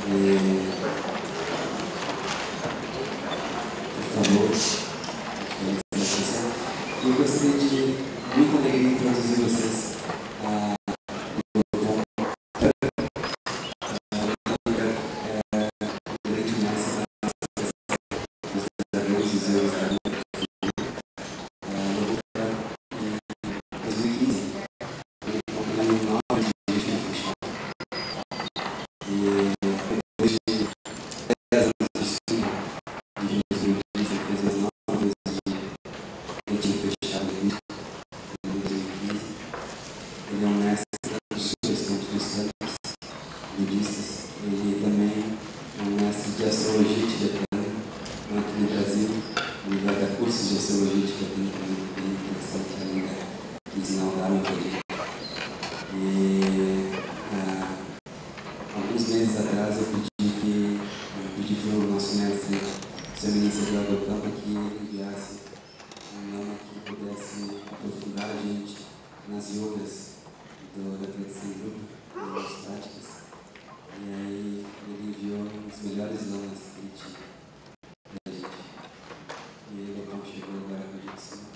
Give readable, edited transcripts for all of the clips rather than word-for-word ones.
Por favor, eu gostaria de, muita alegria, introduzir vocês a budistas. Ele também é um mestre de astrologia tibetana, aqui no Brasil. Ele vai dar cursos de astrologia tibetana também, bem interessante, além de ensinar o Dharma Vedita. E alguns meses atrás eu pedi para o nosso mestre, seu ministro do Campo, que ele enviasse um lama que pudesse aprofundar a gente nas yogas da tradição Drukpa, nas práticas. E aí ele enviou os melhores lamas que ele tinha pra gente. E ele então chegou agora com a Jetsunma.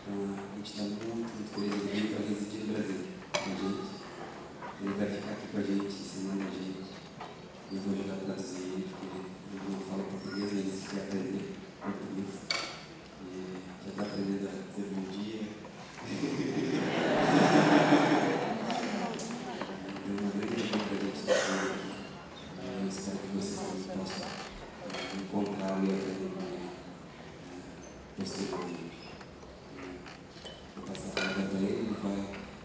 Então a gente está muito feliz de vir para residir no Brasil com a gente. Ele vai ficar aqui com a gente, ensinando a gente. Eu vou ajudar a traduzir ele, porque ele não fala português, mas ele quer aprender português. E já está aprendendo a dizer bom dia. Eu espero que vocês também possam encontrá-lo e aprender com ele posteriormente. Vou passar a palavra para ele, ele vai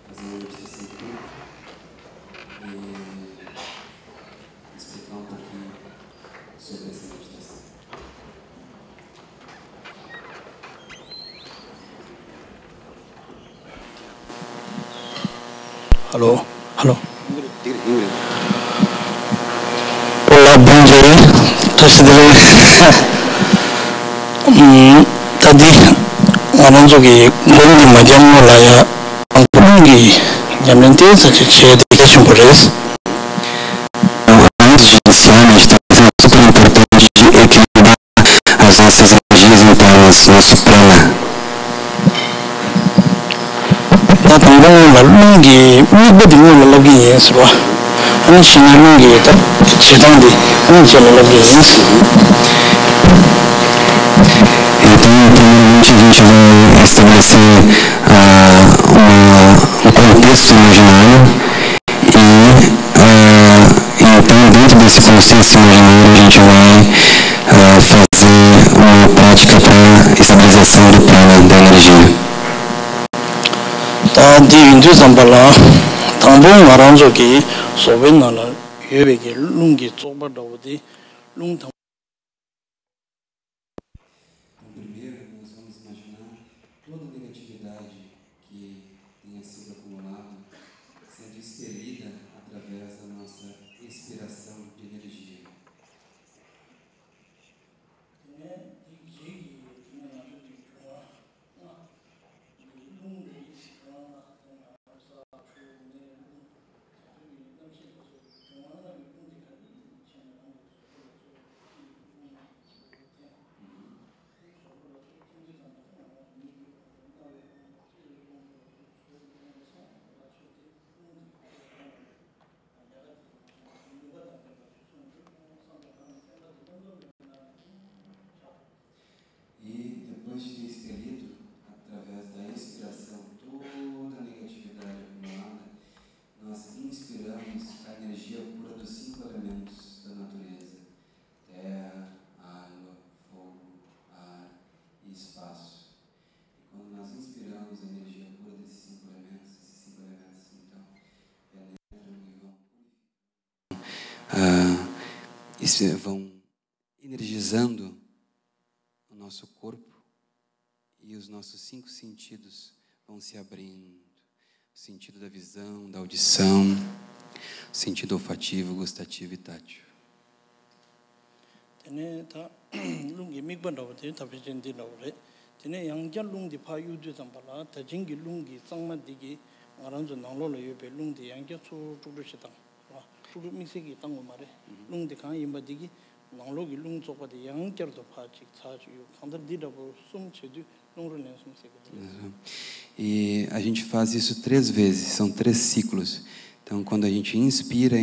fazer uma meditação curta e explicar um pouquinho sobre essa meditação. Alô? Alô? Olá, bom dia. Tadi orang jogi goni majam mulaya angkungi mente saja cede kesumpres. Antes de iniciar a meditação, é super importante equilibrar as nossas energias internas, nosso prana. Tatangong lalungi mibadi mula lagi yeswa. Ani sinalungi tak cedang di ani jalan lagi yes. Então, primeiramente, a gente vai estabelecer um contexto imaginário e então, dentro desse contexto imaginário, a gente vai fazer uma prática para estabilização do prana, da energia. Tá de índio zambala, também arranjo que sobe na lá, eu vejo lungi soba daudi, lung tam. Primeiro, nós vamos imaginar toda a negatividade que tenha sido acumulada sendo expelida através da nossa expiração de energia. E depois de ter expelido, através da expiração, toda a negatividade acumulada, nós inspiramos a energia pura dos 5 elementos da natureza: terra, água, fogo, ar e espaço. E quando nós inspiramos a energia pura desses 5 elementos, então penetram e vão energizando o nosso corpo, e os nossos 5 sentidos vão se abrindo. O sentido da visão, da audição, o sentido olfativo, gustativo e tátil. Tene tá lungi mikban daudi, tapi jendi daudi. Tene yang jan lungi payu tu zambala, ta jengi lungi sangma digi arranjo nanglo la yobe lungi yang jan su tudu sitang. E a gente faz isso 3 vezes, são 3 ciclos. Então, quando a gente inspira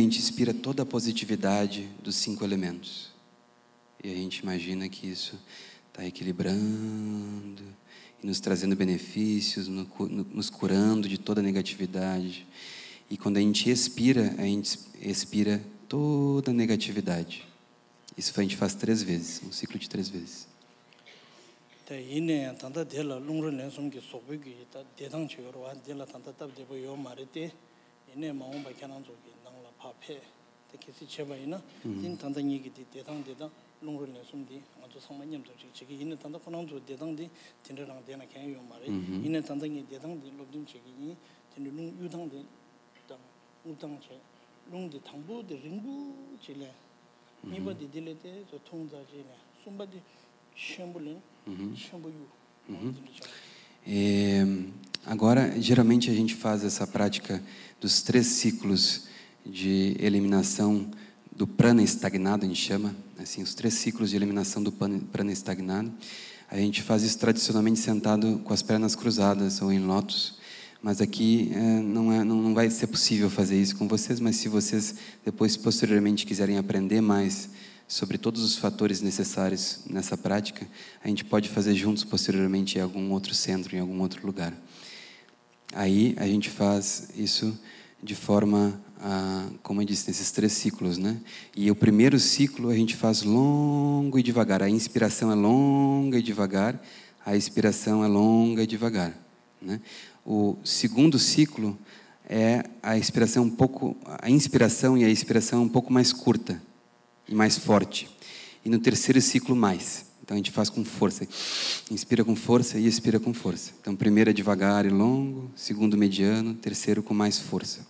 toda a positividade dos 5 elementos. E a gente imagina que isso está equilibrando e nos trazendo benefícios, nos curando de toda a negatividade. E quando a gente expira toda a negatividade. Isso a gente faz 3 vezes, um ciclo de 3 vezes. Agora, geralmente a gente faz essa prática dos 3 ciclos de eliminação do prana estagnado, a gente chama, assim, os 3 ciclos de eliminação do prana estagnado. A gente faz isso tradicionalmente sentado com as pernas cruzadas ou em lótus, mas aqui não vai ser possível fazer isso com vocês, mas se vocês depois, posteriormente, quiserem aprender mais sobre todos os fatores necessários nessa prática, a gente pode fazer juntos posteriormente em algum outro centro, em algum outro lugar. Aí a gente faz isso de forma, como eu disse, nesses 3 ciclos, né? E o primeiro ciclo a gente faz longo e devagar. A inspiração é longa e devagar, a expiração é longa e devagar, né? O segundo ciclo é a inspiração e a expiração um pouco mais curta e mais forte. E no terceiro ciclo mais. Então a gente faz com força. Inspira com força e expira com força. Então primeiro é devagar e longo, segundo mediano, terceiro com mais força.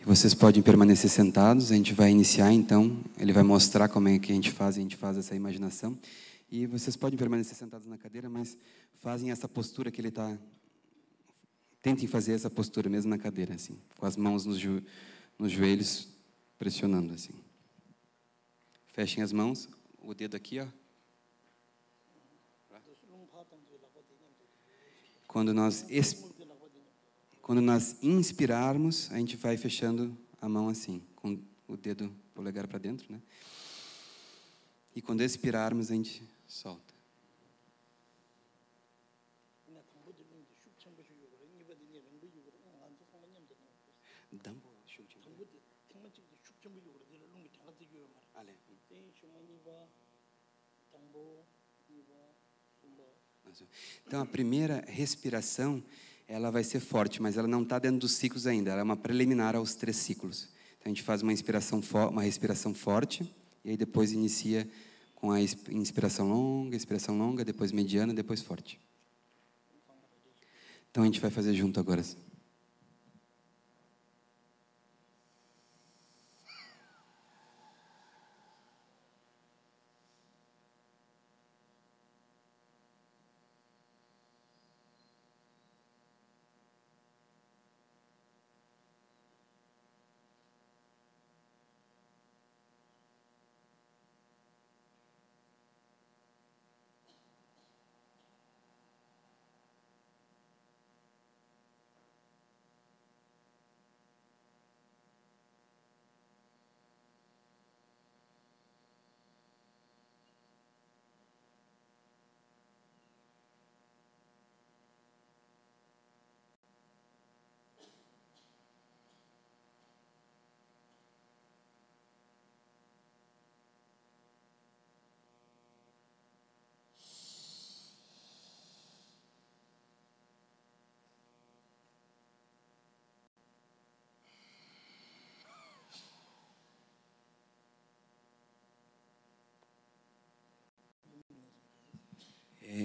E vocês podem permanecer sentados, a gente vai iniciar então, ele vai mostrar como é que a gente faz essa imaginação. E vocês podem permanecer sentados na cadeira, mas fazem essa postura que ele está... Tentem fazer essa postura mesmo na cadeira, assim, com as mãos nos joelhos, pressionando, assim. Fechem as mãos, o dedo aqui, ó. Quando nós inspirarmos, a gente vai fechando a mão assim, com o dedo polegar para dentro, né? E quando expirarmos, a gente solta. Então, a primeira respiração, ela vai ser forte, mas ela não está dentro dos ciclos ainda. Ela é uma preliminar aos 3 ciclos. Então, a gente faz uma respiração forte, e aí depois inicia com a inspiração longa, depois mediana, depois forte. Então, a gente vai fazer junto agora.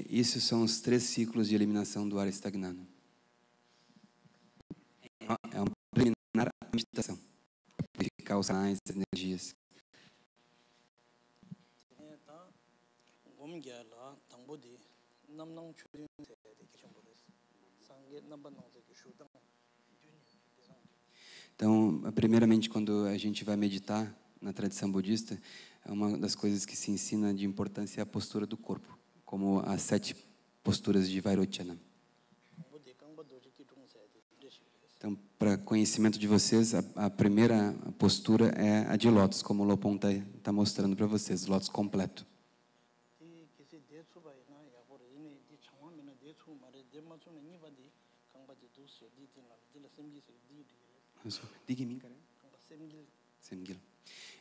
Isso são os 3 ciclos de eliminação do ar estagnado. É uma preliminar à meditação. Verificar os sinais, as energias. Então, primeiramente, quando a gente vai meditar na tradição budista, uma das coisas que se ensina de importância é a postura do corpo, como as 7 posturas de Veridiana. Então, para conhecimento de vocês, a primeira postura é a de lótus, como o Lopon está mostrando para vocês, lótus completo.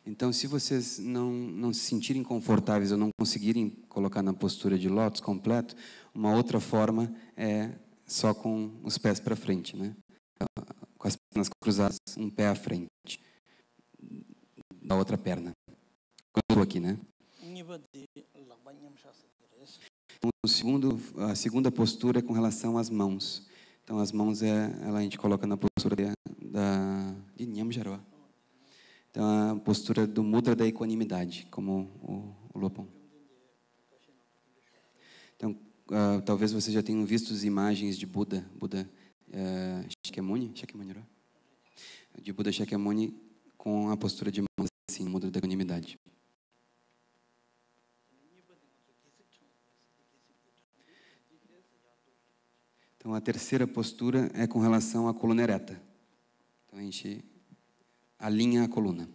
Então, se vocês não se sentirem confortáveis ou não conseguirem colocar na postura de lótus completo, uma outra forma é só com os pés para frente, né? Com as pernas cruzadas, um pé à frente da outra perna. Estou aqui, né? A segunda postura é com relação às mãos. Então, as mãos a gente coloca na postura de Nyamjarwa. Então, a postura do mudra da equanimidade, como o Lopon. Então, talvez vocês já tenham visto as imagens de Buda Shakyamuni, de Buda Shakyamuni com a postura de mãos assim, mudra da equanimidade. Então, a terceira postura é com relação à coluna ereta. Então, a gente alinha a coluna.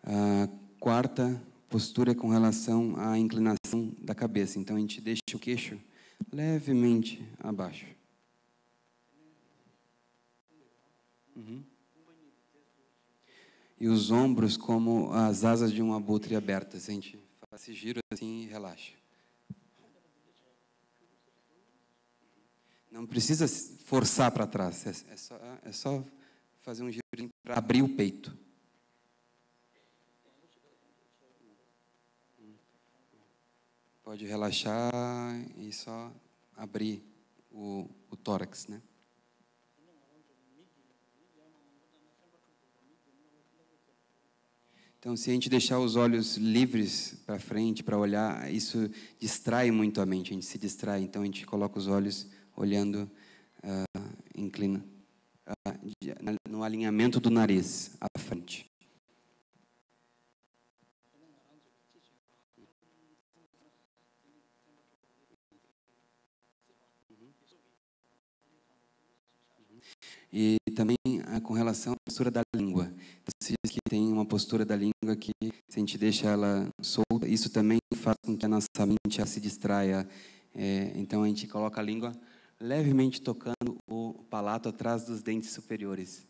A quarta postura é com relação à inclinação da cabeça. Então, a gente deixa o queixo levemente abaixo. E os ombros como as asas de um abutre abertas. A gente faz esse giro assim e relaxa. Não precisa forçar para trás. É só fazer um giro para abrir o peito. Pode relaxar e só abrir o tórax, né? Então, se a gente deixar os olhos livres para frente, para olhar, isso distrai muito a mente, a gente se distrai. Então, a gente coloca os olhos olhando, inclina, no alinhamento do nariz, à frente. E também com relação à postura da língua. Você diz que tem uma postura da língua que, se a gente deixa ela solta, isso também faz com que a nossa mente ela se distraia. Então, a gente coloca a língua levemente tocando o palato atrás dos dentes superiores.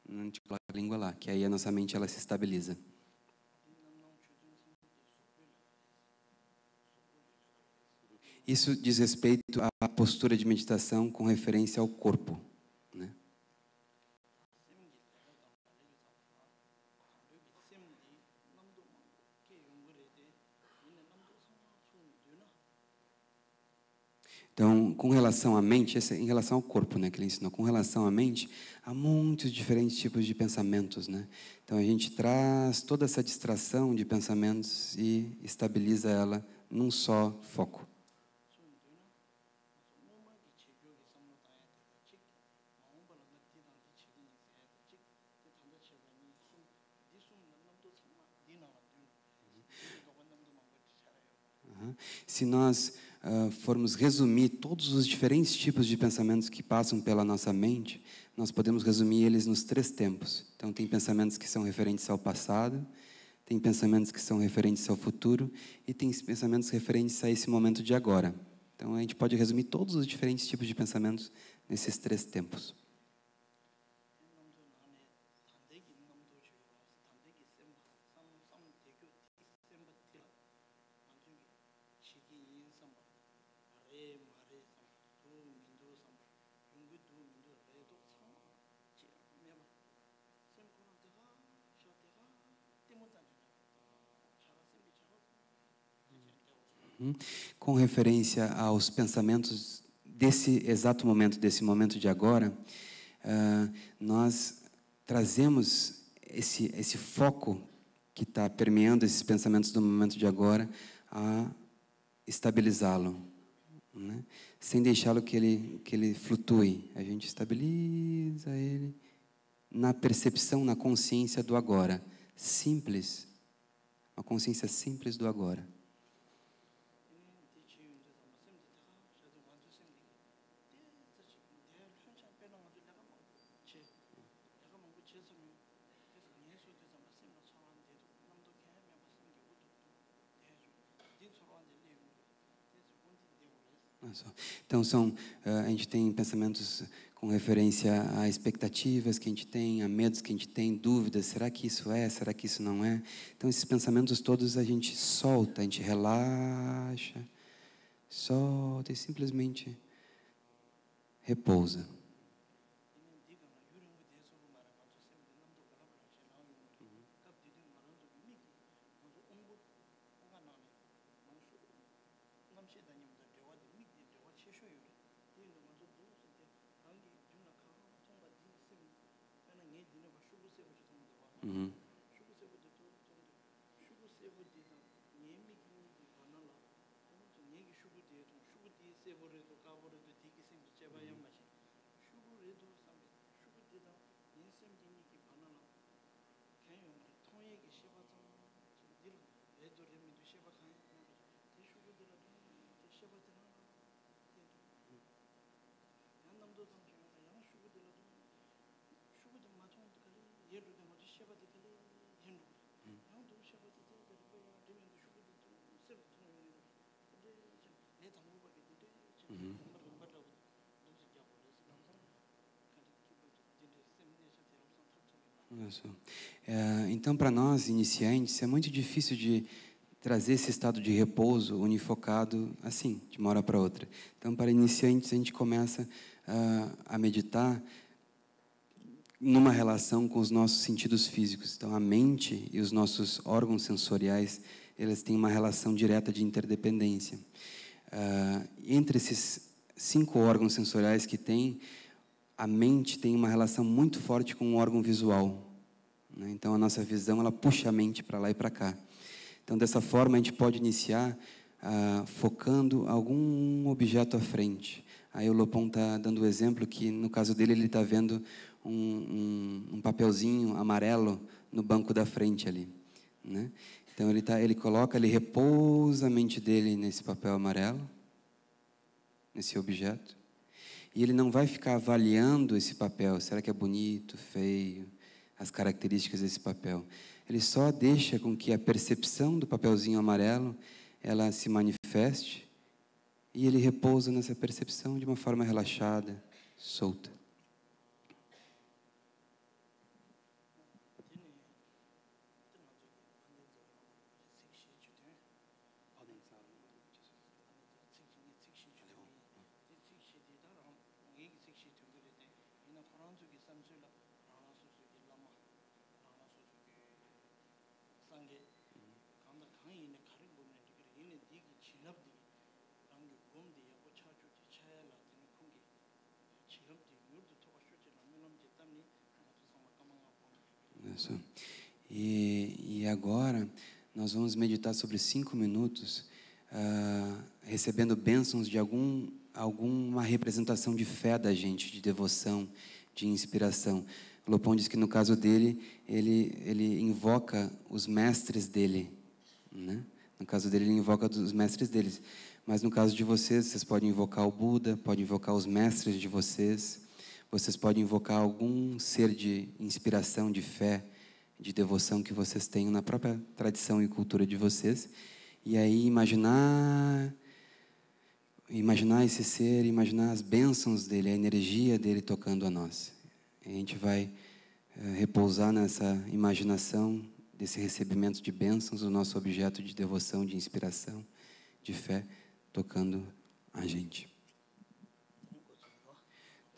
A gente coloca a língua lá, que aí a nossa mente ela se estabiliza. Isso diz respeito à postura de meditação com referência ao corpo, né? Então, com relação à mente, esse é em relação ao corpo, né, que ele ensinou, com relação à mente, há muitos diferentes tipos de pensamentos, né? Então, a gente traz toda essa distração de pensamentos e estabiliza ela num só foco. Se nós formos resumir todos os diferentes tipos de pensamentos que passam pela nossa mente, nós podemos resumir eles nos 3 tempos. Então, tem pensamentos que são referentes ao passado, tem pensamentos que são referentes ao futuro e tem pensamentos referentes a esse momento de agora. Então, a gente pode resumir todos os diferentes tipos de pensamentos nesses 3 tempos. Com referência aos pensamentos desse exato momento, desse momento de agora, nós trazemos esse foco que está permeando esses pensamentos do momento de agora a estabilizá-lo, né? Sem deixá-lo que ele flutue. A gente estabiliza ele na percepção, na consciência do agora. Simples. Uma consciência simples do agora. Então, a gente tem pensamentos com referência a expectativas que a gente tem, a medos que a gente tem, dúvidas, será que isso é, será que isso não é? Então, esses pensamentos todos a gente solta, a gente relaxa, solta e simplesmente repousa. Uhum. Então, para nós, iniciantes, é muito difícil de trazer esse estado de repouso unifocado, assim, de uma hora para outra. Então, para iniciantes, a gente começa a meditar numa relação com os nossos sentidos físicos. Então, a mente e os nossos órgãos sensoriais, eles têm uma relação direta de interdependência. Entre esses 5 órgãos sensoriais que tem, a mente tem uma relação muito forte com o órgão visual, né? Então, a nossa visão, ela puxa a mente para lá e para cá. Então, dessa forma, a gente pode iniciar focando algum objeto à frente. Aí o Lopon está dando o exemplo que, no caso dele, ele está vendo um papelzinho amarelo no banco da frente ali, né? Então, ele repousa a mente dele nesse papel amarelo, nesse objeto. E ele não vai ficar avaliando esse papel. Será que é bonito, feio? As características desse papel. Ele só deixa com que a percepção do papelzinho amarelo, ela se manifeste, e ele repousa nessa percepção de uma forma relaxada, solta. E agora nós vamos meditar sobre 5 minutos, recebendo bênçãos de alguma representação de fé da gente, de devoção, de inspiração. O Lopon diz que no caso dele, ele invoca os mestres dele, né? No caso dele, ele invoca os mestres deles. Mas no caso de vocês, vocês podem invocar o Buda, podem invocar os mestres de vocês, vocês podem invocar algum ser de inspiração, de fé, de devoção que vocês tenham na própria tradição e cultura de vocês. E aí imaginar esse ser, imaginar as bênçãos dele, a energia dele tocando a nós. A gente vai repousar nessa imaginação desse recebimento de bênçãos, o nosso objeto de devoção, de inspiração, de fé, tocando a gente.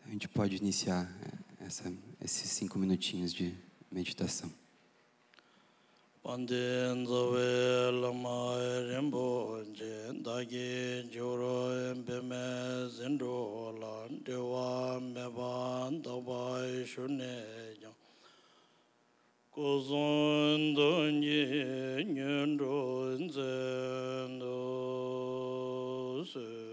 A gente pode iniciar esses 5 minutinhos de meditação. Pandin Zoe Lama Rimbo Dagi Juro Beme Zindo Lan Dewa Meban Dabai Shune Kuzun Dunyi Nyundo Nzendo Se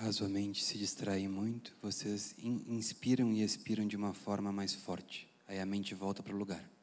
Caso a mente se distraia muito, vocês inspiram e expiram de uma forma mais forte. Aí a mente volta para o lugar.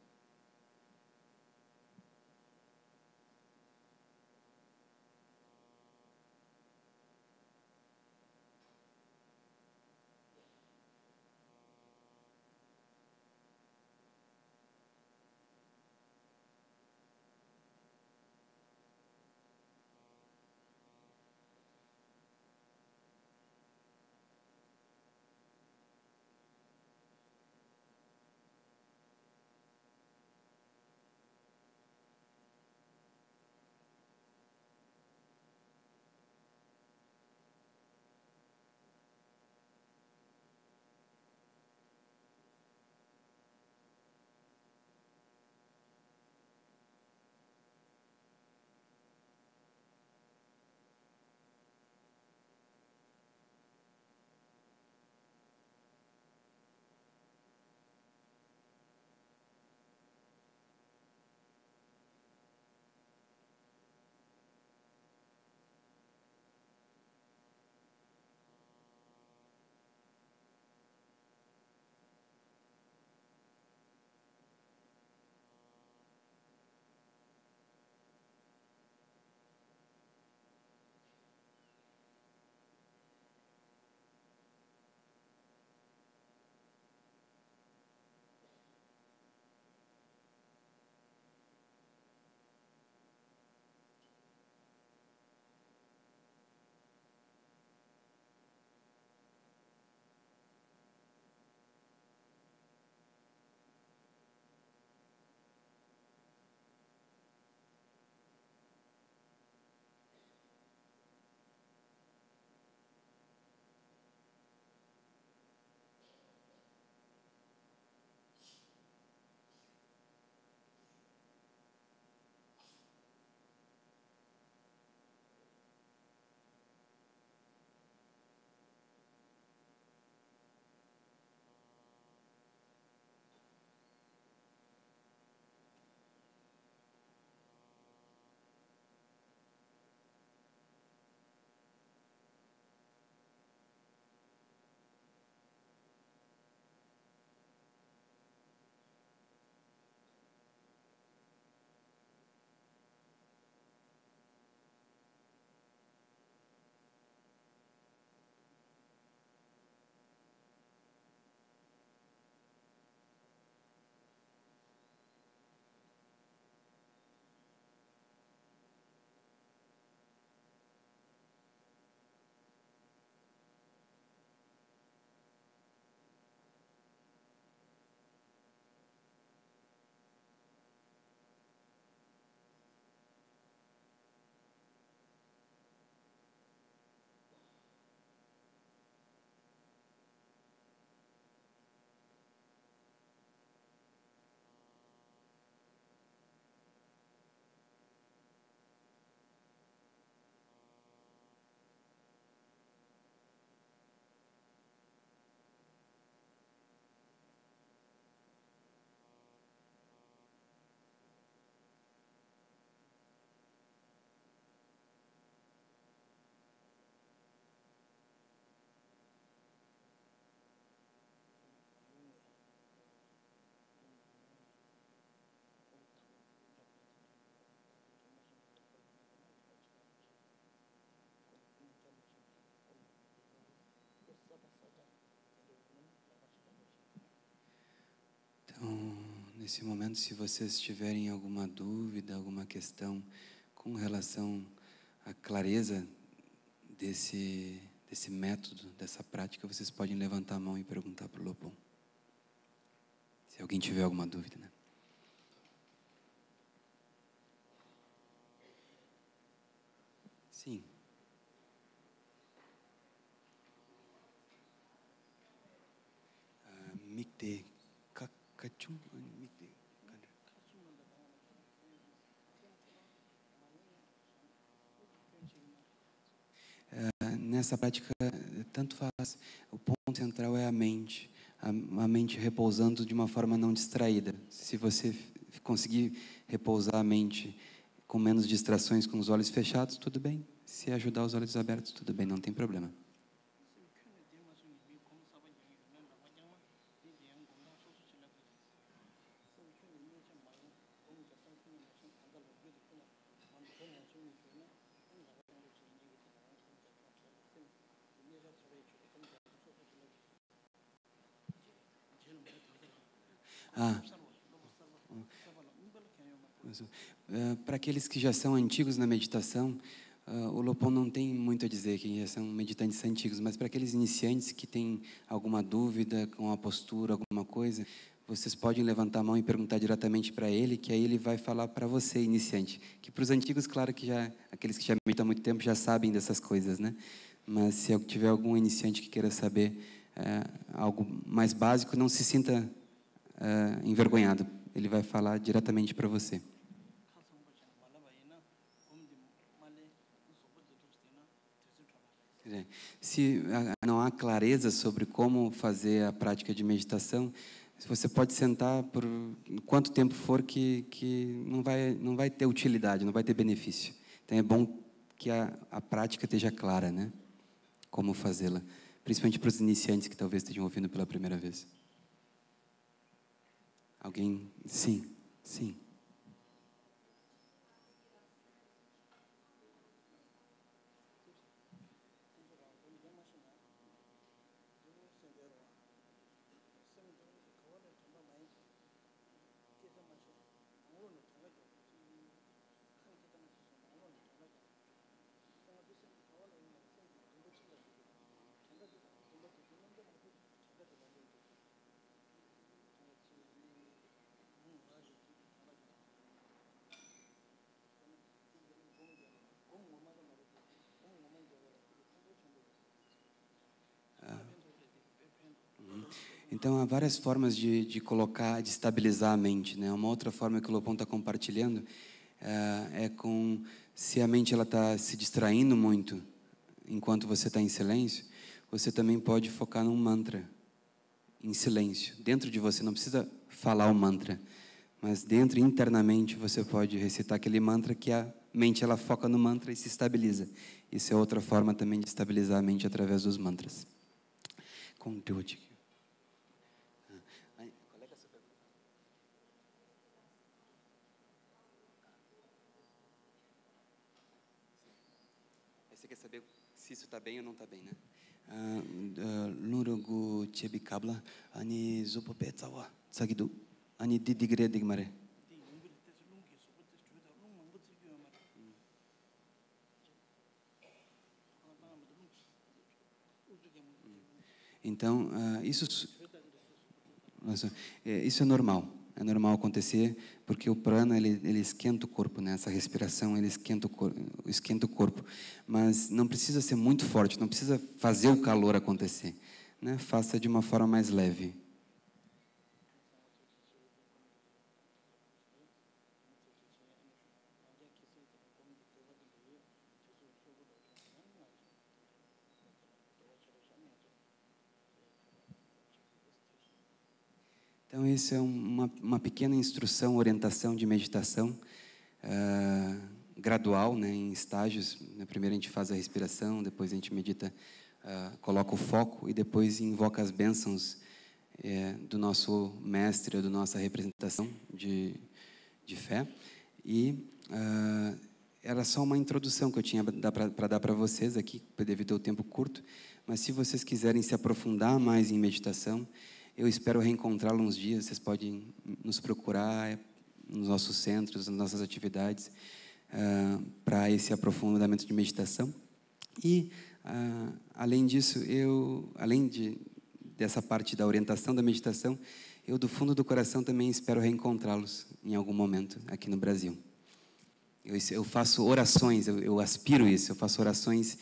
Nesse momento, se vocês tiverem alguma dúvida, alguma questão com relação à clareza desse método, dessa prática, vocês podem levantar a mão e perguntar para o Lopon. Se alguém tiver alguma dúvida, né? Sim. Mikte kakachum mikte. Nessa prática, tanto faz. O ponto central é a mente repousando de uma forma não distraída. Se você conseguir repousar a mente com menos distrações, com os olhos fechados, tudo bem. Se ajudar os olhos abertos, tudo bem, não tem problema. Para aqueles que já são antigos na meditação, o Lopon não tem muito a dizer, que já são meditantes antigos, mas para aqueles iniciantes que têm alguma dúvida com a postura, alguma coisa, vocês podem levantar a mão e perguntar diretamente para ele, que aí ele vai falar para você, iniciante. Que para os antigos, claro que já, aqueles que já meditam há muito tempo já sabem dessas coisas, né? Mas se tiver algum iniciante que queira saber algo mais básico, não se sinta envergonhado. Ele vai falar diretamente para você. Se não há clareza sobre como fazer a prática de meditação, você pode sentar por quanto tempo for que não vai ter utilidade, não vai ter benefício. Então é bom que a prática esteja clara, né? Como fazê-la. Principalmente para os iniciantes que talvez estejam ouvindo pela primeira vez. Alguém? Sim, sim. Então, há várias formas de colocar, de estabilizar a mente, né? Uma outra forma que o Lopon está compartilhando se a mente está se distraindo muito enquanto você está em silêncio, você também pode focar num mantra em silêncio. Dentro de você, não precisa falar o mantra, mas dentro, internamente, você pode recitar aquele mantra que a mente ela foca no mantra e se estabiliza. Isso é outra forma também de estabilizar a mente através dos mantras. Conteúdo. Você quer saber se isso está bem ou não está bem, né? Lurugu chebi kabla ani zupo petsawa sagidu ani didigre digmare. Então, isso é normal. É normal acontecer, porque o prana, ele esquenta o corpo, né? Essa respiração, ele esquenta o corpo. Mas não precisa ser muito forte, não precisa fazer o calor acontecer, né? Faça de uma forma mais leve. Então, isso é uma pequena instrução, orientação de meditação gradual, né, em estágios. Primeiro a gente faz a respiração, depois a gente medita, coloca o foco e depois invoca as bênçãos do nosso mestre, da nossa representação de fé. E era só uma introdução que eu tinha para dar para vocês aqui, devido ao tempo curto. Mas se vocês quiserem se aprofundar mais em meditação, Eu espero reencontrá-lo uns dias. Vocês podem nos procurar nos nossos centros, nas nossas atividades, para esse aprofundamento de meditação. E, além disso, dessa parte da orientação da meditação, eu, do fundo do coração, também espero reencontrá-los em algum momento aqui no Brasil. Eu faço orações, eu aspiro isso, eu faço orações,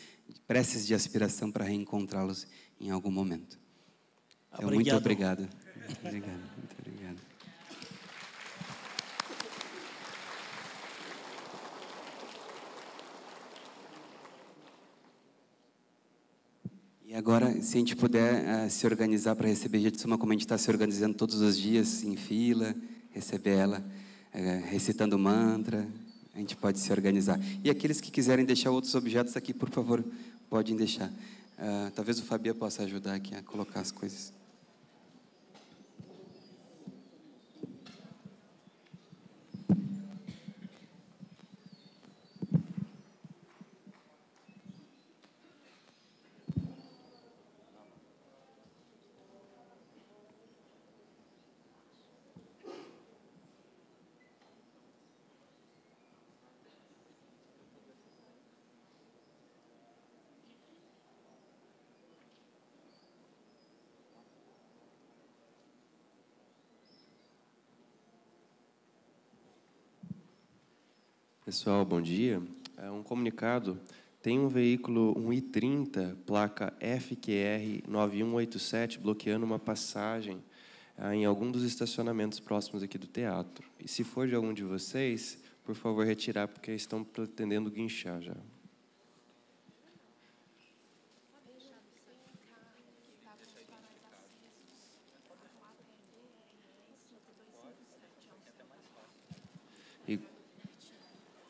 preces de aspiração para reencontrá-los em algum momento. Então, muito obrigado. Muito obrigado, muito obrigado. E agora, se a gente puder se organizar para receber Jetsunma, como a gente está se organizando todos os dias, em fila, receber ela, recitando mantra, a gente pode se organizar. E aqueles que quiserem deixar outros objetos aqui, por favor, podem deixar. Talvez o Fabia possa ajudar aqui a colocar as coisas. Pessoal, bom dia. Um comunicado. Tem um veículo, um I-30, placa FQR 9187, bloqueando uma passagem em algum dos estacionamentos próximos aqui do teatro. E se for de algum de vocês, por favor, retirar, porque estão pretendendo guinchar já.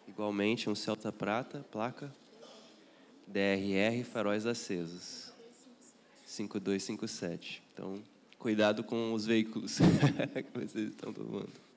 Igualmente, um Celta Prata, placa DRR, faróis acesos, 5257. Então, cuidado com os veículos que vocês estão tomando.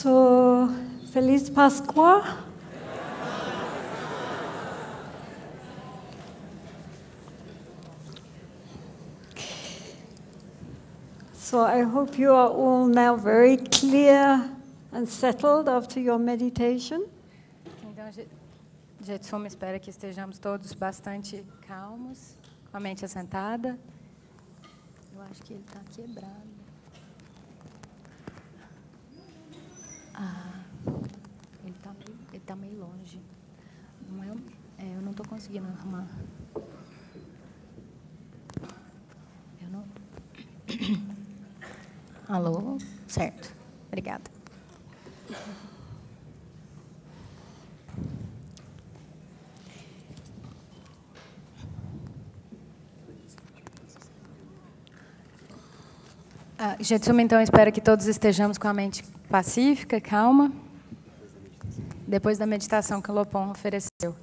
So, Feliz Páscoa. So I hope you are all now very clear and settled after your meditation. Então, Jetsunma espera que estejamos todos bastante calmos, com a mente assentada. Eu acho que ele está quebrado. Ele tá meio longe. Não é, eu não estou conseguindo arrumar. Eu não... Alô? Certo. Obrigada. Jetsunma, então, espera que todos estejamos com a mente pacífica, calma, depois da meditação que o Lopon ofereceu.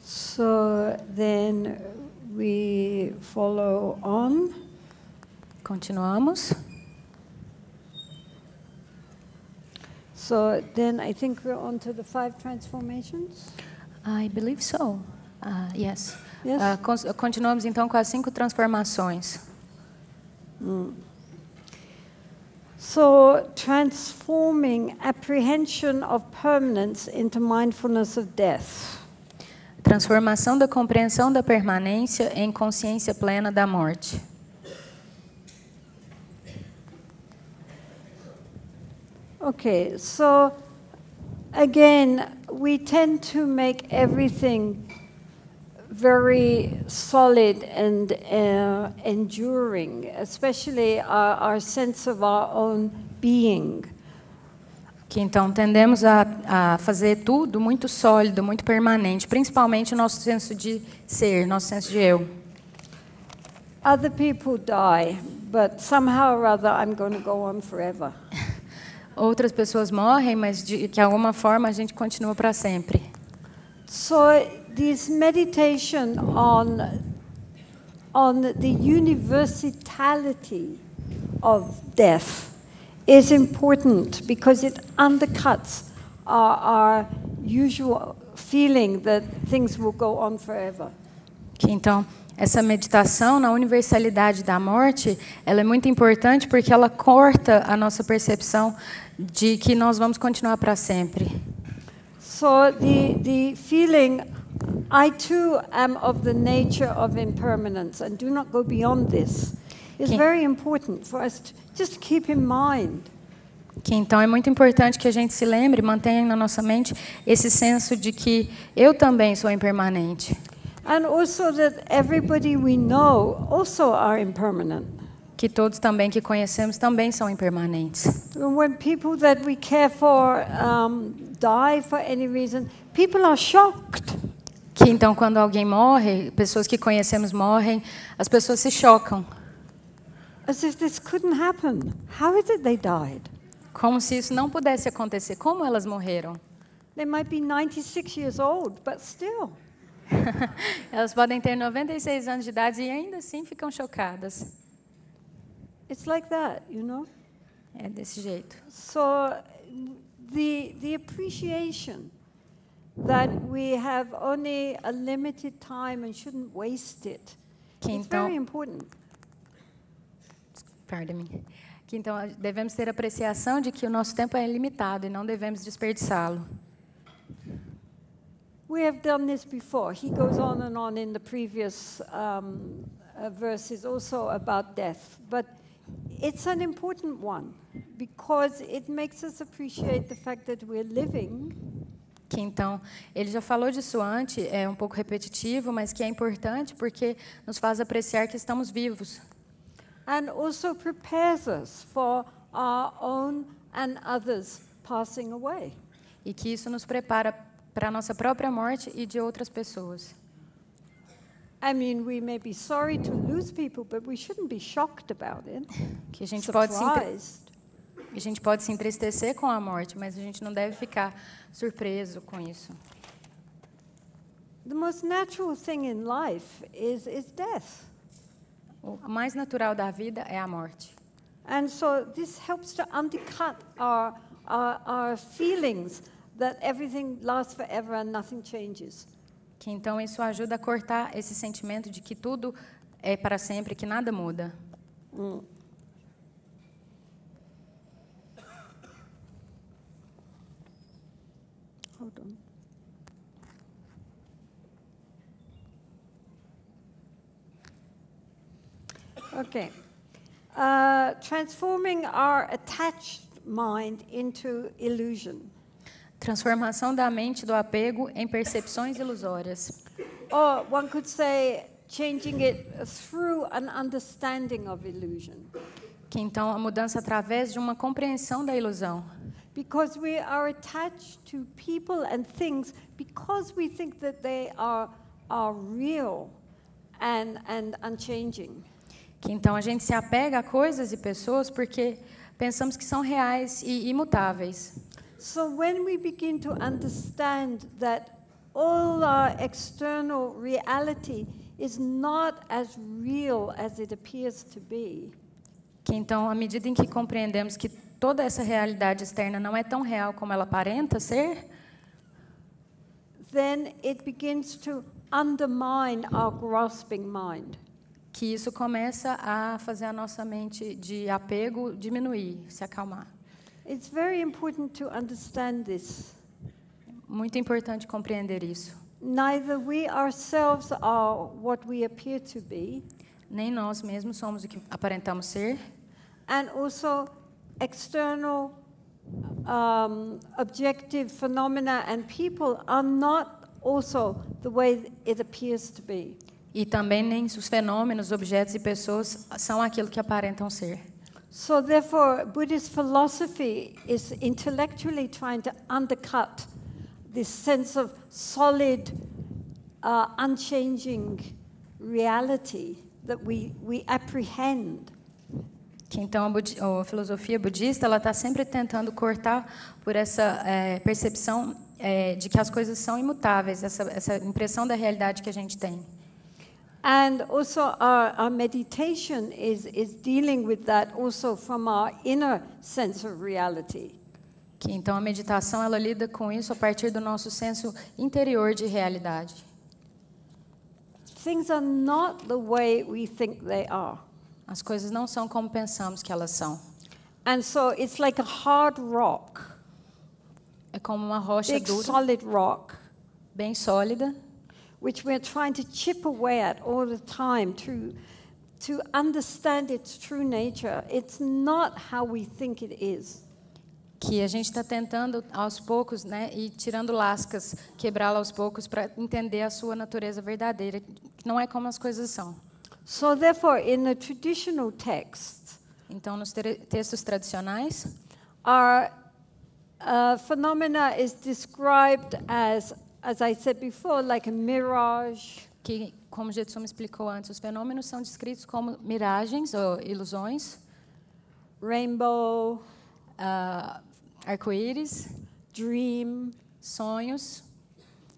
So then we follow on. Continuamos. So then I think we're on to the 5 transformations. I believe so. Yes. Yes. Continuamos então com as 5 transformações. So transforming apprehension of permanence into mindfulness of death. Transformação da compreensão da permanência em consciência plena da morte. Okay, so again, we tend to make everything very solid and enduring, especially our sense of our own being. Que então tendemos a fazer tudo muito sólido, muito permanente, principalmente o nosso senso de ser, nosso senso de eu. Other people die, but somehow or other I'm going to go on forever. Outras pessoas morrem, mas de alguma forma a gente continua para sempre. So this meditation on the universality of death is important because it undercuts our usual feeling that things will go on forever. Que então essa meditação na universalidade da morte, ela é muito importante porque ela corta a nossa percepção de que nós vamos continuar para sempre. So the feeling, I too am of the nature of impermanence and do not go beyond this, is very important for us to just keep in mind. Que então é muito importante que a gente se lembre, mantenha na nossa mente esse senso de que eu também sou impermanente. And also that everybody we know also are impermanent. Que todos também que conhecemos também são impermanentes. When people that we care for die for any reason, people are shocked. Que então quando alguém morre, pessoas que conhecemos morrem, as pessoas se chocam. As if this couldn't happen. How is it they died? Como se isso não pudesse acontecer. Como elas morreram? They might be 96 years old, but still. Elas podem ter 96 anos de idade e ainda assim ficam chocadas. It's like that, you know? É desse jeito. So the appreciation that we have only a limited time and shouldn't waste it. It's very important. Pardon-me. Que então devemos ter apreciação de que o nosso tempo é limitado e não devemos desperdiçá-lo. We have done this before. He goes on and on in the previous verses also about death. But it's an important one because it makes us appreciate the fact that we're living. Que então, ele já falou disso antes, é um pouco repetitivo, mas que é importante porque nos faz apreciar que estamos vivos. And also prepares us for our own and others passing away. E que isso nos prepara para a nossa própria morte e de outras pessoas. I mean, we may be sorry to lose people, but we shouldn't be shocked about it. Que a gente pode se entristecer com a morte, mas a gente não deve ficar surpreso com isso. The most natural thing in life is death. O mais natural da vida é a morte. And so this helps to undercut our feelings that everything lasts forever and nothing changes. Que então isso ajuda a cortar esse sentimento de que tudo é para sempre, que nada muda. Hold on. Okay. Transforming our attached mind into illusion. Transformação da mente do apego em percepções ilusórias. Or one could say changing it through an understanding of illusion. Que então a mudança através de uma compreensão da ilusão. Because we are attached to people and things because we think that they are real and unchanging. Que então a gente se apega a coisas e pessoas porque pensamos que são reais e imutáveis. So when we begin to understand that all our external reality is not as real as it appears to be. Que então, à medida em que compreendemos que toda essa realidade externa não é tão real como ela aparenta ser, then it begins to undermine our grasping mind. Que isso começa a fazer a nossa mente de apego diminuir, se acalmar. It's very important to understand this. Muito importante compreender isso. Neither we ourselves are what we appear to be. Nem nós mesmos somos o que aparentamos ser. And also external objective phenomena and people are not also the way it appears to be. E também nem os fenômenos, objetos e pessoas são aquilo que aparentam ser. So therefore, Buddhist philosophy is intellectually trying to undercut this sense of solid, unchanging reality that we apprehend. Que então a filosofia budista ela está sempre tentando cortar por essa percepção de que as coisas são imutáveis, essa impressão da realidade que a gente tem. And also our meditation is dealing with that also from our inner sense of reality. Que então a meditação ela lida com isso a partir do nosso senso interior de realidade. Things are not the way we think they are. As coisas não são como pensamos que elas são. And so it's like a hard rock. É como uma rocha Big dura, solid rock, bem sólida, which we're trying to chip away at all the time to understand its true nature. It's not how we think it is. que a gente está tentando aos poucos, né, e tirando lascas, quebrá-la aos poucos para entender a sua natureza verdadeira, que não é como as coisas são. So therefore, in the traditional text, Então, nos textos tradicionais, our phenomena is described as I said before, like a mirage, que, como Jetsunma explicou antes, os fenômenos são descritos como miragens ou ilusões, rainbow, arco-íris, dream, sonhos,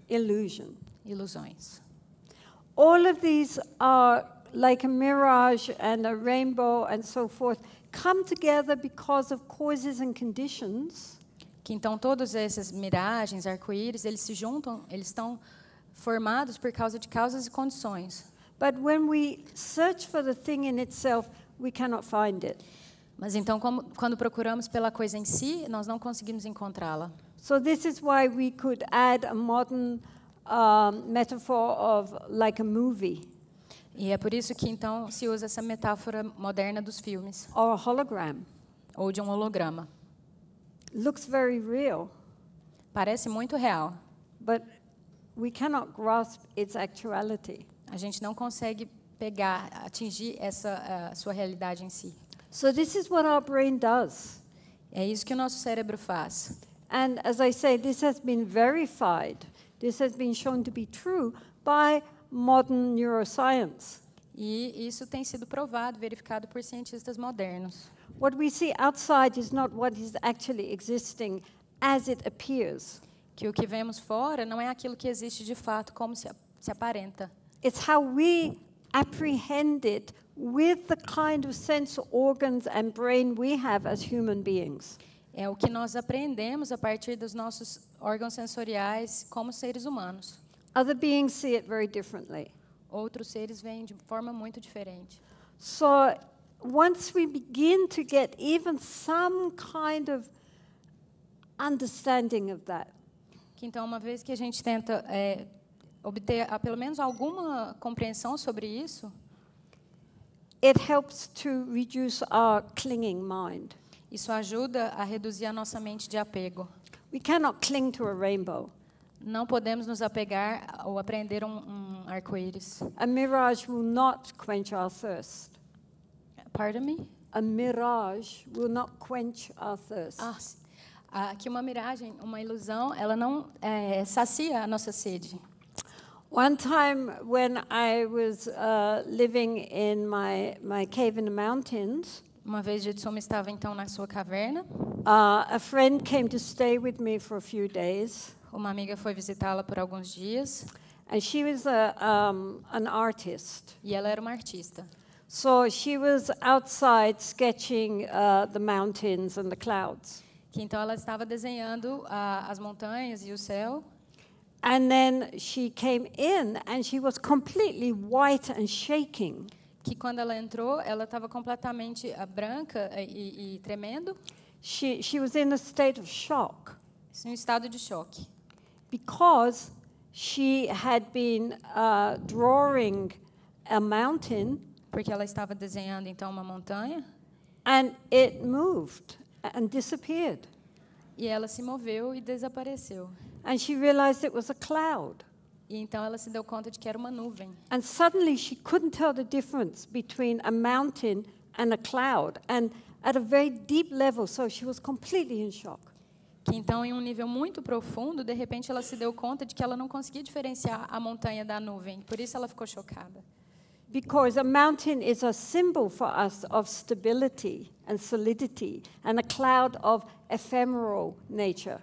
illusion. ilusões. All of these are like a mirage and a rainbow and so forth, come together because of causes and conditions. Que então todos esses miragens, arco-íris, eles se juntam, eles estão formados por causa de causas e condições. But when we search for the thing in itself, we cannot find it. Mas então, quando procuramos pela coisa em si, nós não conseguimos encontrá-la. So this is why we could add a modern metaphor of like a movie. E é por isso que então se usa essa metáfora moderna dos filmes, Or a hologram. ou de um holograma. Looks very real, Parece muito real. but we cannot grasp its actuality. A gente não consegue pegar, atingir essa sua realidade em si. So this is what our brain does. É isso que o nosso cérebro faz. And as I say, this has been verified. This has been shown to be true by modern neuroscience. E isso tem sido provado, verificado por cientistas modernos. What we see outside is not what is actually existing as it appears. Que o que vemos fora não é aquilo que existe de fato, como se aparenta. It's how we apprehend it with the kind of sense organs and brain we have as human beings. É o que nós aprendemos a partir dos nossos órgãos sensoriais como seres humanos. Other beings see it very differently. Outros seres veem de forma muito diferente. So once we begin to get even some kind of understanding of that, Então, uma vez que a gente tenta obter pelo menos alguma compreensão sobre isso, it helps to reduce our clinging mind. isso ajuda a reduzir a nossa mente de apego. We cannot cling to a rainbow. Não podemos nos apegar ou aprender um arco-íris. A mirage will not quench our thirst. Pardon me? A mirage will not quench our thirst. Aqui uma miragem, uma ilusão, ela não sacia a nossa sede. One time when I was living in my cave in the mountains, Uma vez Jetsunma estava então na sua caverna. a friend came to stay with me for a few days. Uma amiga foi visitá-la por alguns dias. And she was an artist. E ela era uma artista. So she was outside sketching the mountains and the clouds. Então ela estava desenhando as montanhas e o céu. And then she came in and she was completely white and shaking. Que quando ela entrou, ela estava completamente branca e tremendo. She was in a state of shock. Em um estado de choque. Because she had been drawing a mountain. Porque ela estava desenhando então uma montanha. And it moved and disappeared. E ela se moveu e desapareceu. And she realized it was a cloud. E então ela se deu conta de que era uma nuvem. And suddenly she couldn't tell the difference between a mountain and a cloud, and at a very deep level, so she was completely in shock. Que então, em um nível muito profundo, de repente ela se deu conta de que ela não conseguia diferenciar a montanha da nuvem. Por isso ela ficou chocada. Because a mountain is a symbol for us of stability and solidity, and a cloud of ephemeral nature.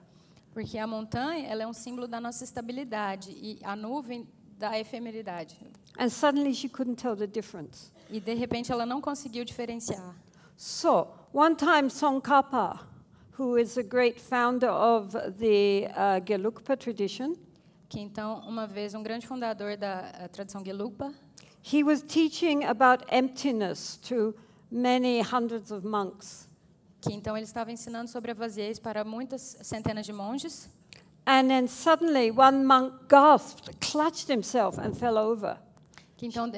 Porque a montanha, ela é um símbolo da nossa estabilidade e a nuvem da efemeridade. And suddenly she couldn't tell the difference. E de repente ela não conseguiu diferenciar. So, one time Tsongkhapa, who is a great founder of the Gelugpa tradition, Que então, uma vez, um grande fundador da tradição Gelugpa, he was teaching about emptiness to many hundreds of monks. que então ele estava ensinando sobre a vaziez para muitas centenas de monges. And then suddenly one monk gasped, clutched himself and fell over, Que então,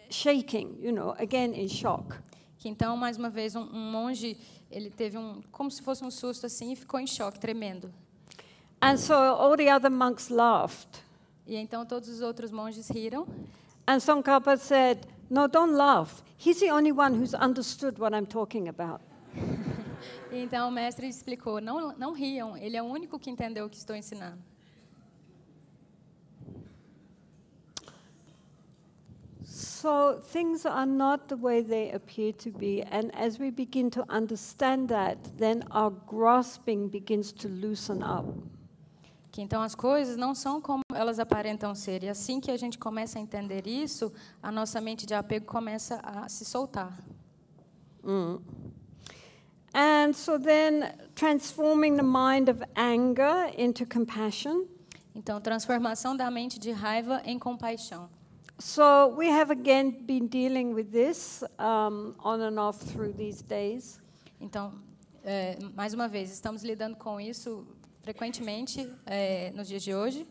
shaking, again in shock. que então mais uma vez, um monge, ele teve como se fosse um susto assim e ficou em choque, tremendo. And so all the other monks laughed. E então todos os outros monges riram. And Tsongkhapa said, "No, don't laugh. He's the only one who's understood what I'm talking about." E então o mestre explicou, não riam, ele é o único que entendeu o que estou ensinando. So things are not the way they appear to be, and as we begin to understand that, then our grasping begins to loosen up. Que então as coisas não são como elas aparentam ser. E assim que a gente começa a entender isso, a nossa mente de apego começa a se soltar. And so then transforming the mind of anger into compassion. Então, transformação da mente de raiva em compaixão. So we have again been dealing with this on and off through these days. Então, mais uma vez, estamos lidando com isso frequentemente nos dias de hoje.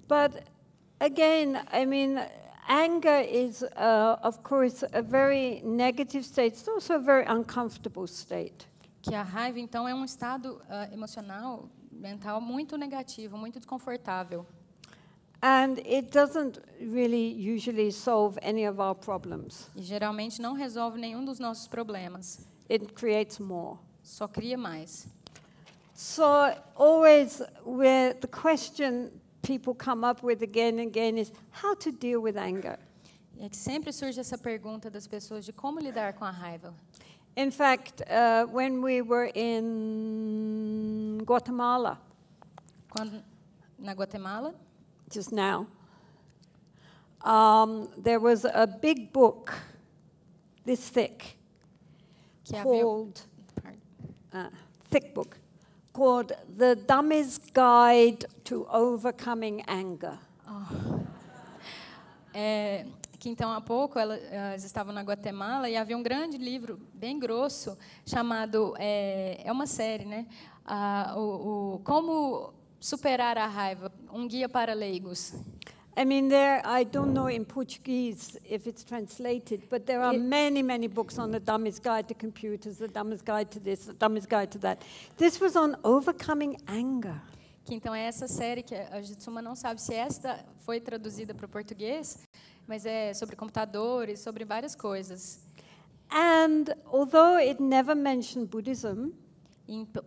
But again, I mean, anger is, of course, a very negative state. It's also a very uncomfortable state. Que a raiva, então, é um estado emocional, mental muito negativo, muito desconfortável. And it doesn't really usually solve any of our problems. E geralmente não resolve nenhum dos nossos problemas. It creates more. Só cria mais. So always where the question people come up with again and again is how to deal with anger. É que sempre surge essa pergunta das pessoas de como lidar com a raiva. In fact, when we were in Guatemala, Na Guatemala, just now, there was a big book this thick, que called thick book, called The Dummy's Guide to Overcoming Anger. Que então há pouco elas estavam na Guatemala e havia um grande livro bem grosso chamado é uma série, né? Como superar a raiva, um guia para leigos. I mean, I don't know in Portuguese if it's translated, but there are many books on The Dummy's Guide to Computers, The Dummy's Guide to this, The Dummy's Guide to that. This was on overcoming anger. Que então é essa série que a Jetsunma não sabe se esta foi traduzida para o português, mas é sobre computadores, sobre várias coisas. And although it never mentioned Buddhism,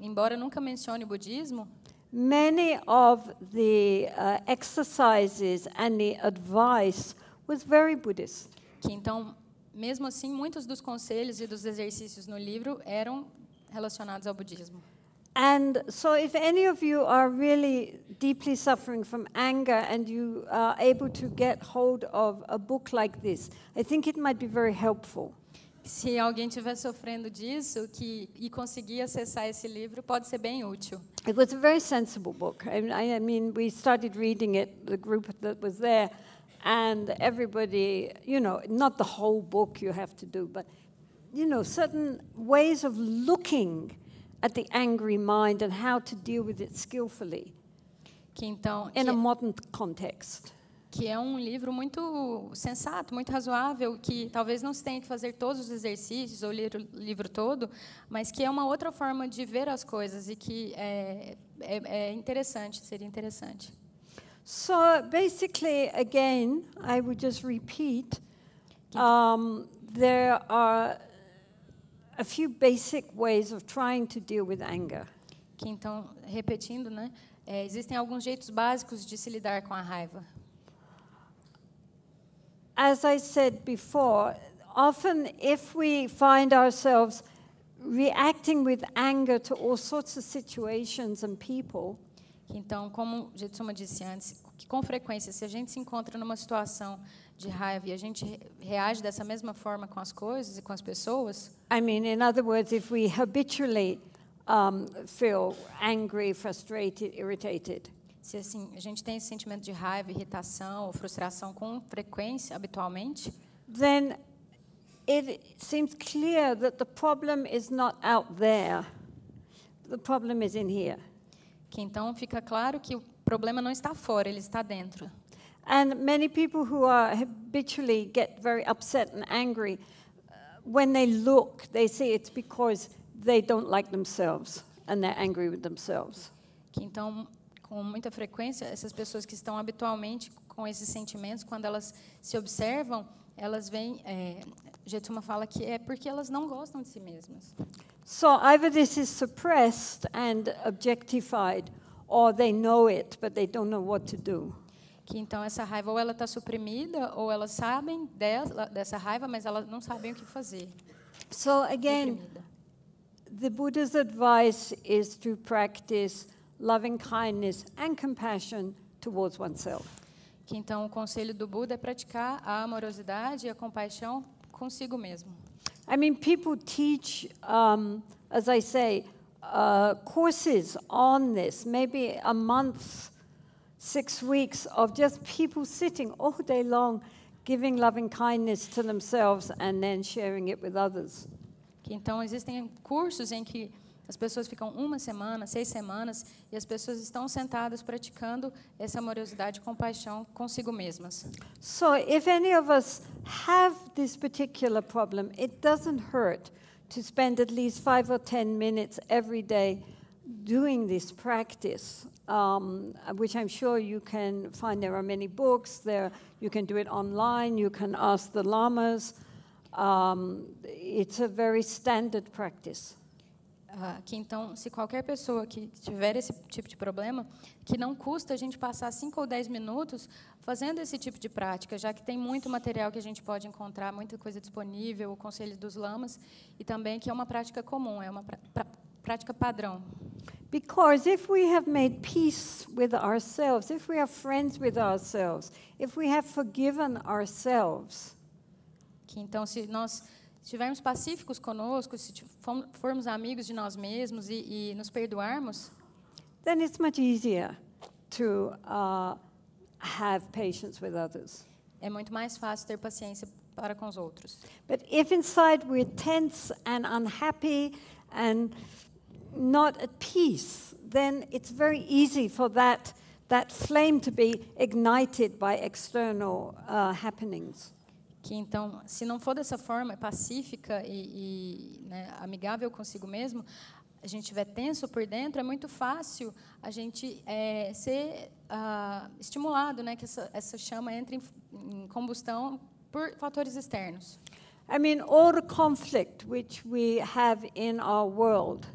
embora nunca mencione o budismo, many of the exercises and the advice was very Buddhist. Que então, mesmo assim, muitos dos conselhos e dos exercícios no livro eram relacionados ao budismo. And so if any of you are really deeply suffering from anger and you are able to get hold of a book like this, I think it might be very helpful. Se alguém estiver sofrendo disso e conseguir acessar esse livro, pode ser bem útil. It was a very sensible book. I mean, we started reading it, the group that was there, and everybody, you know, not the whole book you have to do, but, you know, certain ways of looking at the angry mind and how to deal with it skillfully in a modern context. Que é um livro muito sensato, muito razoável, que talvez não se tenha que fazer todos os exercícios ou ler o livro todo, mas que é uma outra forma de ver as coisas e que é interessante, seria interessante. So basically, again, I would just repeat, there are a few basic ways of trying to deal with anger. Que então, repetindo, né, existem alguns jeitos básicos de se lidar com a raiva. As I said before, often if we find ourselves reacting with anger to all sorts of situations and people, então, como Jetsunma disse antes, que com frequência, se a gente se encontra numa situação de raiva e a gente reage dessa mesma forma com as coisas e com as pessoas, I mean, in other words, if we habitually feel angry, frustrated, irritated, se assim, a gente tem esse sentimento de raiva, irritação ou frustração com frequência, habitualmente, then it seems clear that the problem is not out there. The problem is in here. Que então fica claro que o problema não está fora, ele está dentro. And many people who are habitually get very upset and angry, when they look, they see it's because they don't like themselves and they're angry with themselves. Que então, com muita frequência, essas pessoas que estão habitualmente com esses sentimentos, quando elas se observam, elas veem, Jetsunma fala que é porque elas não gostam de si mesmas. So either this is suppressed and objectified, or they know it, but they don't know what to do. Que então essa raiva ou ela está suprimida, ou elas sabem dessa raiva, mas elas não sabem o que fazer. So again, the Buddha's advice is to practice loving kindness and compassion towards oneself. Que então o conselho do Buda é praticar a amorosidade e a compaixão consigo mesmo. I mean, people teach, as I say, courses on this, maybe a month, 6 weeks of just people sitting all day long, giving loving kindness to themselves and then sharing it with others. Que então existem cursos em que as pessoas ficam 1 semana, 6 semanas, e as pessoas estão sentadas praticando essa amorosidade e compaixão consigo mesmas. So if any of us have this particular problem, it doesn't hurt to spend at least 5 or 10 minutes every day doing this practice, which I'm sure you can find. There are many books there. You can do it online. You can ask the lamas. It's a very standard practice. Que então, se qualquer pessoa que tiver esse tipo de problema, que não custa a gente passar 5 ou 10 minutos fazendo esse tipo de prática, já que tem muito material que a gente pode encontrar, muita coisa disponível, o conselho dos lamas, e também que é uma prática comum, é uma prática padrão. Because if we have made peace with ourselves, if we are friends with ourselves, if we have forgiven ourselves, que então se nós estivermos pacíficos conosco, se formos amigos de nós mesmos e nos perdoarmos, then it's much easier to have patience with others. é muito mais fácil ter paciência para com os outros. But if inside we're tense and unhappy and not at peace, then it's very easy for that flame to be ignited by external happenings. Que então, se não for dessa forma pacífica e né, amigável consigo mesmo, a gente estiver tenso por dentro, é muito fácil a gente ser estimulado, né, que essa chama entre em combustão por fatores externos. I mean, all the conflict which we have in our world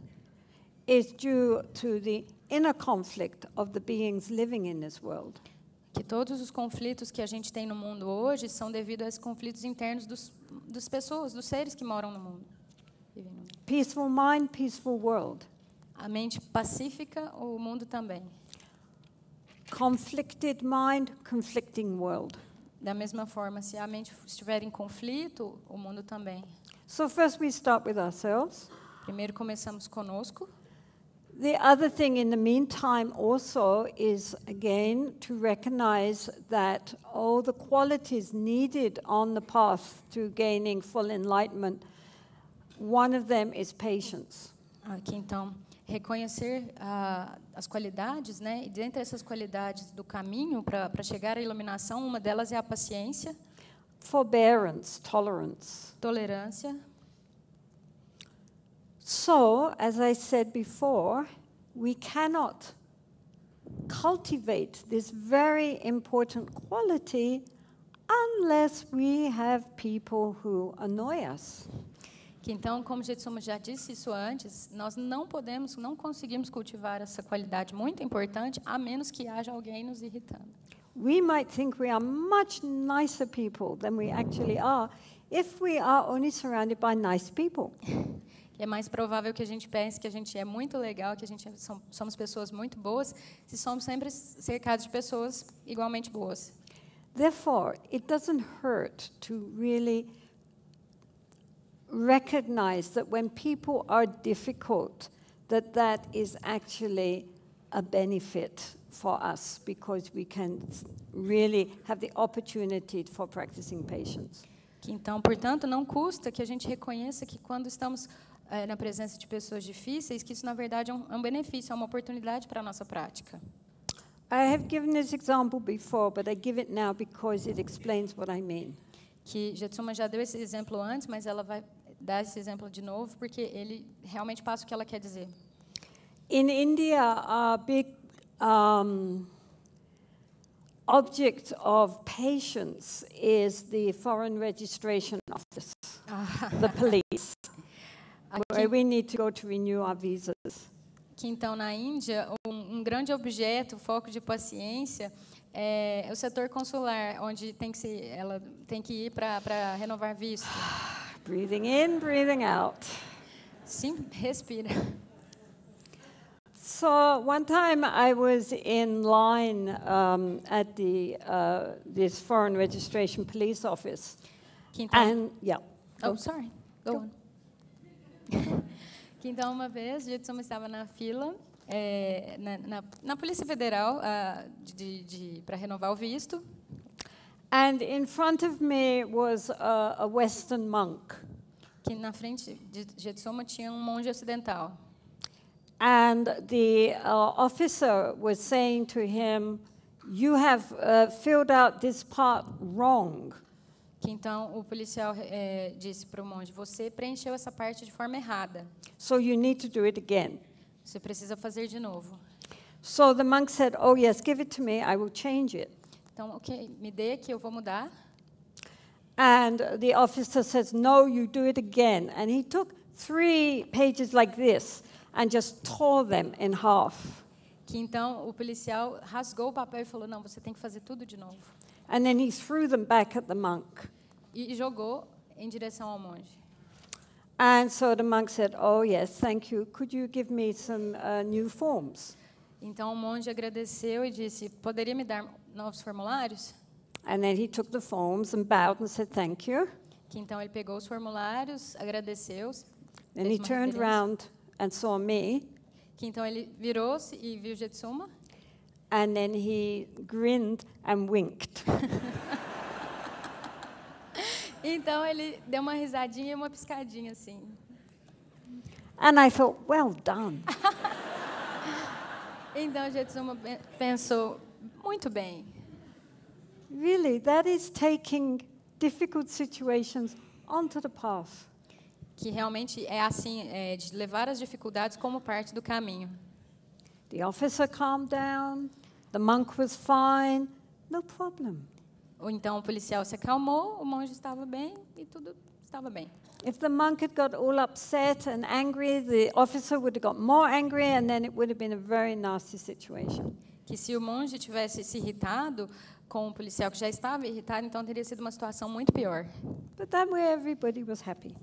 is due to the inner conflict of the beings living in this world. Que todos os conflitos que a gente tem no mundo hoje são devido a esses conflitos internos das pessoas, dos seres que moram no mundo. Peaceful mind, peaceful world. A mente pacífica, o mundo também. Conflicted mind, conflicting world. Da mesma forma, se a mente estiver em conflito, o mundo também. So first we start with ourselves. Primeiro começamos conosco. The other thing in the meantime also is, again, to recognize that all the qualities needed on the path to gaining full enlightenment, one of them is patience. Aqui, então, reconhecer as qualidades, né? E dentre essas qualidades do caminho para chegar à iluminação, uma delas é a paciência, Forbearance, tolerance. tolerância. So, as I said before, we cannot cultivate this very important quality unless we have people who annoy us. Que então, como Jetsunma já disse isso antes, nós não conseguimos cultivar essa qualidade muito importante a menos que haja alguém nos irritando. We might think we are much nicer people than we actually are if we are only surrounded by nice people. É mais provável que a gente pense que a gente é muito legal, que somos pessoas muito boas, se somos sempre cercados de pessoas igualmente boas. Therefore, it doesn't hurt to really recognize that when people are difficult, that is actually a benefit for us because we can really have the opportunity for practicing patience. Então, portanto, não custa que a gente reconheça que quando estamos na presença de pessoas difíceis, que isso na verdade é um benefício, é uma oportunidade para a nossa prática. I have given this example before, but I give it now because it explains what I mean. Que Jetsunma já deu esse exemplo antes, mas ela vai dar esse exemplo de novo porque ele realmente passa o que ela quer dizer. In India, a big object of patience is the Foreign Registration Office, the police, where we need to go to renew our visas. Que então na Índia um grande objeto, foco de paciência é o setor consular, onde ela tem que ir para renovar visto. Breathing in, breathing out. Sim, respira. So one time I was in line at this Foreign Registration Police Office, and yeah. Oh, sorry. Go on. Que então uma vez Jetsunma estava na fila na Polícia Federal para renovar o visto. And in front of me was a Western monk. Que na frente de Jetsunma tinha monge ocidental. And the officer was saying to him, "You have filled out this part wrong." Que então o policial disse para o monge: "Você preencheu essa parte de forma errada. So you need to do it again." Você precisa fazer de novo. So the monk said, "Oh yes, give it to me. I will change it." Então, ok, me dê que eu vou mudar. And the officer says, "No, you do it again." And he took 3 pages like this and just tore them in half. Que então o policial rasgou o papel e falou: "Não, você tem que fazer tudo de novo." And then he threw them back at the monk. E jogou em direção ao monge. And so the monk said, "Oh yes, thank you. Could you give me some new forms?" Então o monge agradeceu e disse: "Poderia me dar novos formulários?" And then he took the forms and bowed and said, "Thank you." Que então ele pegou os formulários, agradeceu. Then he turned around and saw me. Que então ele virou-se e viu Jetsunma. And then he grinned and winked. Então ele deu uma risadinha e uma piscadinha assim. And I thought, well done. Então Jetsunma pensou, muito bem. Really, that is taking difficult situations onto the path. Que realmente é assim, de levar as dificuldades como parte do caminho. The officer calmed down, the monk was fine, no problem. Ou então o policial se acalmou, o monge estava bem e tudo estava bem. If the monk had got all upset and angry, the officer would have got more angry, and then it would have been a very nasty situation. Que se o monge tivesse se irritado com o policial que já estava irritado, então teria sido uma situação muito pior. But that way everybody was happy.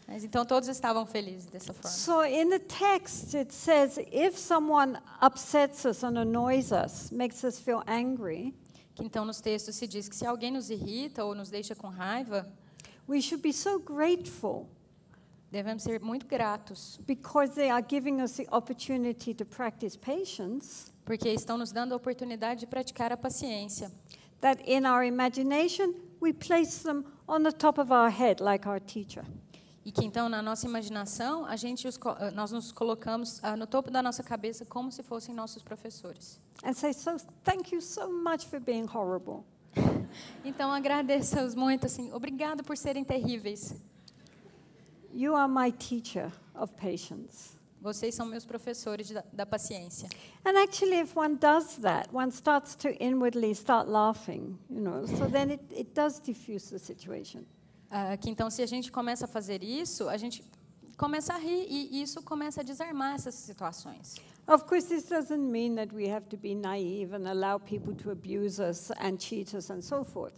Mas então todos estavam felizes dessa forma. So in the text it says, if someone upsets us and annoys us, makes us feel angry, Que então nos textos se diz que se alguém nos irrita ou nos deixa com raiva, we should be so grateful devemos ser muito gratos, because they are giving us the opportunity to practice patience, porque estão nos dando a oportunidade de praticar a paciência. that in our imagination we place them on the top of our head like our teacher. E que então na nossa imaginação nós nos colocamos no topo da nossa cabeça como se fossem nossos professores. And say, so thank you so much for being horrible. Então agradeço-os muito assim, obrigado por serem terríveis. You are my teacher of patience. Vocês são meus professores da paciência. And actually, if one does that, one starts to inwardly start laughing, so then it does diffuse the situation. Que então, se a gente começa a fazer isso, a gente começa a rir e isso começa a desarmar essas situações. Of course, this doesn't mean that we have to be naive and allow people to abuse us and cheat us and so forth.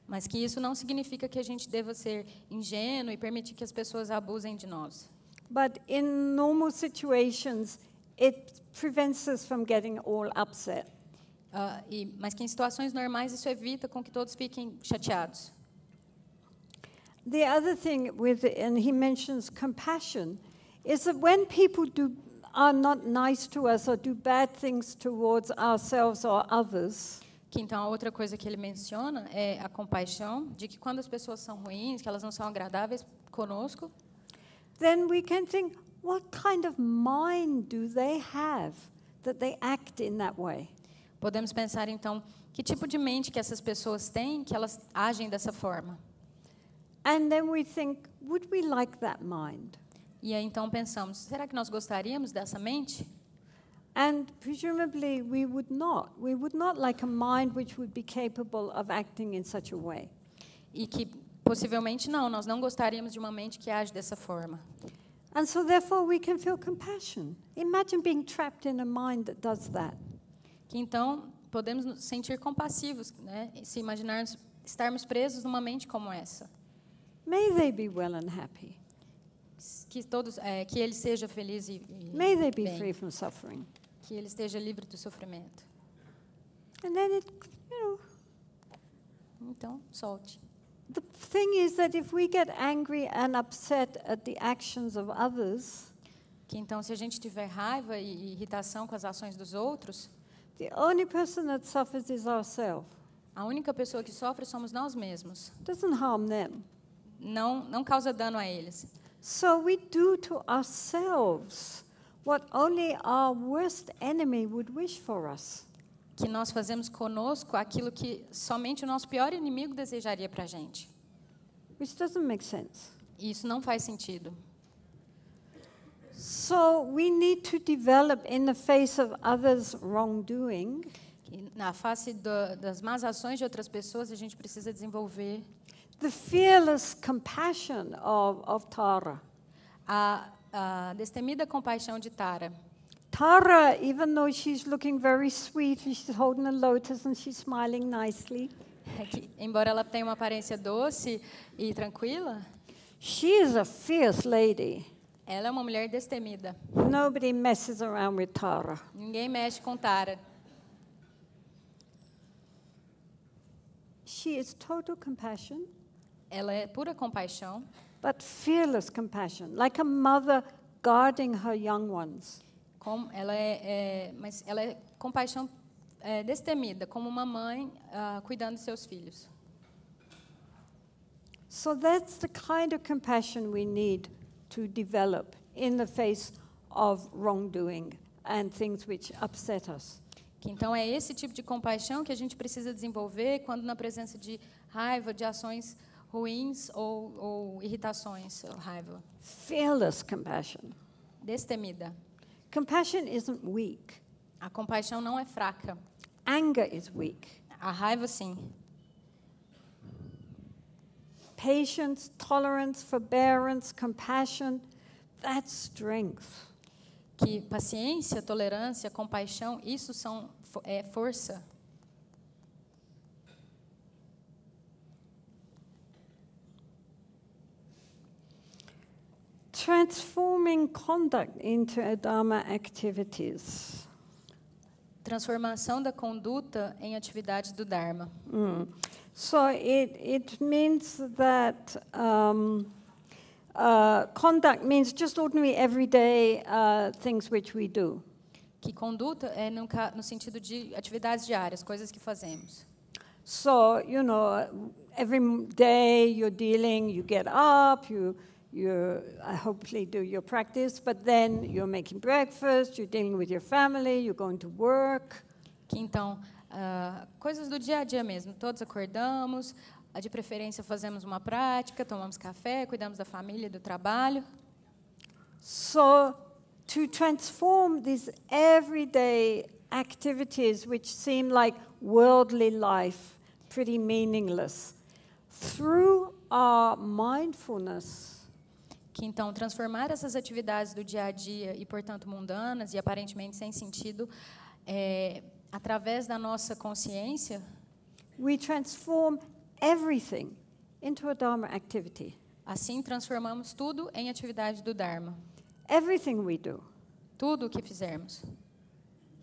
Mas que isso não significa que a gente deva ser ingênuo e permitir que as pessoas abusem de nós. But in normal situations, it prevents us from getting all upset. Mas que em situações normais isso evita com que todos fiquem chateados. The other thing and he mentions compassion, is that when people are not nice to us or do bad things towards ourselves or others, Que então a outra coisa que ele menciona é a compaixão, de que quando as pessoas são ruins, que elas não são agradáveis conosco, then we can think, what kind of mind do they have that they act in that way? podemos pensar então que tipo de mente que essas pessoas têm, que elas agem dessa forma. And then we think, would we like that mind? E aí então pensamos, será que nós gostaríamos dessa mente? And presumably we would not. We would not like a mind which would be capable of acting in such a way. E que possivelmente não, nós não gostaríamos de uma mente que age dessa forma. And so therefore we can feel compassion. Imagine being trapped in a mind that does that. Que então podemos nos sentir compassivos, né? E se imaginarmos estarmos presos numa mente como essa. May they be well and happy. Que ele seja feliz e May they be bem. free from suffering. Que ele esteja livre do sofrimento. And then Então, solte. the thing is that if we get angry and upset at the actions of others, Que então, se a gente tiver raiva e irritação com as ações dos outros, the only person that suffers is ourselves. a única pessoa que sofre somos nós mesmos. Doesn't harm them. Não causa dano a eles. So we do to ourselves what only our worst enemy would wish for us. Que nós fazemos conosco aquilo que somente o nosso pior inimigo desejaria para a gente. Which doesn't make sense. E isso não faz sentido. So we need to develop in the face of others' wrongdoing, Que na face das más ações de outras pessoas, a gente precisa desenvolver the fearless compassion of Tara. a destemida compaixão de Tara. Tara, even though she's looking very sweet, and she's holding a lotus and she's smiling nicely, Que, embora ela tenha uma aparência doce e tranquila, she is a fierce lady. ela é uma mulher destemida. Nobody messes around with Tara. Ninguém mexe com Tara. She is total compassion. ela é pura compaixão, but fearless compassion, like a mother guarding her young ones. Mas ela é compaixão destemida, como uma mãe cuidando de seus filhos. So that's the kind of compassion we need to develop in the face of wrongdoing and things which upset us. Então é esse tipo de compaixão que a gente precisa desenvolver quando na presença de raiva, de ações ruins ou irritações, ou raiva. Fearless compassion. Destemida. Compassion isn't weak. A compaixão não é fraca. Anger is weak. A raiva, sim. Patience, tolerance, forbearance, compassion, that's strength. Que paciência, tolerância, compaixão, isso é força. Transforming conduct into Dharma activities. Transformação da conduta em atividades do Dharma. So it means that conduct means just ordinary everyday things which we do. Que conduta é no sentido de atividades diárias, coisas que fazemos. So, you know, every day you're dealing, you get up, you hopefully do your practice, but then you're making breakfast, you're dealing with your family, you're going to work. Que então, coisas do dia a dia mesmo, todos acordamos, de preferência fazemos uma prática, tomamos café, cuidamos da família, do trabalho. So, to transform these everyday activities which seem like worldly life, pretty meaningless, through our mindfulness. Que então transformar essas atividades do dia a dia e portanto mundanas e aparentemente sem sentido, através da nossa consciência, we transform everything into a Dharma activity. Assim transformamos tudo em atividade do Dharma. Everything we do. Tudo o que fizermos.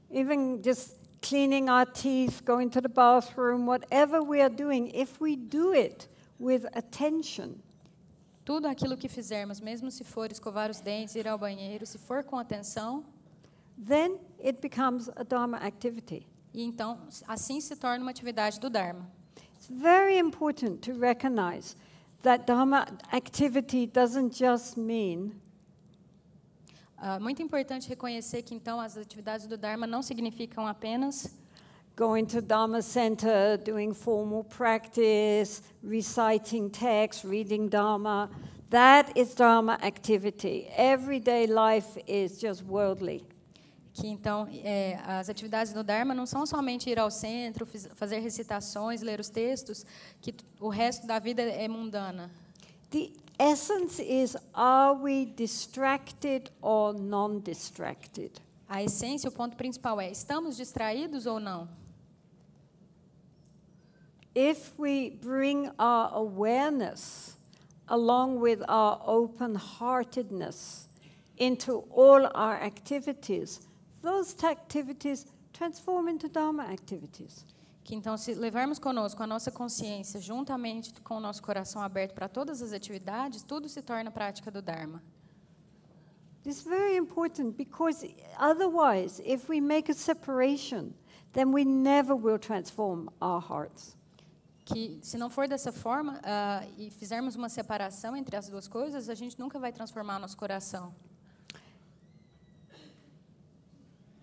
Even just cleaning our teeth, going to the bathroom, whatever we are doing, if we do it with attention. Tudo aquilo que fizermos, mesmo se for escovar os dentes, ir ao banheiro, se for com atenção, then it becomes a Dharma activity. E então, assim se torna uma atividade do Dharma. It's very important to recognize that Dharma activity doesn't just mean muito importante reconhecer que então as atividades do Dharma não significam apenas going to Dharma center, doing formal practice, reciting text, reading Dharma. That is Dharma activity. Everyday life is just worldly. Que então as atividades do Dharma não são somente ir ao centro, fazer recitações, ler os textos, que o resto da vida é mundana. The essence is, are we distracted or non-distracted? A essência, o ponto principal é, estamos distraídos ou não? If we bring our awareness along with our open-heartedness into all our activities, those activities transform into Dharma activities. Que então, se levarmos conosco a nossa consciência juntamente com o nosso coração aberto para todas as atividades, tudo se torna prática do Dharma. This is very important because otherwise, if we make a separation, then we never will transform our hearts. Que se não for dessa forma e fizermos uma separação entre as duas coisas, a gente nunca vai transformar nosso coração.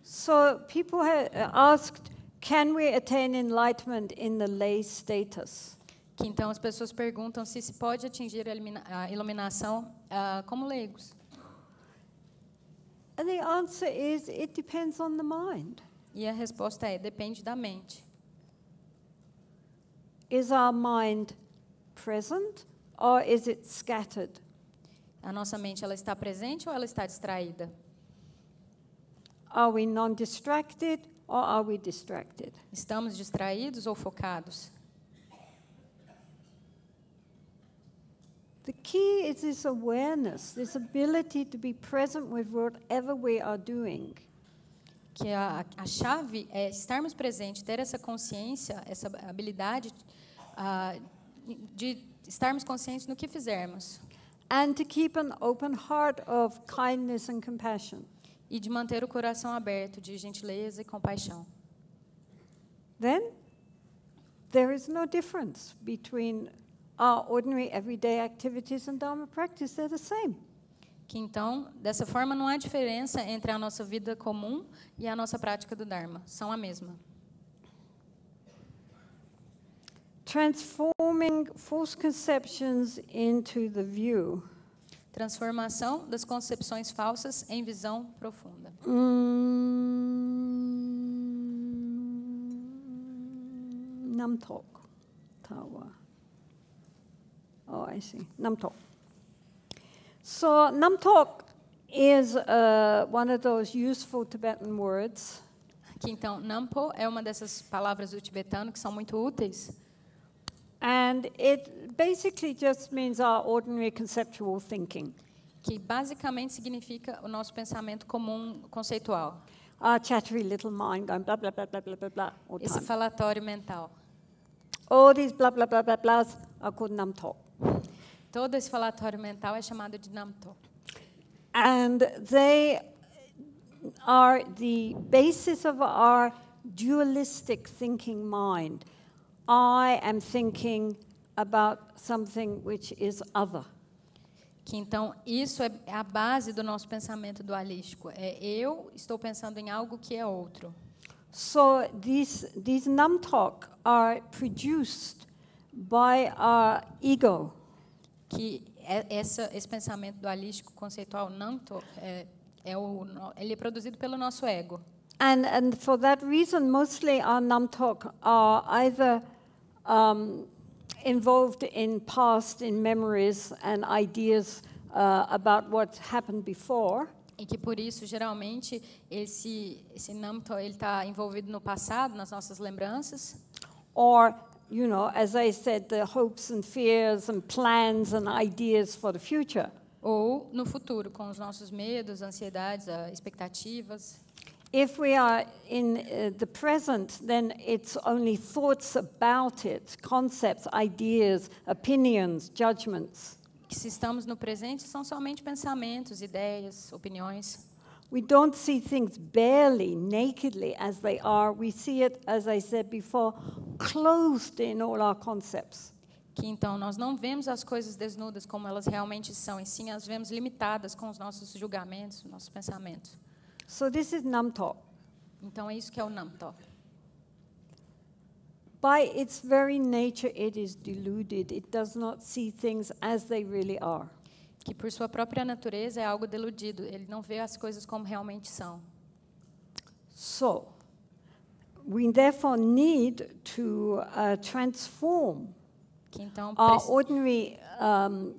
So people have asked, can we attain enlightenment in the lay status? Que então as pessoas perguntam se pode atingir a iluminação como leigos. And the answer is, it depends on the mind. E a resposta é, depende da mente. Is our mind present or is it scattered? A nossa mente, ela está presente ou ela está distraída? Are we non-distracted or are we distracted? Estamos distraídos ou focados? The key is this awareness, this ability to be present with whatever we are doing. Que a chave é estarmos presentes, ter essa consciência, essa habilidade de estarmos conscientes no que fizermos. And to keep an open heart of kindness and compassion. E de manter o coração aberto de gentileza e compaixão. Then, there is no difference between our ordinary everyday activities and Dharma practice. They're the same. Que então, dessa forma, não há diferença entre a nossa vida comum e a nossa prática do Dharma. São a mesma. Transforming false conceptions into the view. Transformação das concepções falsas em visão profunda. Namtok. Tawa. Oh, I see. Namtok. So, Namtok is one of those useful Tibetan words. Que então, Nampo é uma dessas palavras do tibetano que são muito úteis. And it basically just means our ordinary conceptual thinking. Que basicamente significa o nosso pensamento comum conceitual. Our chattery little mind going blah, blah, blah, blah, blah, blah, blah, all the Esse time. falatório mental. All these blah, blah, blah, blah, blahs are called Namtok. Todo esse falatório mental é chamado de Namto. And they are the basis of our dualistic thinking mind. I am thinking about something which is other. Que então isso é a base do nosso pensamento dualístico. Eu estou pensando em algo que é outro. So these Namtok are produced by our ego. Que esse pensamento dualístico conceitual Namto ele é produzido pelo nosso ego. And for that reason, mostly our Namtok are either involved in past, in memories and ideas about what happened before. E que por isso geralmente esse Namto ele está envolvido no passado, nas nossas lembranças. Or, you know, as I said, the hopes and fears and plans and ideas for the future. Ou no futuro, com os nossos medos, ansiedades, expectativas. If we are in the present, then it's only thoughts about it, concepts, ideas, opinions, judgments. Que se estamos no presente, são somente pensamentos, ideias, opiniões. We don't see things barely, nakedly as they are. We see it, as I said before, clothed in all our concepts. Que então nós não vemos as coisas desnudas como elas realmente são, e sim as vemos limitadas com os nossos julgamentos, nossos pensamentos. So this is Namtok. Então é isso que é o Namto. By its very nature, it is deluded. It does not see things as they really are. Que por sua própria natureza é algo deludido. Ele não vê as coisas como realmente são. So, we therefore need to transform Que então our ordinary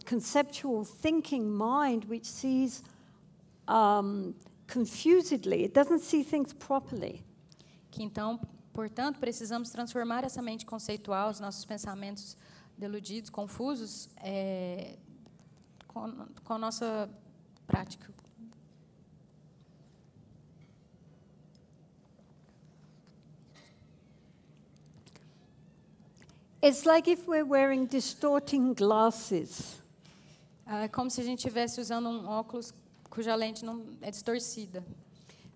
conceptual thinking mind, which sees confusedly. It doesn't see things properly. Que então, portanto, precisamos transformar essa mente conceitual, os nossos pensamentos deludidos, confusos, com a nossa prática. It's like if we're wearing distorting glasses. É como se a gente estivesse usando um óculos cuja lente não é distorcida.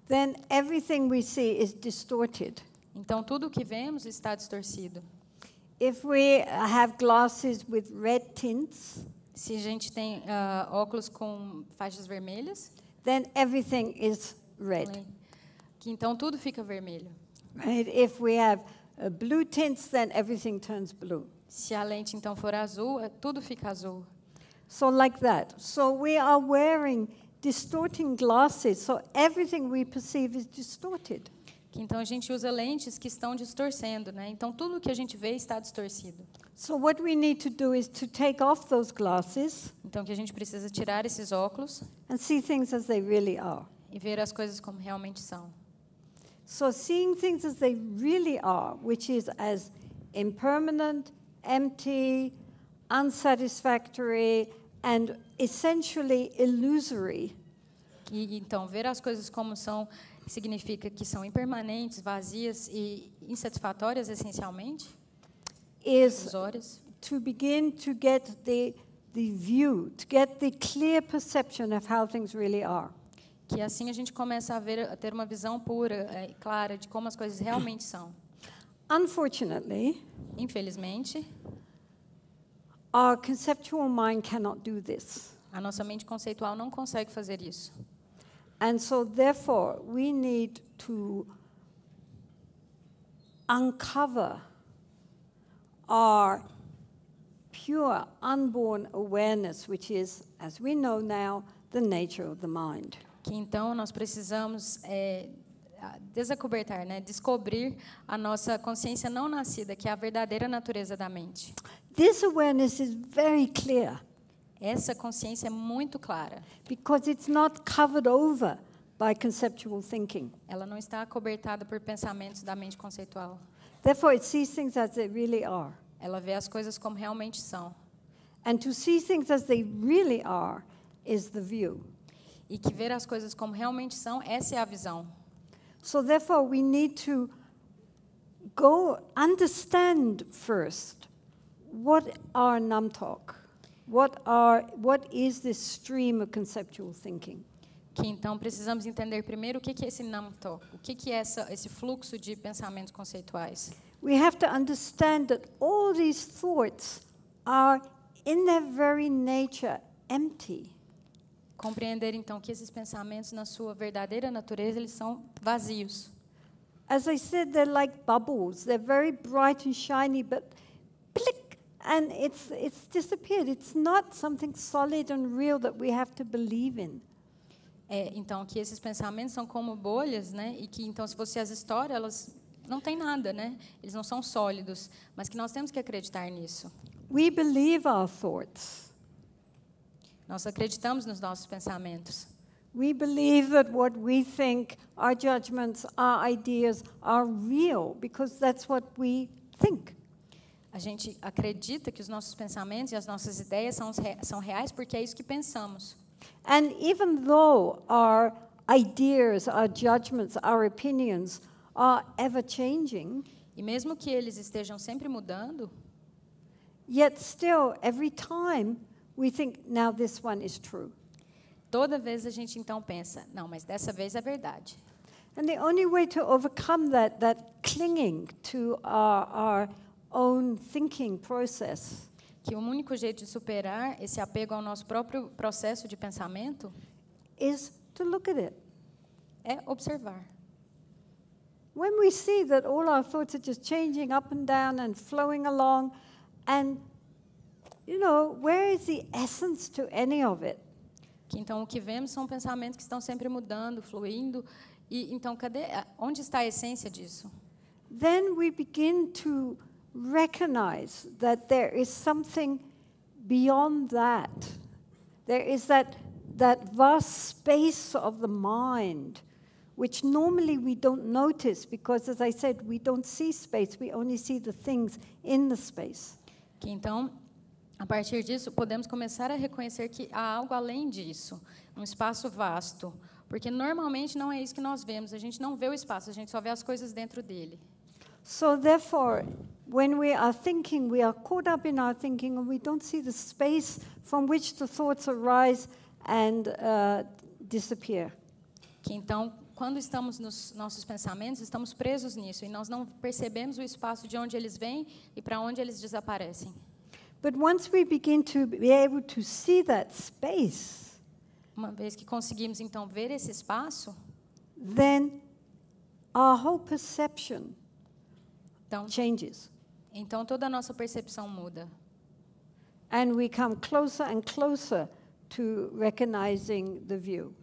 Then everything we see is distorted. Então tudo o que vemos está distorcido. If we have glasses with red tints, se a gente tem óculos com faixas vermelhas, then everything is red. Que então tudo fica vermelho. Right? If we have blue tints, then everything turns blue. Se a lente então for azul, tudo fica azul. So like that. So we are wearing distorting glasses, so everything we perceive is distorted. Que então a gente usa lentes que estão distorcendo, né? Então tudo que a gente vê está distorcido. So what we need to do is to take off those glasses. Então que a gente precisa tirar esses óculos and see things as they really are. E ver as coisas como realmente são. So seeing things as they really are, which is as impermanent, empty, unsatisfactory, and essentially illusory. E então ver as coisas como são significa que são impermanentes, vazias e insatisfatórias essencialmente. Is ilusórias. to begin to get the view, to get the clear perception of how things really are. Que assim a gente começa a ter uma visão pura e clara de como as coisas realmente são. Unfortunately, infelizmente, our conceptual mind cannot do this. A nossa mente conceitual não consegue fazer isso. And so therefore, we need to uncover our pure, unborn awareness, which is, as we know now, the nature of the mind. Que então nós precisamos desacobertar, né, descobrir a nossa consciência não nascida, que é a verdadeira natureza da mente. This awareness is very clear. Essa consciência é muito clara. Because it's not covered over by conceptual thinking. Ela não está acobertada por pensamentos da mente conceitual. Therefore, it sees things as they really are. Ela vê as coisas como realmente são. And to see things as they really are is the view. E que ver as coisas como realmente são, essa é a visão. So therefore, we need to go understand first what are namtok, what is this stream of conceptual thinking. Que então precisamos entender primeiro o que é esse namtok, o que é esse fluxo de pensamentos conceituais. We have to understand that all these thoughts are in their very nature empty. Compreender então que esses pensamentos na sua verdadeira natureza eles são vazios. As I said, they're like bubbles. They're very bright and shiny, but click, and it's disappeared. It's not something solid and real that we have to believe in. Então que esses pensamentos são como bolhas, né? E que então se você as estoura, elas não têm nada, né? Eles não são sólidos, mas que nós temos que acreditar nisso. We believe our thoughts. Nós acreditamos nos nossos pensamentos. We believe that what we think, our judgments, our ideas are real because that's what we think. A gente acredita que os nossos pensamentos e as nossas ideias são reais porque é isso que pensamos. And even though our ideas, our judgments, our opinions are ever changing, e mesmo que eles estejam sempre mudando, yet still every time we think, now this one is true. Toda vez a gente então pensa, não, mas dessa vez é verdade. And the only way to overcome that clinging to our own thinking process Que o único jeito de superar esse apego ao nosso próprio processo de pensamento is to look at it. é observar. When we see that all our thoughts are just changing up and down and flowing along, and, you know, where is the essence to any of it? Que então o que vemos são pensamentos que estão sempre mudando, fluindo, e então onde está a essência disso? Then we begin to recognize that there is something beyond that. There is that vast space of the mind, which normally we don't notice because, as I said, we don't see space, we only see the things in the space. Que então, a partir disso, podemos começar a reconhecer que há algo além disso, um espaço vasto, porque normalmente não é isso que nós vemos, a gente não vê o espaço, a gente só vê as coisas dentro dele. So therefore, when we are thinking, we are caught up in our thinking and we don't see the space from which the thoughts arise and disappear. Que então, quando estamos nos nossos pensamentos, estamos presos nisso e nós não percebemos o espaço de onde eles vêm e para onde eles desaparecem. But once we begin to be able to see that space, uma vez que conseguimos então ver esse espaço, then our whole perception changes. Então toda a nossa percepção muda. And we come closer and closer to recognizing the view.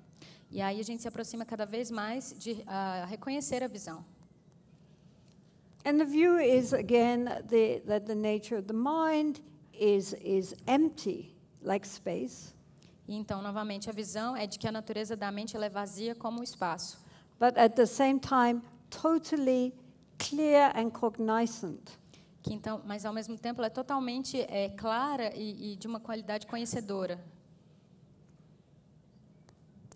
E aí a gente se aproxima cada vez mais de reconhecer a visão. And the view is again that the nature of the mind is empty, like space. E então novamente a visão é de que a natureza da mente ela é vazia como o espaço. But at the same time totally clear and cognizant. Que então, mas ao mesmo tempo ela é totalmente clara e de uma qualidade conhecedora.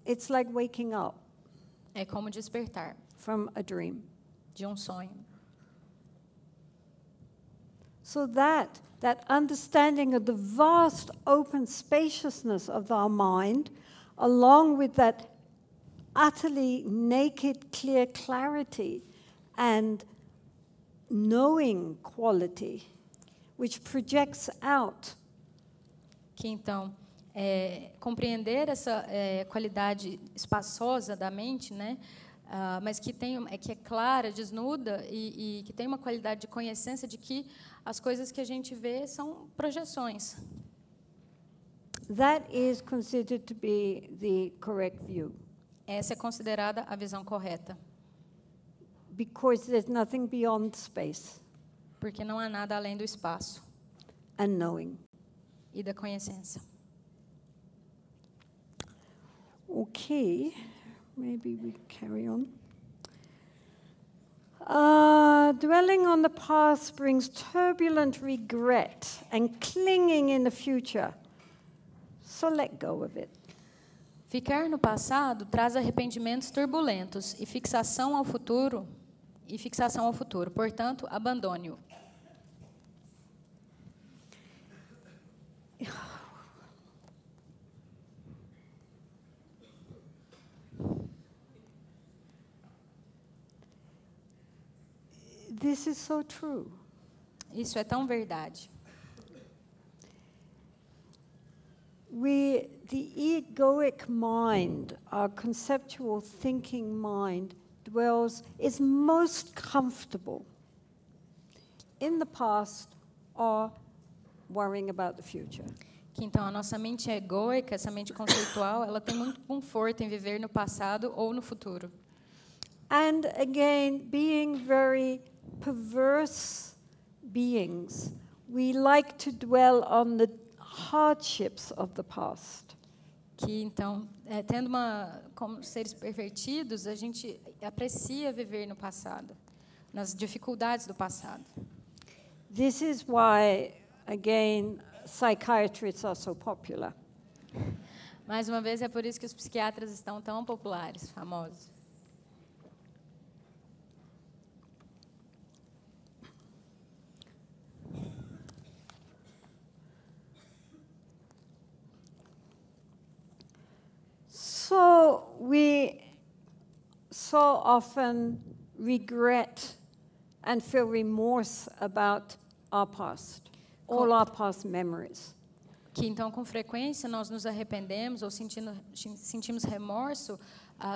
It's like waking up. É como despertar. From a dream. De um sonho. So that understanding of the vast open spaciousness of our mind, along with that utterly naked, clear clarity and knowing quality, which projects out. Que então compreender essa qualidade espaçosa da mente, né? Mas que é clara, desnuda e que tem uma qualidade de conhecência de que as coisas que a gente vê são projeções. That is considered to be the correct view. Essa é considerada a visão correta. Because there's nothing beyond space. Porque não há nada além do espaço. And knowing. E da conhecência. Okay, maybe we carry on. Dwelling on the past brings turbulent regret and clinging in the future. So let go of it. Ficar no passado traz arrependimentos turbulentos e fixação ao futuro. Portanto, abandone-o. This is so true. Isso é tão verdade. The egoic mind, our conceptual thinking mind, is most comfortable in the past or worrying about the future. Que então a nossa mente egoica, essa mente conceitual, ela tem muito conforto em viver no passado ou no futuro. And again, being very perverse beings, we like to dwell on the hardships of the past. Que então, como seres pervertidos, a gente aprecia viver no passado, nas dificuldades do passado. This is why, again, psychiatrists are so popular. Mais uma vez, é por isso que os psiquiatras estão tão populares, famosos. So we so often regret and feel remorse about our past, all our past memories. Que então com frequência nós nos arrependemos ou sentimos remorso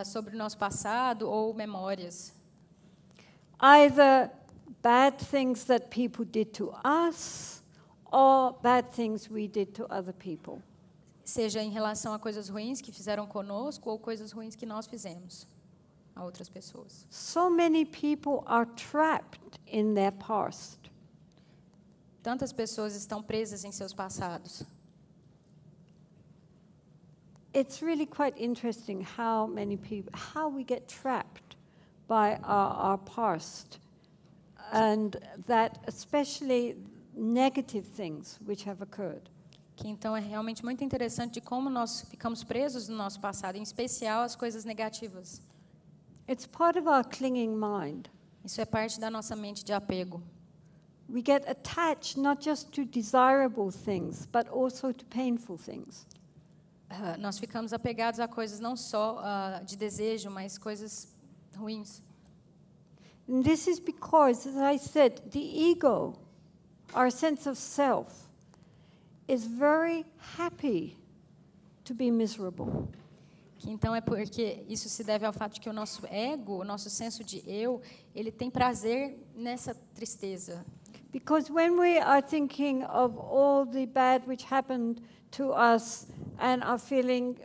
sobre o nosso passado ou memórias. Either bad things that people did to us or bad things we did to other people. Seja em relação a coisas ruins que fizeram conosco ou coisas ruins que nós fizemos a outras pessoas. So many people are trapped in their past. Tantas pessoas estão presas em seus passados. It's really quite interesting how we get trapped by our past, and that especially negative things which have occurred. Que então é realmente muito interessante de como nós ficamos presos no nosso passado, em especial as coisas negativas. It's part of our clinging mind. Isso é parte da nossa mente de apego. We get attached not just to desirable things, but also to painful things. Nós ficamos apegados a coisas não só de desejo, mas coisas ruins. And this is because, as I said, the ego, our sense of self, is very happy to be miserable. Que então é porque isso se deve ao fato de que o nosso ego, o nosso senso de eu, ele tem prazer nessa tristeza. Because when we are thinking of all the bad which happened to us and are feeling,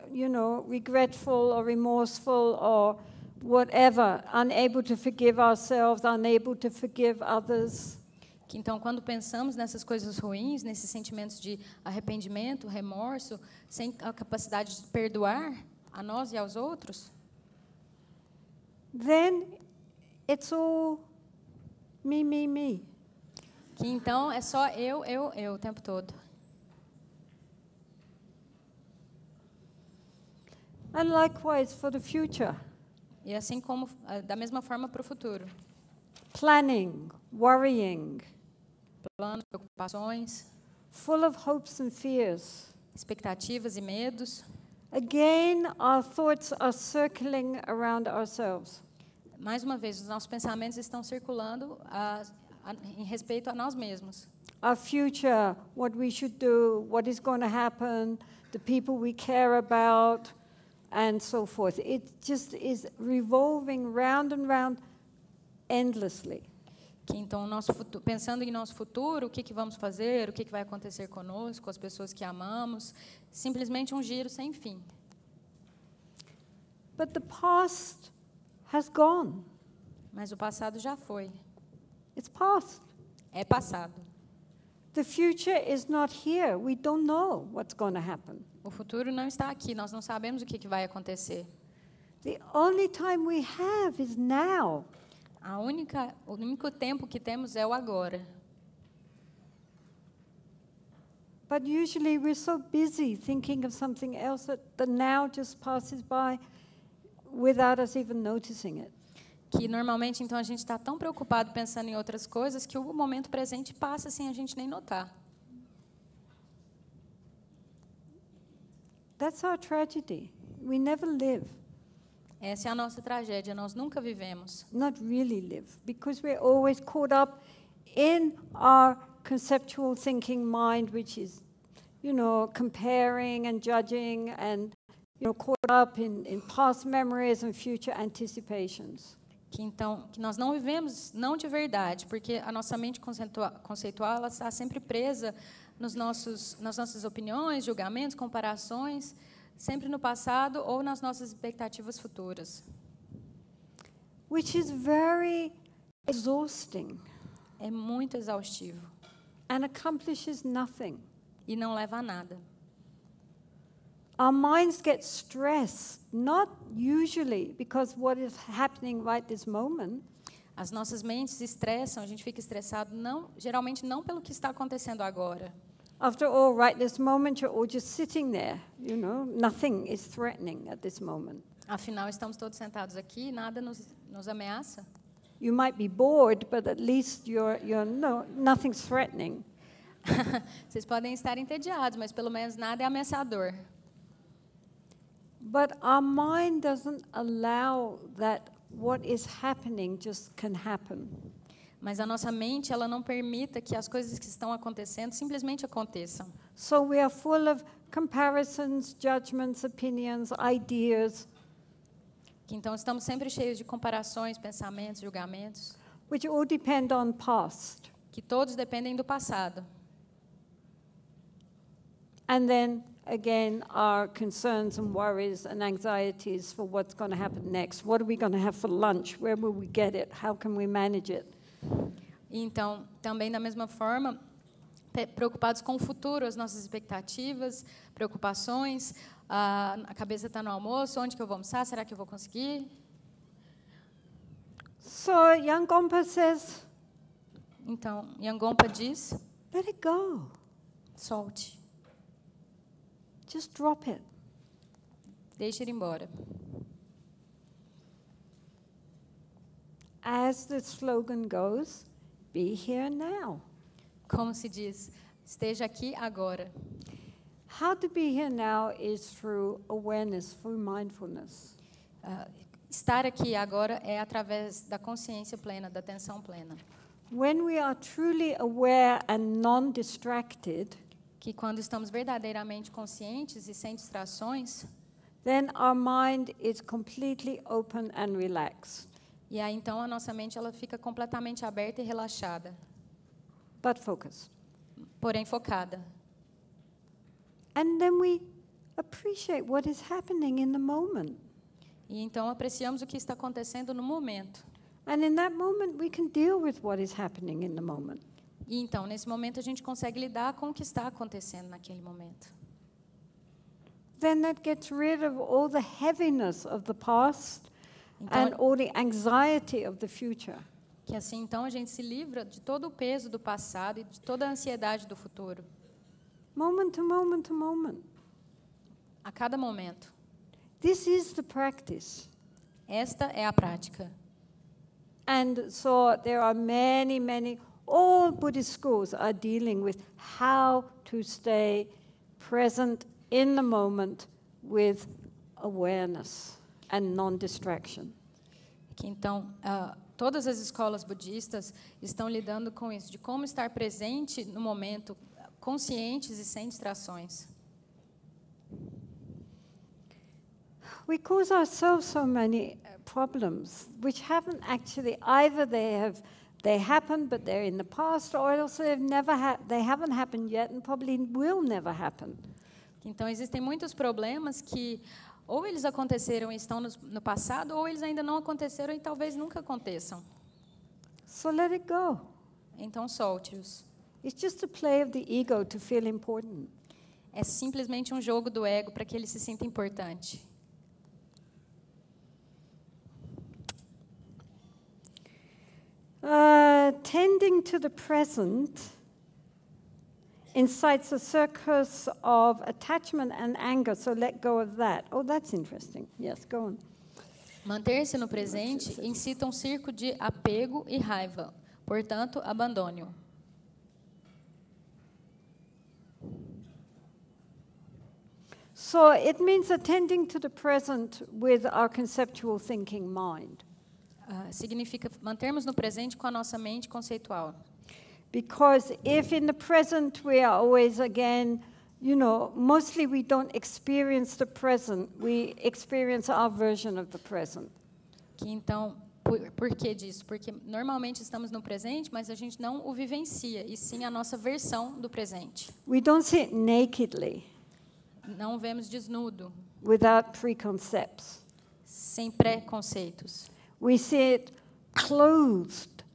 regretful or remorseful or whatever, unable to forgive ourselves, unable to forgive others. Que então, quando pensamos nessas coisas ruins, nesses sentimentos de arrependimento, remorso, sem a capacidade de perdoar a nós e aos outros, then it's all me. Que então é só eu o tempo todo. And likewise for the future. E assim como, da mesma forma para o futuro. Planning, worrying, planos, preocupações, full of hopes and fears. expectativas e medos. Again, our thoughts are circling around ourselves. Mais uma vez, os nossos pensamentos estão circulando em respeito a nós mesmos. Our future, what we should do, what is going to happen, the people we care about, and so forth. It just is revolving round and round endlessly. Que então, pensando em nosso futuro, o que vamos fazer, o que vai acontecer conosco, com as pessoas que amamos, simplesmente um giro sem fim. But the past has gone. Mas o passado já foi. It's past. É passado. The future is not here. We don't know what's going to happen. O futuro não está aqui, nós não sabemos o que vai acontecer. The only time we have is now. O único tempo que temos é o agora. But usually we're so busy thinking of something else that the now just passes by without us even noticing it. Que normalmente então a gente está tão preocupado pensando em outras coisas que o momento presente passa sem a gente nem notar. That's our tragedy. We never live. Essa é a nossa tragédia, nós nunca vivemos. Not really live, because we're always caught up in our conceptual thinking mind, which is, comparing and judging and, caught up in past memories and future anticipations. Que nós não vivemos, não de verdade, porque a nossa mente conceitual ela está sempre presa nas nossas opiniões, julgamentos, comparações, sempre no passado ou nas nossas expectativas futuras. Which is very exhausting. É muito exaustivo. And accomplishes nothing. E não leva a nada. Our minds get stressed, not usually because what is happening right this moment. As nossas mentes se estressam, a gente fica estressado geralmente não pelo que está acontecendo agora. After all, right this moment you're all just sitting there, nothing is threatening at this moment. Afinal, estamos todos sentados aqui, nada nos ameaça. You might be bored, but at least nothing's threatening. Vocês podem estar entediados, mas pelo menos nada é ameaçador. But our mind doesn't allow that what is happening just can happen. Mas a nossa mente, ela não permite que as coisas que estão acontecendo simplesmente aconteçam. So we are full of comparisons, judgments, opinions, ideas. Então estamos sempre cheios de comparações, pensamentos, julgamentos. Which all depend on past. Que todos dependem do passado. And then again, our concerns and worries and anxieties for what's going to happen next. What are we going to have for lunch? Where will we get it? How can we manage it? Então, também da mesma forma, preocupados com o futuro, as nossas expectativas, preocupações, a cabeça está no almoço, onde que eu vou almoçar? Será que eu vou conseguir? So Yangompa says, então, Yangompa diz, let it go. Solte. Just drop it. Deixe ir embora. As the slogan goes, be here now. Como se diz, esteja aqui agora. How to be here now is through awareness, through mindfulness. Estar aqui agora é através da consciência plena, da atenção plena. When we are truly aware and non-distracted, que quando estamos verdadeiramente conscientes e sem distrações, then our mind is completely open and relaxed. E aí então a nossa mente ela fica completamente aberta e relaxada. But focused. Porém focada. And then we appreciate what is happening in the moment. E então apreciamos o que está acontecendo no momento. And in that moment we can deal with what is happening in the moment. E então nesse momento a gente consegue lidar com o que está acontecendo naquele momento. Then that gets rid of all the heaviness of the past então, and all the anxiety of the future. Que assim então a gente se livra de todo o peso do passado e de toda a ansiedade do futuro. Moment to moment to moment. A cada momento. This is the practice. Esta é a prática. And so there are many All Buddhist schools are dealing with how to stay present in the moment with awareness and non-distraction. Então, todas as escolas budistas estão lidando com isso, de como estar presente no momento, conscientes e sem distrações. We cause ourselves so many problems which haven't actually, either they happened but they're in the past, or else they haven't happened yet and probably will never happen. Então, existem muitos problemas que ou eles aconteceram e estão no passado, ou eles ainda não aconteceram e talvez nunca aconteçam. So let it go. Então, solte-os. It's just a play of the ego to feel important. É simplesmente um jogo do ego para que ele se sinta importante. Tending to the present incites a circus of attachment and anger, so let go of that. Oh, that's interesting. Yes, go on. Manter-se no presente incita um circo de apego e raiva. Portanto, abandone-o. So it means attending to the present with our conceptual thinking mind. Significa mantermos no presente com a nossa mente conceitual. Because if in the present we are always again, mostly we don't experience the present, we experience our version of the present. Que então, por que disso? Porque normalmente estamos no presente, mas a gente não o vivencia, e sim a nossa versão do presente. We don't see it nakedly. Não o vemos desnudo. Without preconcepts. Sem preconceitos. We see it clothed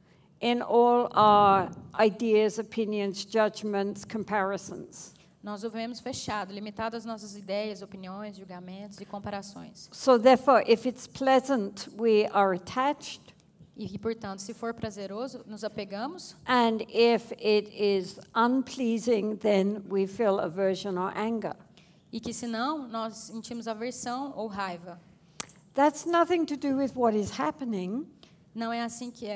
in all our ideas, opinions, judgments, comparisons. Nós o vemos fechado, limitado às nossas ideias, opiniões, julgamentos e comparações. So therefore, if it's pleasant, we are attached. E, portanto, se for prazeroso, nos apegamos. And if it is unpleasing, then we feel aversion or anger. E que, se não, nós sentimos aversão ou raiva. That's nothing to do with what is happening. Não é assim que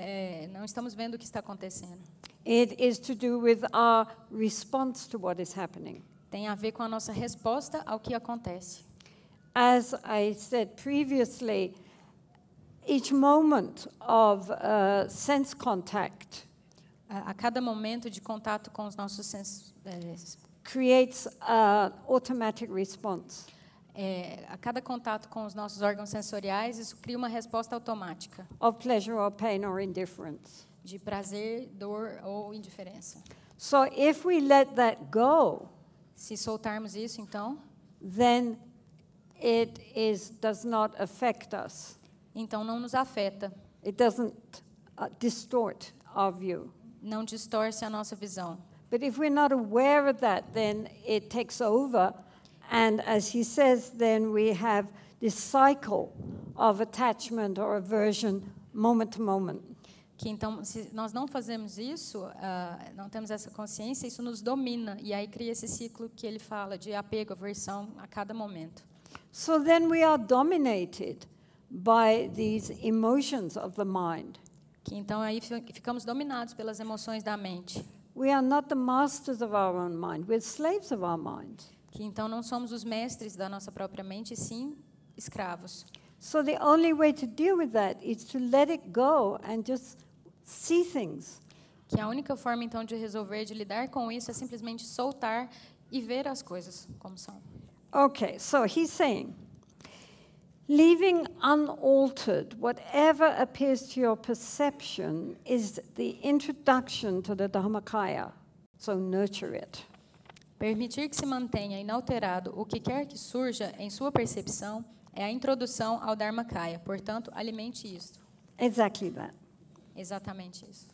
não estamos vendo o que está acontecendo. It is to do with our response to what is happening. Tem a ver com a nossa resposta ao que acontece. As I said previously, each moment of sense contact a cada momento de contato com os nossos sensos creates an automatic response. A cada contato com os nossos órgãos sensoriais, isso cria uma resposta automática. Of pleasure or pain or indifference. De prazer, dor ou indiferença. So if we let that go, se soltarmos isso, então, then it does not affect us. Então não nos afeta. It doesn't distort our view. Não distorce a nossa visão. But if we're not aware of that, then it takes over. And as he says, then we have this cycle of attachment or aversion moment to moment. Que então, se nós não fazemos isso, não temos essa consciência, isso nos domina. E aí cria esse ciclo que ele fala de apego, aversão a cada momento. So then we are dominated by these emotions of the mind. Que então aí ficamos dominados pelas emoções da mente. We are not the masters of our own mind, we're slaves of our mind. Que então não somos os mestres da nossa própria mente, sim escravos. So the only way to deal with that is to let it go and just see things. Que a única forma então de resolver, de lidar com isso, é simplesmente soltar e ver as coisas como são. Okay, so he's saying, leaving unaltered whatever appears to your perception is the introduction to the Dhammakaya. So nurture it. Permitir que se mantenha inalterado o que quer que surja em sua percepção é a introdução ao Dharmakaya. Portanto, alimente isto. Exactly that. Exatamente isso.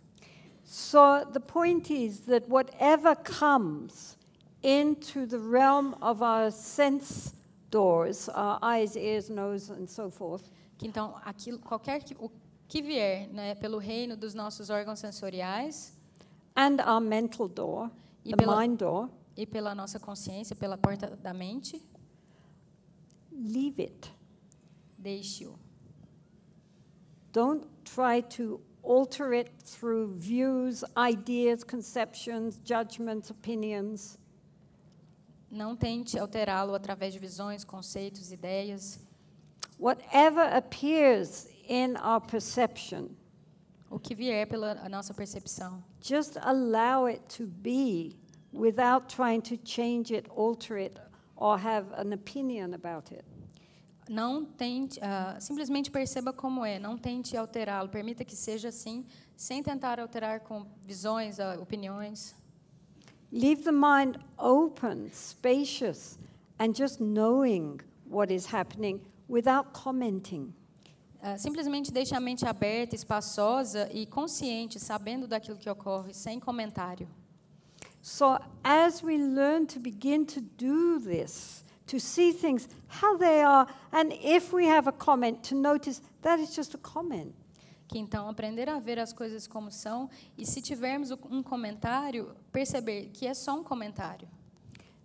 So the point is that whatever comes into the realm of our sense doors, our eyes, ears, nose, and so forth. Que então, o que vier, né, pelo reino dos nossos órgãos sensoriais, and our mental door, the mind door, e pela nossa consciência, pela porta da mente, leave it. Deixe-o. Don't try to alter it through views, ideas, conceptions, judgments, opinions. Não tente alterá-lo através de visões, conceitos, ideias. Whatever appears in our perception, O que vier pela nossa percepção. just allow it to be without trying to change it, alter it, or have an opinion about it. Não tente, simplesmente perceba como é, não tente alterá-lo, permita que seja assim, sem tentar alterar com visões, opiniões. Leave the mind open, spacious, and just knowing what is happening without commenting. Simplesmente deixe a mente aberta, espaçosa e consciente, sabendo daquilo que ocorre, sem comentário. So as we learn to begin to do this, to see things how they are, and if we have a comment, to notice that it's just a comment. Que então aprender a ver as coisas como são e se tivermos um comentário, perceber que é só um comentário.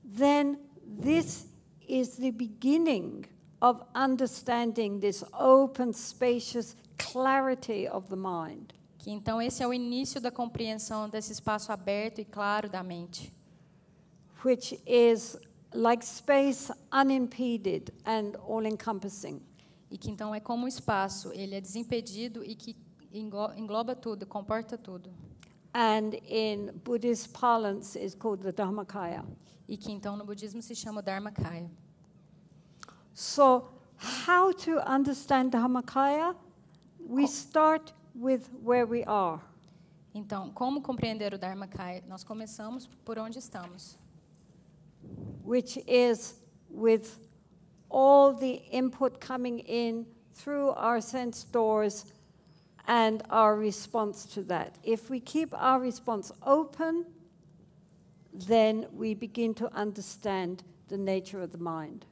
Then this is the beginning of understanding this open, spacious clarity of the mind. Que então esse é o início da compreensão desse espaço aberto e claro da mente. Which is like space unimpeded and all-encompassing. E que então é como o espaço, ele é desimpedido e que engloba tudo, comporta tudo. And in Buddhist parlance is called the Dharmakaya. E que então no budismo se chama Dharmakaya. So how to understand Dharmakaya? We start with where we are. Então, como compreender o Dharmakaya? Nós começamos por onde estamos. Which is with all the input coming in through our sense doors and our response to that. If we keep our response open, then we begin to understand the nature of the mind.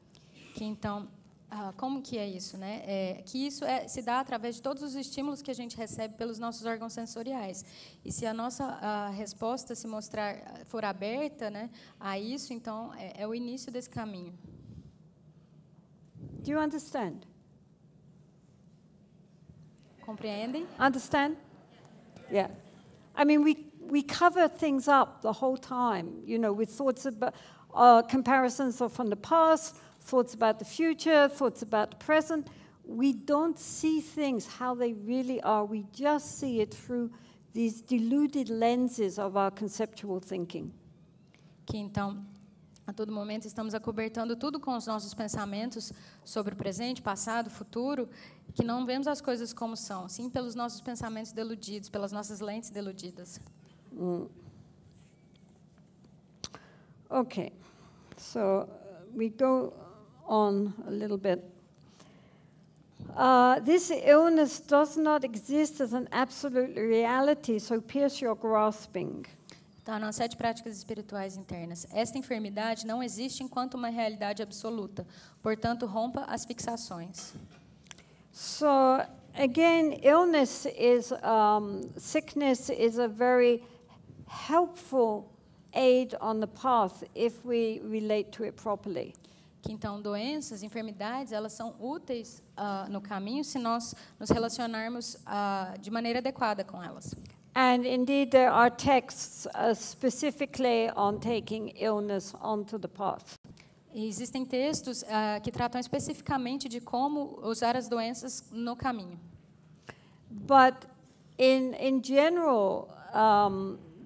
Que então, como que é isso, né? Que isso se dá através de todos os estímulos que a gente recebe pelos nossos órgãos sensoriais. E se a nossa resposta se mostrar for aberta, né, a isso, então é o início desse caminho. Do you understand? Compreendem? Understand? Yeah. I mean, we cover things up the whole time, you know, with thoughts about comparisons from the past, thoughts about the future, thoughts about the present. We don't see things how they really are. We just see it through these deluded lenses of our conceptual thinking. Que então, a todo momento estamos acobertando tudo com os nossos pensamentos sobre o presente, passado, futuro, que não vemos as coisas como são, sim pelos nossos pensamentos deludidos, pelas nossas lentes deludidas. Okay, so we go on a little bit. This illness does not exist as an absolute reality, so pierce your grasping. Então, nas 7 práticas espirituais internas, esta enfermidade não existe enquanto uma realidade absoluta. Portanto, rompa as fixações. So again, sickness is a very helpful aid on the path if we relate to it properly. Que então doenças, enfermidades, elas são úteis no caminho se nós nos relacionarmos de maneira adequada com elas. And indeed, there are texts specifically on taking illness onto the path. E existem textos que tratam especificamente de como usar as doenças no caminho. But in general,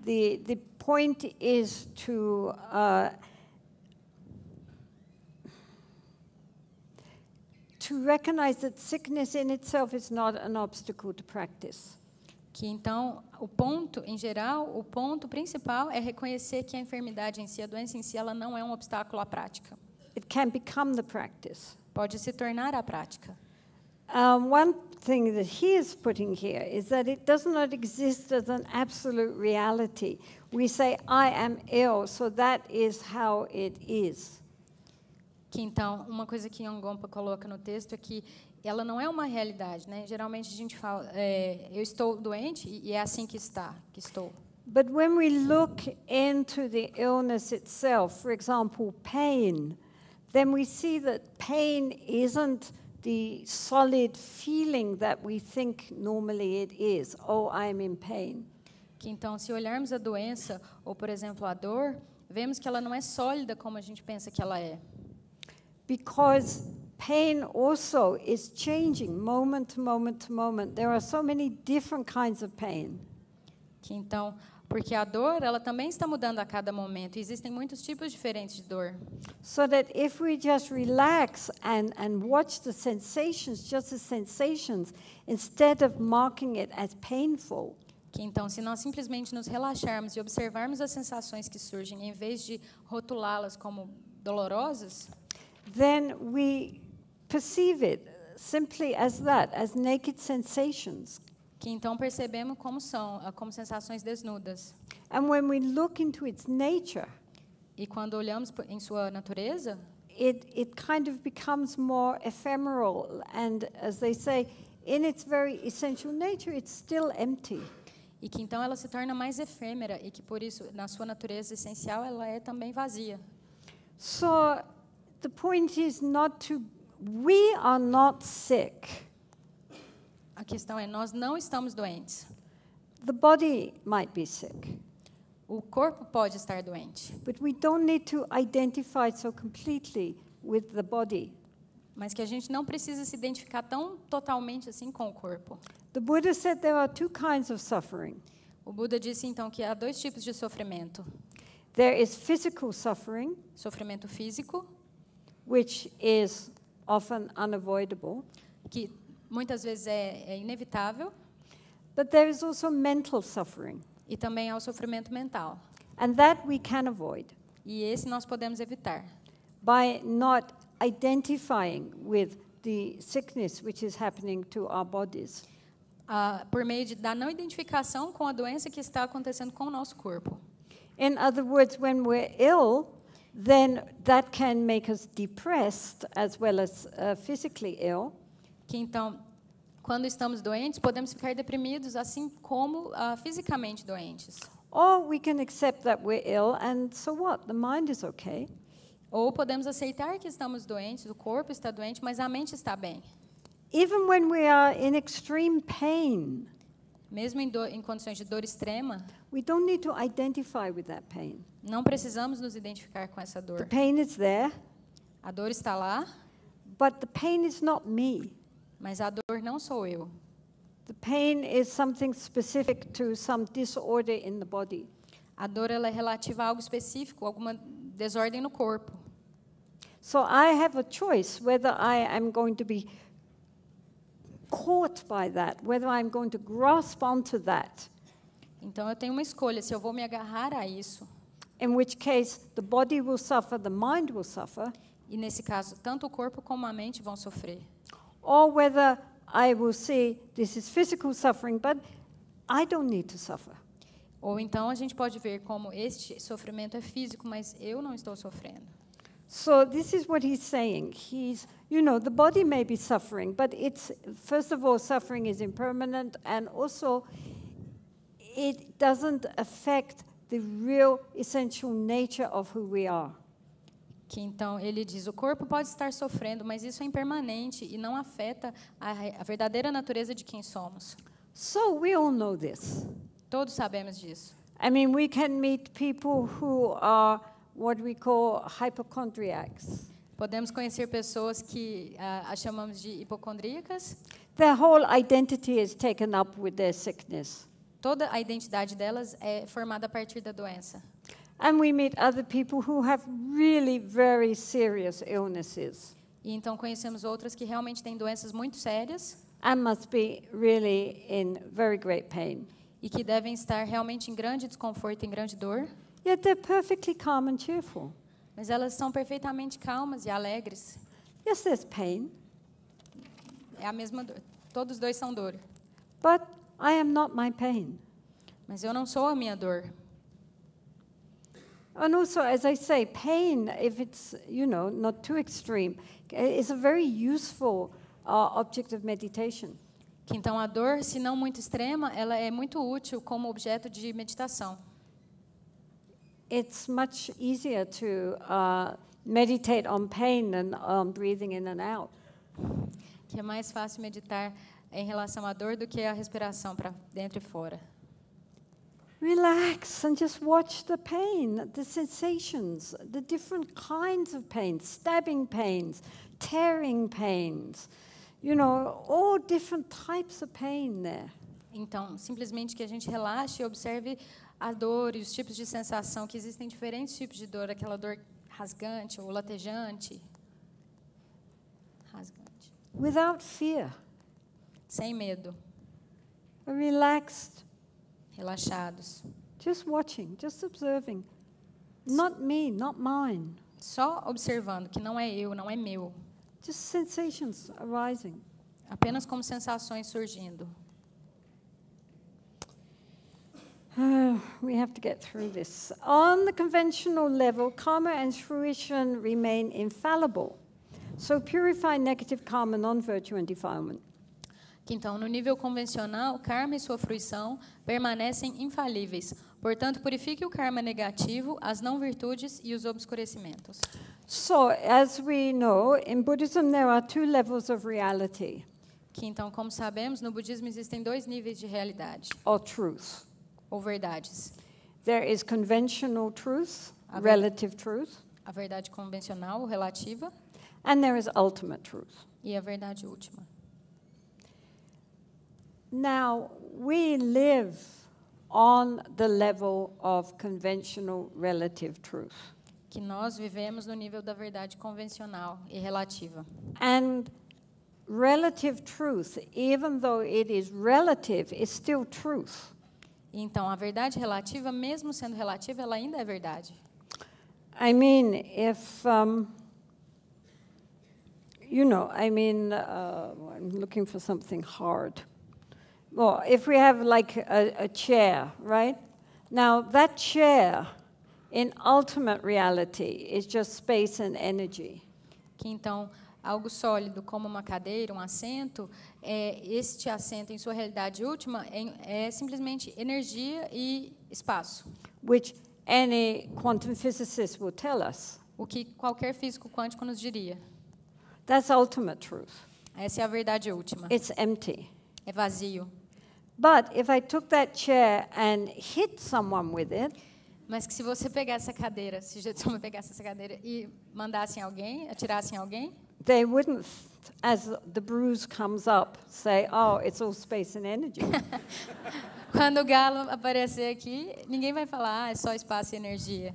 the point is to recognize that sickness in itself is not an obstacle to practice. Que então o ponto, em geral, o ponto principal é reconhecer que a enfermidade em si, a doença em si, ela não é um obstáculo à prática. It can become the practice. Pode se tornar a prática. One thing that he is putting here is that it does not exist as an absolute reality. We say, I am ill, so that is how it is. Que então, uma coisa que Yongompa coloca no texto é que ela não é uma realidade, né? Geralmente a gente fala, eu estou doente e é assim que estou. But when we look into the illness itself, for example, pain, then we see that pain isn't the solid feeling that we think normally it is. Oh, I'm in pain. Que então, se olharmos a doença ou, por exemplo, a dor, vemos que ela não é sólida como a gente pensa que ela é. Because pain also is changing moment to moment to moment. There are so many different kinds of pain. Que então, porque a dor, ela também está mudando a cada momento. Existem muitos tipos diferentes de dor. So that if we just relax and watch the sensations, just as sensations, instead of marking it as painful. Que então, se nós simplesmente nos relaxarmos e observarmos as sensações que surgem, em vez de rotulá-las como dolorosas, then we perceive it simply as that, as naked sensations. que então percebemos como são, como sensações desnudas. And when we look into its nature, E quando olhamos em sua natureza, it kind of becomes more ephemeral, and as they say, in its very essential nature, it's still empty. e que então ela se torna mais efêmera e que por isso, na sua natureza essencial, ela é também vazia. So the point is not to, we are not sick. A questão é, nós não estamos doentes. The body might be sick, O corpo pode estar doente, but we don't need to identify so completely with the body. mas que a gente não precisa se identificar tão totalmente assim com o corpo. The Buddha said there are two kinds of suffering. O Buda disse então que há dois tipos de sofrimento: There is physical suffering, sofrimento físico, which is often unavoidable, que muitas vezes é inevitável, but there is also mental suffering, e também há o sofrimento mental. and that we can avoid E esse nós podemos evitar, by not identifying with the sickness which is happening to our bodies. por meio da não identificação com a doença que está acontecendo com o nosso corpo. In other words, when we're ill, then that can make us depressed as well as physically ill. Que então, quando estamos doentes, podemos ficar deprimidos, assim como fisicamente doentes. Or we can accept that we're ill, and so what? The mind is okay. Ou podemos aceitar que estamos doentes, o corpo está doente, mas a mente está bem. Even when we are in extreme pain, Mesmo em condições de dor extrema, we don't need to identify with that pain. não precisamos nos identificar com essa The dor. pain is there, A dor está lá, but the pain is not me. mas a dor não sou eu. The pain is something specific to some disorder in the body. A dor ela é relativa a algo específico, alguma desordem no corpo. So I have a choice whether I am going to be caught by that, whether I'm going to grasp onto that, Então eu tenho uma escolha, se eu vou me agarrar a isso, in which case the body will suffer, the mind will suffer, e nesse caso, tanto o corpo como a mente vão sofrer. or whether I will see this is physical suffering, but I don't need to suffer. Ou então a gente pode ver como este sofrimento é físico, mas eu não estou sofrendo. So this is what he's saying. He's, the body may be suffering, but it's, first of all, suffering is impermanent, and also it doesn't affect the real essential nature of who we are. Que então ele diz, o corpo pode estar sofrendo, mas isso é impermanente e não afeta a verdadeira natureza de quem somos. So we all know this. Todos sabemos disso. I mean, we can meet people who are what we call hypochondriacs. Podemos conhecer pessoas que as chamamos de hipocondríacas. Their whole identity is taken up with their sickness. Toda a identidade delas é formada a partir da doença. And we meet other people who have really very serious illnesses E então conhecemos outras que realmente têm doenças muito sérias and must be really in very great pain. e que devem estar realmente em grande desconforto, em grande dor, Yet they're perfectly calm and cheerful. mas elas são perfeitamente calmas e alegres. Yes, there's pain, É a mesma dor. Todos dois são dor. but I am not my pain. Mas eu não sou a minha dor. And also, as I say, pain, if it's, not too extreme, is a very useful object of meditation. Que então a dor, se não muito extrema, ela é muito útil como objeto de meditação. It's much easier to meditate on pain than on breathing in and out. Que é mais fácil meditar em relação à dor do que a respiração para dentro e fora. Relax and just watch the pain, the sensations, the different kinds of pain, stabbing pains, tearing pains, all different types of pain there. Então, simplesmente que a gente relaxe e observe a dor e os tipos de sensação, que existem diferentes tipos de dor, aquela dor rasgante ou latejante. Rasgante. Without fear. Sem medo. Relaxed. Relaxados. Just watching, just observing. Not me, not mine. Só observando, que não é eu, não é meu. Just sensations arising. Apenas como sensações surgindo. We have to get through this. On the conventional level, karma and fruition remain infallible. So purify negative karma, non-virtue and defilement. Então, no nível convencional, karma e sua fruição permanecem infalíveis. Portanto, purifique o karma negativo, as não-virtudes e os obscurecimentos. So, as we know, in Buddhism there are two levels of reality. Que então, como sabemos, no budismo existem dois níveis de realidade. Or truth. Ou verdades. There is conventional truth, relative truth. A verdade convencional ou relativa. And there is ultimate truth. E a verdade última. Now, we live on the level of conventional relative truth. Que nós vivemos no nível da verdade convencional e relativa. And relative truth, even though it is relative, is still truth. Então, a verdade relativa, mesmo sendo relativa, ela ainda é verdade. I mean, if I'm looking for something hard. Well, if we have like a chair, right? Now, that chair, in ultimate reality, is just space and energy. Que então, algo sólido como uma cadeira, um assento, este assento, em sua realidade última, é simplesmente energia e espaço. Which any quantum physicist will tell us. O que qualquer físico quântico nos diria. That's ultimate truth. Essa é a verdade última. It's empty. É vazio. But if I took that chair and hit someone with it, mas que se você pegasse a cadeira, se Jetsunma pegasse essa cadeira e mandasse em alguém, atirasse em alguém, they wouldn't, as the bruise comes up, say, "Oh, it's all space and energy." Quando o galo aparecer aqui, ninguém vai falar, é só espaço e energia.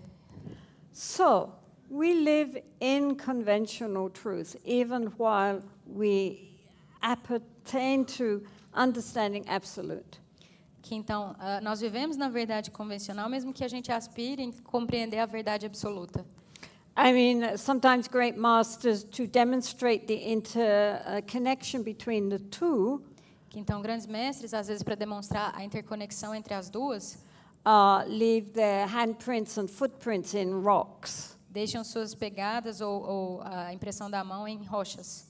So, we live in conventional truth, even while we appertain to understanding absolute. Que então nós vivemos na verdade convencional, mesmo que a gente aspire em compreender a verdade absoluta. I mean, sometimes great masters, to demonstrate the interconnection between the two, que então grandes mestres, às vezes para demonstrar a interconexão entre as duas, leave their handprints and footprints in rocks. Deixam suas pegadas ou a impressão da mão em rochas.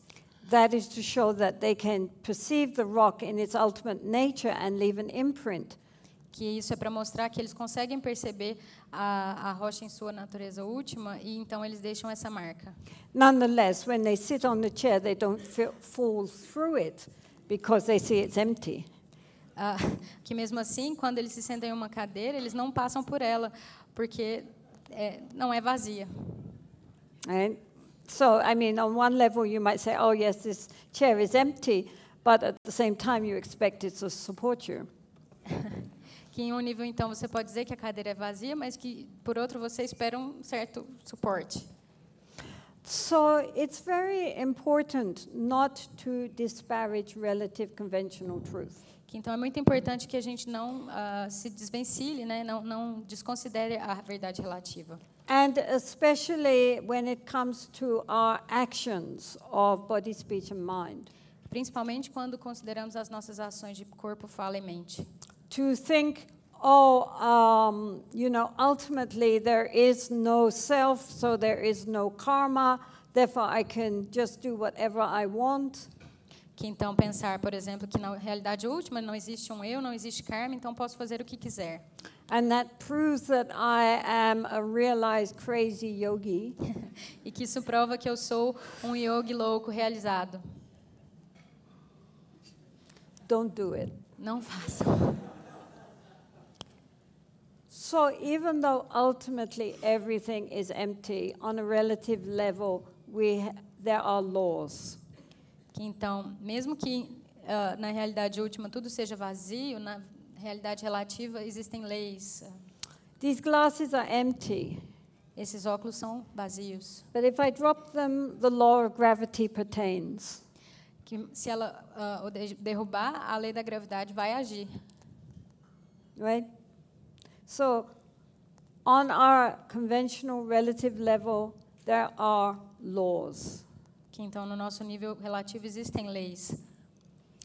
That is to show that they can perceive the rock in its ultimate nature and leave an imprint. Que isso é para mostrar que eles conseguem perceber a rocha em sua natureza última e então eles deixam essa marca. Nonetheless, when they sit on the chair, they don't fall through it because they see it's empty. Que mesmo assim, quando eles se sentem em uma cadeira, eles não passam por ela porque não é vazia. Right? So, I mean, on one level you might say, oh yes, this chair is empty, but at the same time you expect it to support you. Que em um nível, então, você pode dizer que a cadeira é vazia, mas que, por outro, você espera um certo suporte. So, it's very important not to disparage relative conventional truth. Que, então, é muito importante que a gente não se desvencilhe, né? Não desconsidere a verdade relativa. And especially when it comes to our actions of body, speech and mind. Principalmente quando consideramos as nossas ações de corpo, fala e mente. To think, ultimately there is no self, so there is no karma, therefore I can just do whatever I want. Que então pensar, por exemplo, que na realidade última não existe um eu, não existe karma, então posso fazer o que quiser. And that proves that I am a realized crazy yogi. E que isso prova que eu sou um yogi louco realizado. don't do it. Não façam. So even though ultimately everything is empty, on a relative level, there are laws. Então, mesmo que na realidade última tudo seja vazio, na realidade relativa existem leis. These glasses are empty. Esses óculos são vazios. But if I drop them, the law of gravity pertains. Que se ela derrubar, a lei da gravidade vai agir. Right? So, on our conventional relative level, there are laws. Que então no nosso nível relativo existem leis.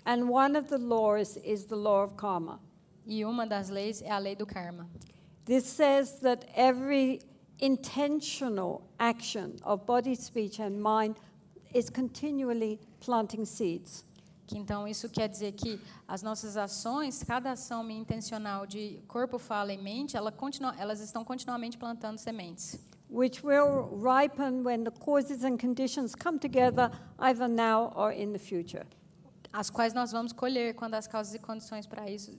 And one of the laws is the law of karma. E uma das leis é a lei do karma. This says that every intentional action of body, speech and mind is continually planting seeds. Que então isso quer dizer que as nossas ações, cada ação intencional de corpo, fala e mente, elas estão continuamente plantando sementes. Which will ripen when the causes and conditions come together, either now or in the future. As quais nós vamos colher quando as causas e condições para isso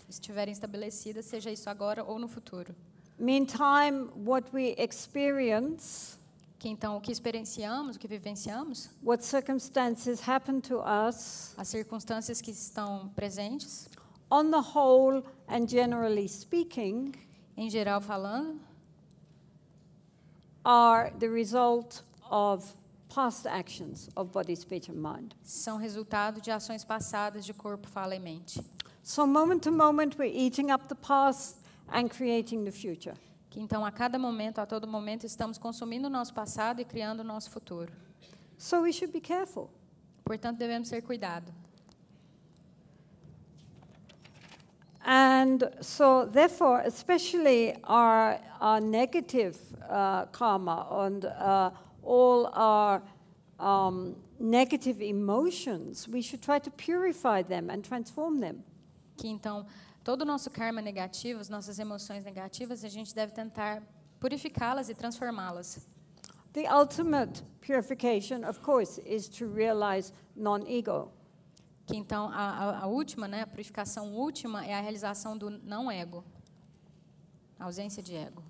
estiverem estabelecidas, seja isso agora ou no futuro. Meantime, what we experience, que então o que experienciamos, o que vivenciamos, what circumstances happen to us, as circunstâncias que estão presentes, on the whole and generally speaking, em geral falando, are the result of past actions of body, speech and mind. São resultado de ações passadas de corpo, fala e mente. So moment to moment we're eating up the past and creating the future. Que então a cada momento, a todo momento estamos consumindo o nosso passado e criando o nosso futuro. So we should be careful. Portanto, devemos ter cuidado. And so therefore, especially our negative karma and all our negative emotions, we should try to purify them and transform them. Que então todo o nosso karma negativo, as nossas emoções negativas, a gente deve tentar purificá-las e transformá-las. The ultimate purification, of course, is to realize non-ego. Que então a última, né, a purificação última é a realização do não ego, a ausência de ego.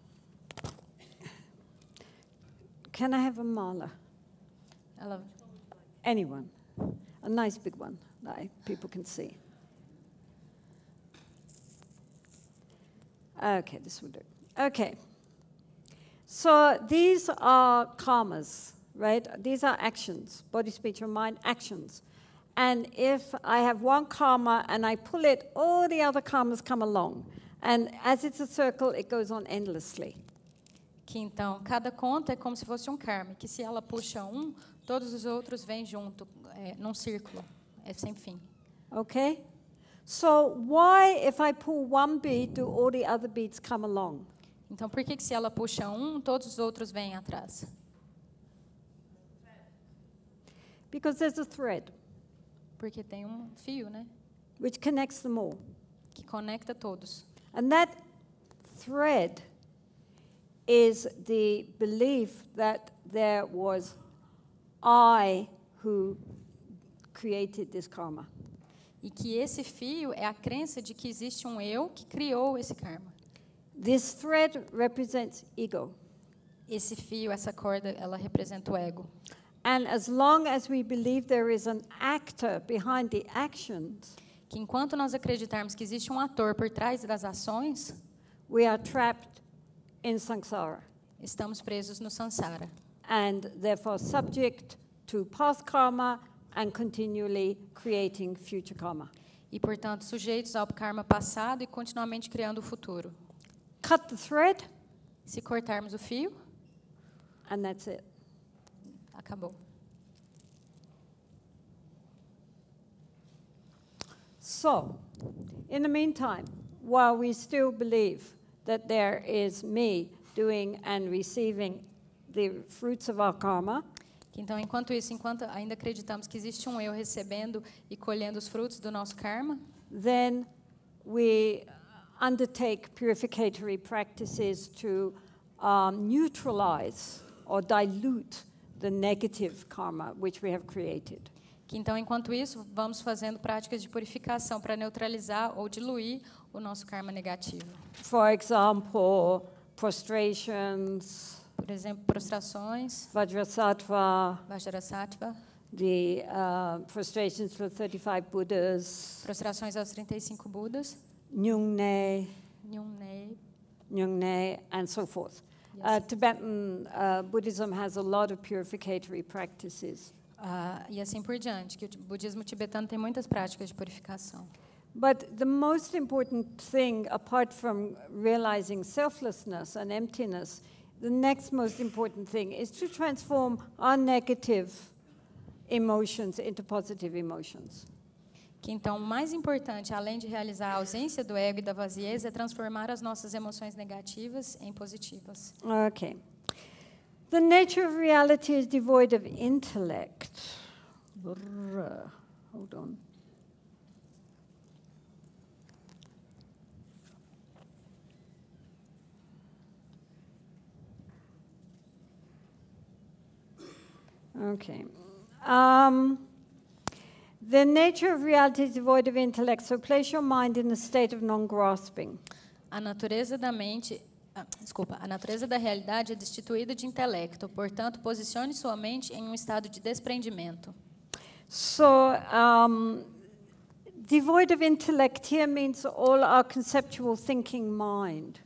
Can I have a mala? Anyone? A nice big one that people can see. Okay, this will do. Okay. So these are karmas, right? These are actions, body, speech, and mind, actions. And if I have one karma and I pull it, all the other karmas come along. And as it's a circle, it goes on endlessly. Que então, cada conta é como se fosse um karma, que se ela puxa um, todos os outros vêm junto, num círculo, é sem fim. Okay? So why, if I pull one bead, do all the other beads come along? Então, por que se ela puxa um, todos os outros vêm atrás? Because there's a thread. Porque tem um fio, né? Which connects them all. Que conecta todos. And that thread is the belief that there was I who created this karma. E que esse fio é a crença de que existe um eu que criou esse karma. This thread represents ego. Esse fio, essa corda, ela representa o ego. And as long as we believe there is an actor behind the actions, que enquanto nós acreditarmos que existe um ator por trás das ações, we are trapped in samsara. Estamos presos no samsara. And therefore subject to past karma and continually creating future karma. E, portanto, sujeitos ao karma passado e continuamente criando o futuro. Cut the thread. Se cortarmos o fio, and that's it. Acabou. So, in the meantime, while we still believe that there is me doing and receiving the fruits of our karma, então, enquanto isso, enquanto ainda acreditamos que existe um eu recebendo e colhendo os frutos do nosso karma, then we undertake purificatory practices to neutralize or dilute the negative karma which we have created. Que, então, enquanto isso, vamos fazendo práticas de purificação para neutralizar ou diluir o nosso karma negativo. For example, prostrations, por exemplo, prostrações, Vajrasattva, Vajrasattva, the prostrations for 35 Buddhas, prostrações aos 35 Budas, Nyungne, and so forth. Yes. Tibetan Buddhism has a lot of purificatory practices. E assim por diante, que o budismo tibetano tem muitas práticas de purificação. But the most important thing, apart from realizing selflessness and emptiness, the next most important thing is to transform our negative emotions into positive emotions. Que então o mais importante, além de realizar a ausência do ego e da vazieza, é transformar as nossas emoções negativas em positivas. Okay. The nature of reality is devoid of intellect. Hold on. Okay. The nature of reality is devoid of intellect, so place your mind in a state of non-grasping. A natureza da mente, a natureza da realidade é destituída de intelecto, portanto, posicione sua mente em um estado de desprendimento. So, devoid of intellect here means all our conceptual thinking mind.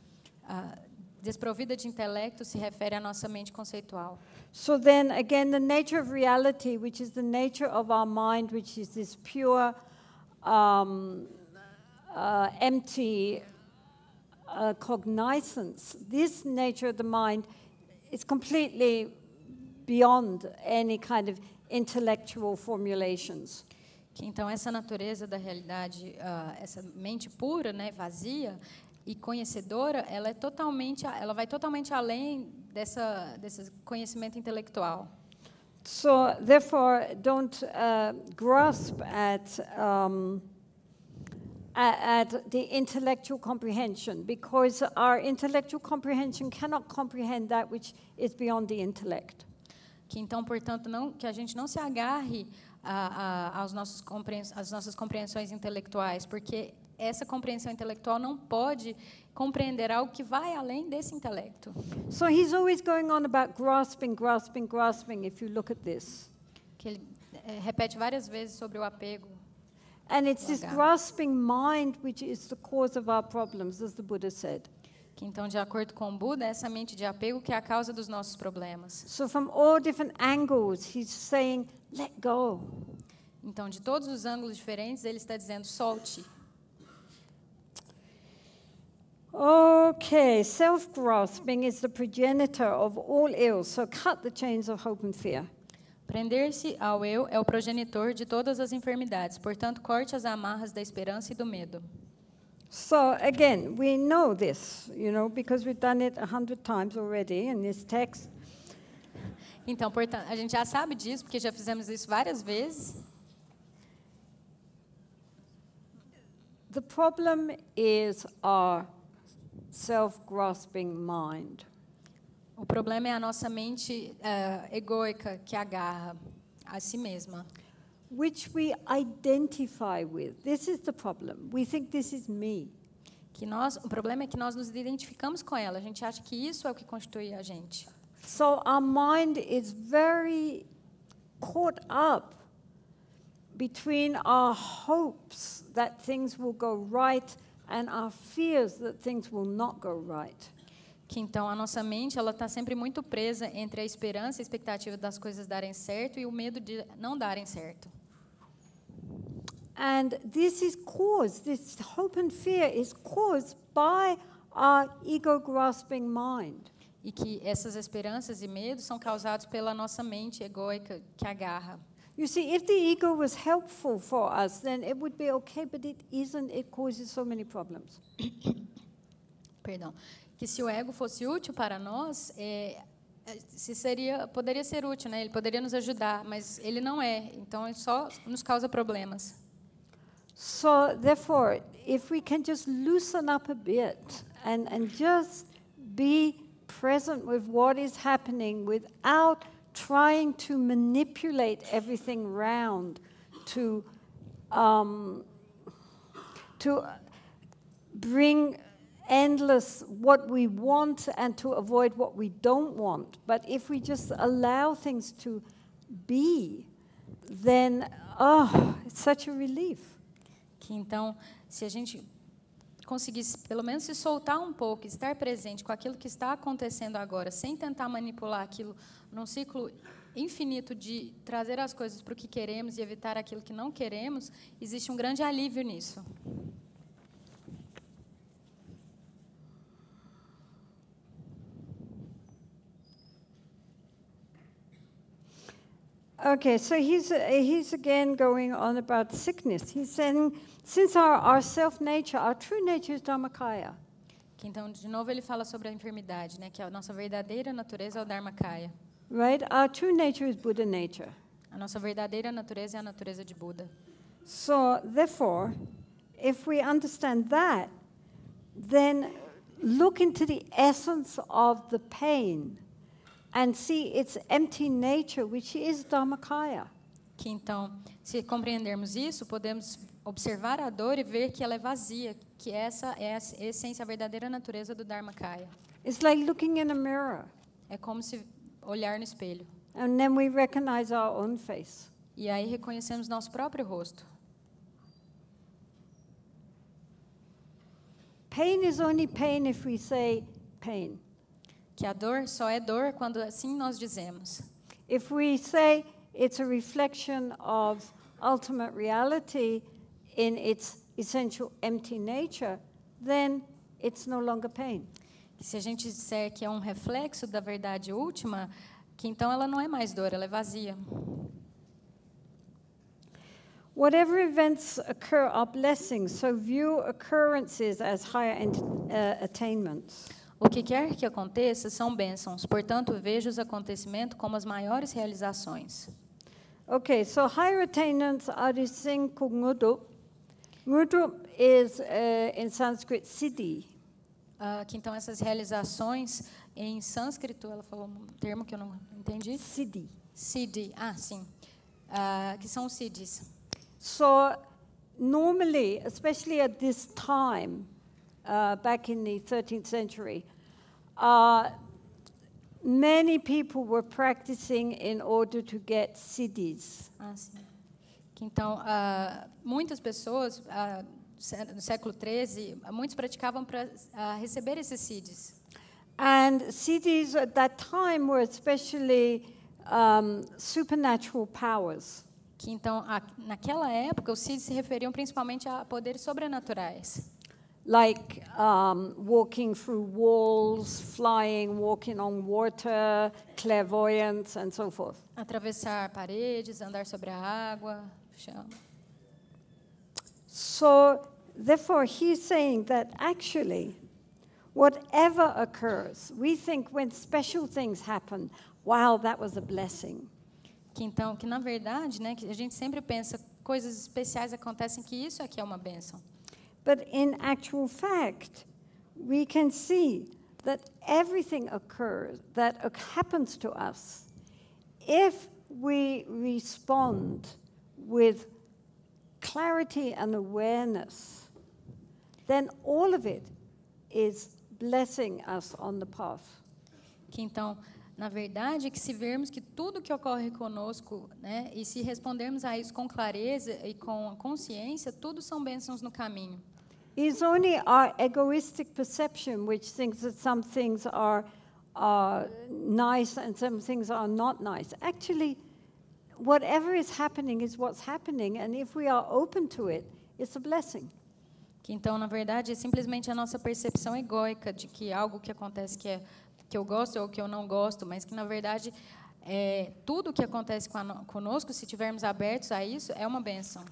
Desprovida de intelecto se refere à nossa mente conceitual. So then, again, the nature of reality, which is the nature of our mind, which is this pure, empty cognizance, this nature of the mind is completely beyond any kind of intellectual formulations. Que então essa natureza da realidade, essa mente pura, né, vazia e conhecedora, ela vai totalmente além desse conhecimento intelectual. So, therefore, don't grasp at the intellectual comprehension, because our intellectual comprehension cannot comprehend that which is beyond the intellect. Que então, portanto, que a gente não se agarre às nossas compreensões intelectuais, porque essa compreensão intelectual não pode compreender algo que vai além desse intelecto. So he's always going on about grasping, grasping, grasping, if you look at this. Que ele repete várias vezes sobre o apego. And it's this grasping mind which is the cause of our problems, as the Buddha said. Que então, de acordo com o Buda, essa mente de apego que é a causa dos nossos problemas. So from all different angles, he's saying, let go. Então, de todos os ângulos diferentes, ele está dizendo, solte. Okay, self-grasping is the progenitor of all ills, so cut the chains of hope and fear. Prender-se ao eu é o progenitor de todas as enfermidades, portanto, corte as amarras da esperança e do medo. So again, we know this, because we've done it 100 times already in this text. Então, portanto, a gente já sabe disso, porque já fizemos isso várias vezes. The problem is our self-grasping mind. O problema é a nossa mente egoica que agarra a si mesma. Which we identify with. This is the problem. We think this is me. O problema é que nós nos identificamos com ela. A gente acha que isso é o que constitui a gente. So our mind is very caught up between our hopes that things will go right and our fears that things will not go right. Que então a nossa mente ela está sempre muito presa entre a esperança e a expectativa das coisas darem certo e o medo de não darem certo. And this hope and fear is caused by our ego-grasping mind. E que essas esperanças e medos são causados pela nossa mente egoica que agarra. You see, if the ego was helpful for us, then it would be okay, but it isn't. It causes so many problems. Perdão. Que se o ego fosse útil para nós, poderia ser útil, né? Ele poderia nos ajudar, mas ele não é. Então, ele só nos causa problemas. So, therefore, if we can just loosen up a bit and just be present with what is happening without trying to manipulate everything round to bring endless what we want and to avoid what we don't want. But if we just allow things to be, then, it's such a relief. Que então, se a gente conseguisse pelo menos se soltar um pouco, estar presente com aquilo que está acontecendo agora, sem tentar manipular aquilo num ciclo infinito de trazer as coisas para o que queremos e evitar aquilo que não queremos, existe um grande alívio nisso. Okay, so he's again going on about sickness. He's saying, since our self-nature, our true nature is Dharmakaya. Que então, de novo, ele fala sobre a enfermidade, né? Que a nossa verdadeira natureza é o Dharmakaya. Right? Our true nature is Buddha nature. A nossa verdadeira natureza é a natureza de Buda. So, therefore, if we understand that, then look into the essence of the pain and see its empty nature, which is Dharmakaya. Que então, se compreendermos isso, podemos observar a dor e ver que ela é vazia, que essa é a essência, a verdadeira natureza do Dharmakaya. It's like looking in a mirror. É como se olhar no espelho. And then we recognize our own face. E aí reconhecemos nosso próprio rosto. Pain is only pain if we say pain. Que a dor só é dor quando assim nós dizemos. If we say it's a reflection of ultimate reality in its essential empty nature, then it's no longer pain. E se a gente disser que é um reflexo da verdade última, que então ela não é mais dor, ela é vazia. Whatever events occur are blessings, so view occurrences as higher attainments. O que quer que aconteça são bênçãos, portanto, veja os acontecimentos como as maiores realizações. Okay, so higher attainments are this thing called ngudu. Ngudu is, in Sanskrit, siddhi. Que então essas realizações, em sânscrito, ela falou um termo que eu não entendi. Siddhi. Siddhi, sim. Que são os siddhis. So, normally, especially at this time, back in the 13th century, many people were practicing in order to get siddhis. Sim. Que então, muitas pessoas, no século XIII, muitos praticavam para receber esses siddhis. And siddhis at that time were especially supernatural powers. Que então, naquela época, os siddhis se referiam principalmente a poderes sobrenaturais. Like walking through walls, flying, walking on water, clairvoyance, and so forth. Atravessar paredes, andar sobre a água, chão. So, therefore, he's saying that actually, whatever occurs, we think when special things happen, wow, that was a blessing. Que então, que na verdade, né, que a gente sempre pensa coisas especiais acontecem, que isso aqui é uma bênção. But in actual fact, we can see that everything occurs, that happens to us, if we respond with clarity and awareness, then all of it is blessing us on the path. Que então, na verdade, que se vermos que tudo que ocorre conosco, né, e se respondermos a isso com clareza e com consciência, tudo são bênçãos no caminho. It's only our egoistic perception which thinks that some things are nice and some things are not nice. Actually, whatever is happening is what's happening, and if we are open to it, it's a blessing. Que então, na verdade, é simplesmente a nossa percepção egóica de que algo que acontece que eu gosto ou que eu não gosto, mas que, na verdade, tudo que acontece conosco, se estivermos abertos a isso, é uma bênção.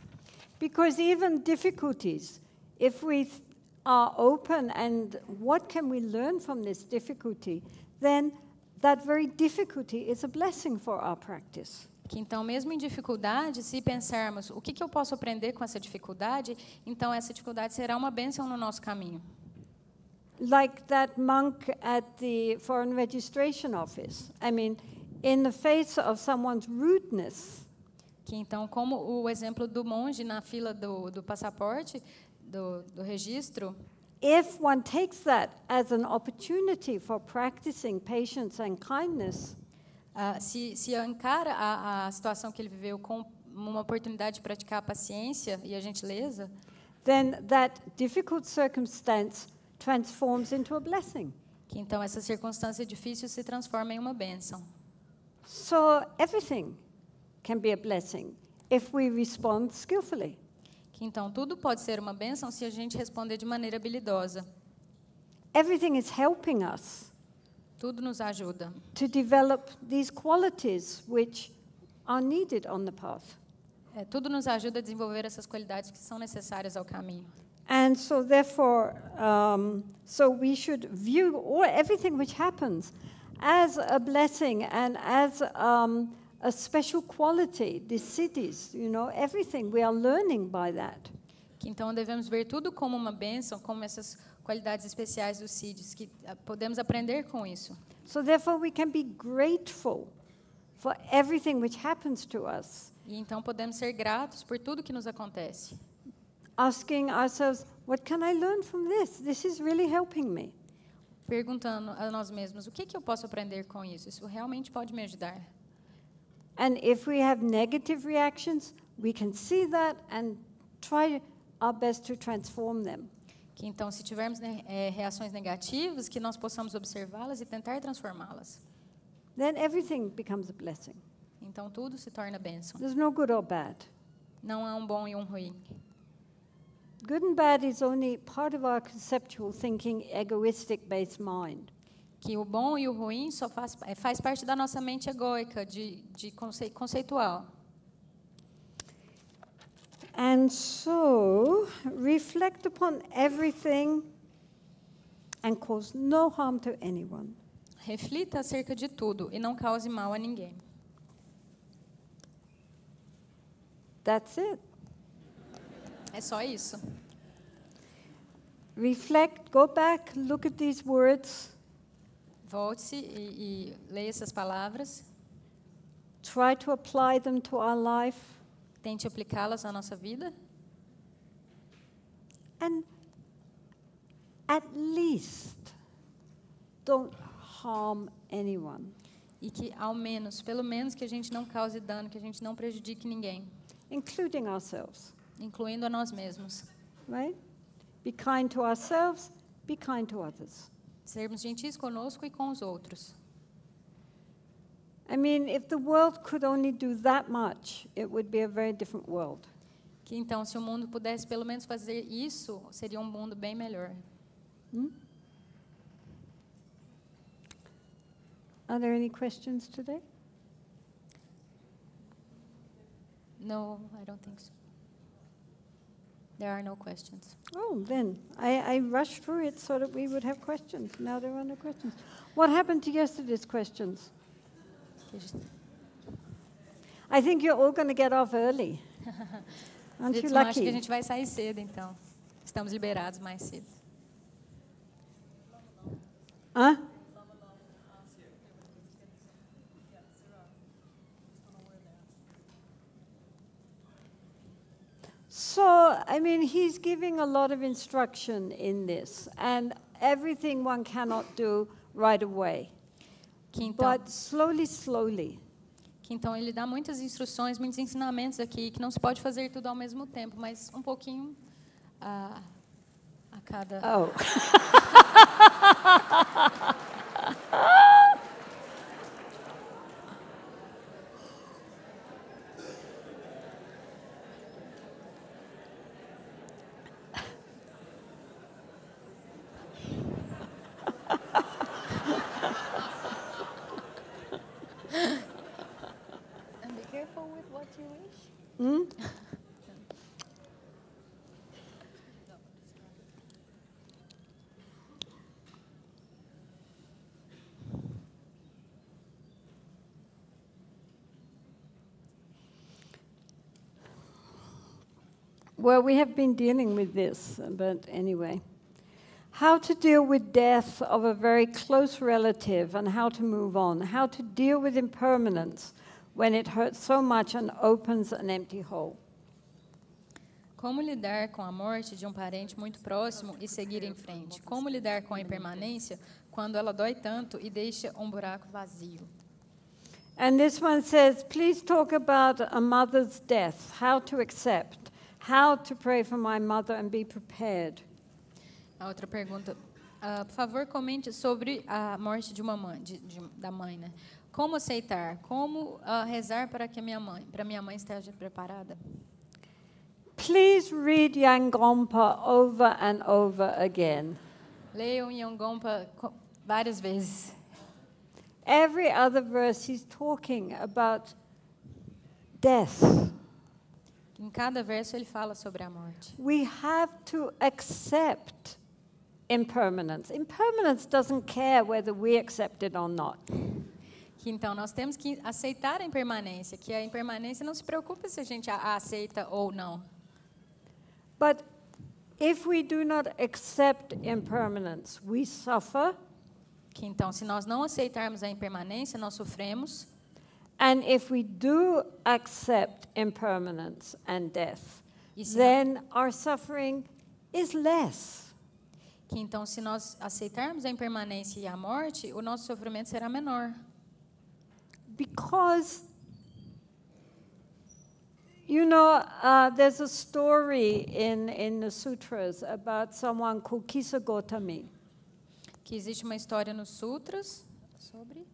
Because even difficulties, if we are open and what can we learn from this difficulty, then that very difficulty is a blessing for our practice. Que então, mesmo em dificuldade, se pensarmos o que eu posso aprender com essa dificuldade, então essa dificuldade será uma bênção no nosso caminho. Like that monk at the Foreign Registration Office. I mean, in the face of someone's rudeness, Que então, como o exemplo do monge na fila do passaporte, do registro, if one takes that as an opportunity for practicing patience and kindness, se encara a situação que ele viveu com uma oportunidade de praticar a paciência e a gentileza, then that difficult circumstance transforms into a blessing. que então essa circunstância difícil se transforma em uma bênção. So everything can be a blessing if we respond skillfully. Que então tudo pode ser uma bênção se a gente responder de maneira habilidosa. Everything is helping us Tudo nos ajuda. to develop these qualities which are needed on the path. Tudo nos ajuda a desenvolver essas qualidades que são necessárias ao caminho. And so therefore, so we should view everything which happens as a blessing and as a special quality. The cities, everything, we are learning by that. Que então devemos ver tudo como uma bênção, como essas qualidades especiais dos sítios, que podemos aprender com isso. So therefore we can be grateful for everything which happens to us. E então podemos ser gratos por tudo que nos acontece. Asking ourselves, what can I learn from this? This is really helping me. Perguntando a nós mesmos, o que eu posso aprender com isso? Isso realmente pode me ajudar. And if we have negative reactions, we can see that and try our best to transform them. Que então, se tivermos reações negativas, que nós possamos observá-las e tentar transformá-las. Then everything becomes a blessing. Então tudo se torna bênção. There's no good or bad. Não há um bom e um ruim. Good and bad is only part of our conceptual thinking, egoistic-based mind. Que o bom e o ruim só faz parte da nossa mente egóica, de conceitual. And so, reflect upon everything and cause no harm to anyone. Reflita acerca de tudo e não cause mal a ninguém. That's it. É só isso. Reflect, go back, look at these words. Volte-se e leia essas palavras. Try to apply them to our life. Tente aplicá-las à nossa vida. And at least don't harm anyone. E que, pelo menos, que a gente não cause dano, que a gente não prejudique ninguém. Including ourselves. Incluindo a nós mesmos. Right? Be kind to ourselves, be kind to others. Sermos gentis conosco e com os outros. I mean, if the world could only do that much, it would be a very different world. Que então, se o mundo pudesse pelo menos fazer isso, seria um mundo bem melhor. Are there any questions today? No, I don't think so. There are no questions. Oh, then I rushed through it so that we would have questions. Now there are no questions. What happened to yesterday's questions? I think you're all going to get off early. Aren't you Jetsunma, acho que a lucky? gente vai sair cedo, então. Estamos liberados mais cedo. Huh? So, I mean, he's giving a lot of instruction in this, and everything one cannot do right away. Que então, But slowly, slowly. que então ele dá muitas instruções, muitos ensinamentos aqui, que não se pode fazer tudo ao mesmo tempo, mas um pouquinho a cada... Oh. And be careful with what you wish. Well, we have been dealing with this, but anyway. How to deal with death of a very close relative and how to move on. How to deal with impermanence when it hurts so much and opens an empty hole. Como lidar com a morte de um parente muito próximo e seguir em frente? Como lidar com a impermanência quando ela dói tanto e deixa um buraco vazio? And this one says, please talk about a mother's death, how to accept, how to pray for my mother and be prepared. A outra pergunta, por favor, comente sobre a morte de uma mãe, da mãe, né? Como aceitar? Como rezar para que minha mãe esteja preparada? Please read Yangompa over and over again. Leiam Yangompa várias vezes. Every other verse he's talking about death. Em cada verso ele fala sobre a morte. We have to accept impermanence. Impermanence doesn't care whether we accept it or not. Então nós temos que aceitar a impermanência, que a impermanência não se preocupa se a gente a aceita ou não. But if we do not accept impermanence, we suffer. Que então, se nós não aceitarmos a impermanência, nós sofremos. And if we do accept impermanence and death, then our suffering is less. Que então, se nós aceitarmos a impermanência e a morte, o nosso sofrimento será menor. Because, you know, there's a story in the sutras about someone called Kisagotami. Que existe uma história nos sutras sobre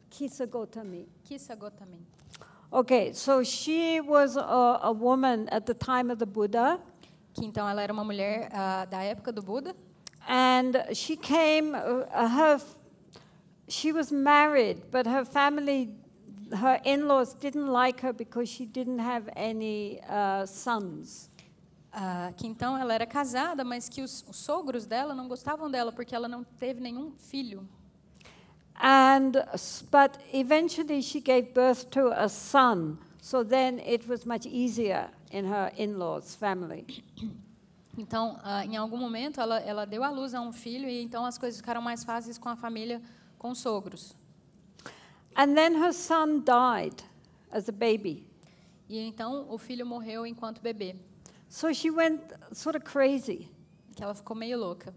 Kisagotami. Okay, so she was a woman at the time of the Buddha. Que então ela era uma mulher da época do Buda. And she came, she was married, but her family, her in-laws didn't like her because she didn't have any sons. Que então ela era casada, mas que os sogros dela não gostavam dela porque ela não teve nenhum filho. But eventually she gave birth to a son, so then it was much easier in her in-laws' family. Então, em algum momento ela deu à luz a um filho e então as coisas ficaram mais fáceis com a família, com os sogros. And then her son died as a baby. E então o filho morreu enquanto bebê. So she went sort of crazy. Que ela ficou meio louca.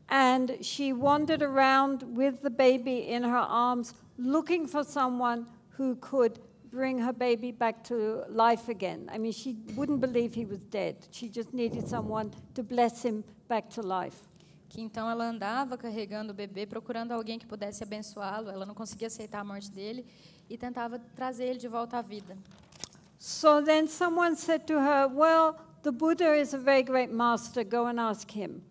And she wandered around with the baby in her arms, looking for someone who could bring her baby back to life again. I mean, she wouldn't believe he was dead. She just needed someone to bless him back to life. Que então ela andava carregando o bebê, procurando alguém que pudesse abençoá-lo. Ela não conseguia aceitar a morte dele e tentava trazer ele de volta à vida. So then someone said to her, well, the Buddha is a very great master, go and ask him.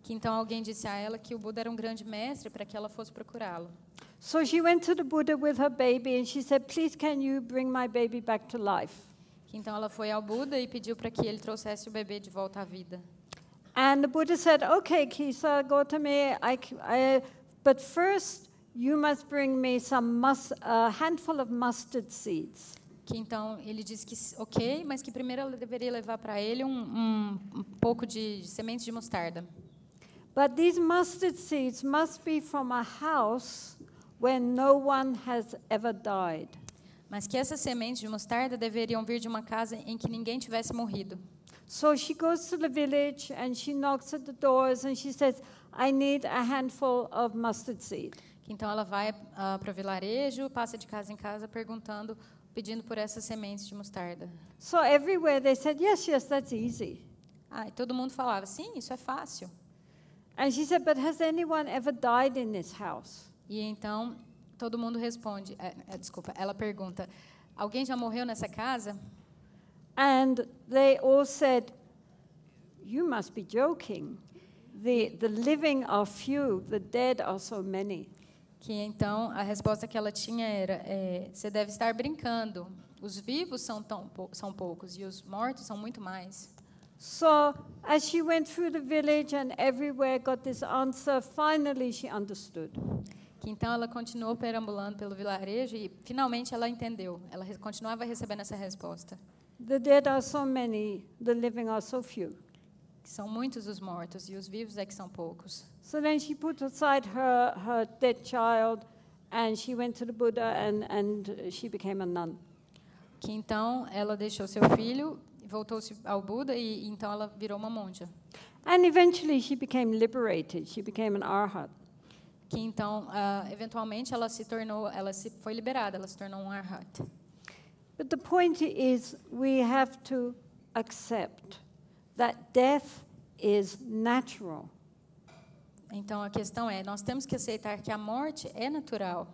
Que então alguém disse a ela que o Buda era um grande mestre para que ela fosse procurá-lo. So she went to the Buddha with her baby and she said, please can you bring my baby back to life? Que então ela foi ao Buda e pediu para que ele trouxesse o bebê de volta à vida. And the Buddha said, okay, Kisa, go to me, but first you must bring me a handful of mustard seeds. Que então ele disse que ok, mas que primeiro ela deveria levar para ele um pouco de sementes de mostarda. But these mustard seeds must be from a house where no one has ever died. Mas que essas sementes de mostarda deveriam vir de uma casa em que ninguém tivesse morrido. So she goes to the village and she knocks at the doors and she says, I need a handful of mustard seed. Então ela vai para o vilarejo, passa de casa em casa perguntando, pedindo por essas sementes de mostarda. So everywhere they said, yes, that's easy. E todo mundo falava, sim, isso é fácil. And she said, but has anyone ever died in this house? E então todo mundo responde, ela pergunta, alguém já morreu nessa casa? And they all said, you must be joking. The living are few, the dead are so many. Que então a resposta que ela tinha era, você deve estar brincando. Os vivos são poucos e os mortos são muito mais. So as she went through the village and everywhere got this answer, finally she understood. Que então ela continuou perambulando pelo vilarejo e finalmente ela entendeu. Ela continuava recebendo essa resposta. The dead are so many, the living are so few. Que são muitos os mortos e os vivos é que são poucos. So then she put aside her dead child and she went to the Buddha and she became a nun. Que então ela deixou seu filho, voltou-se ao Buda e então ela virou uma monja. And eventually she became liberated. She became an arhat. Que então, eventualmente, ela foi liberada, ela se tornou um arhat. But the point is, we have to accept that death is natural. Então, a questão é, nós temos que aceitar que a morte é natural.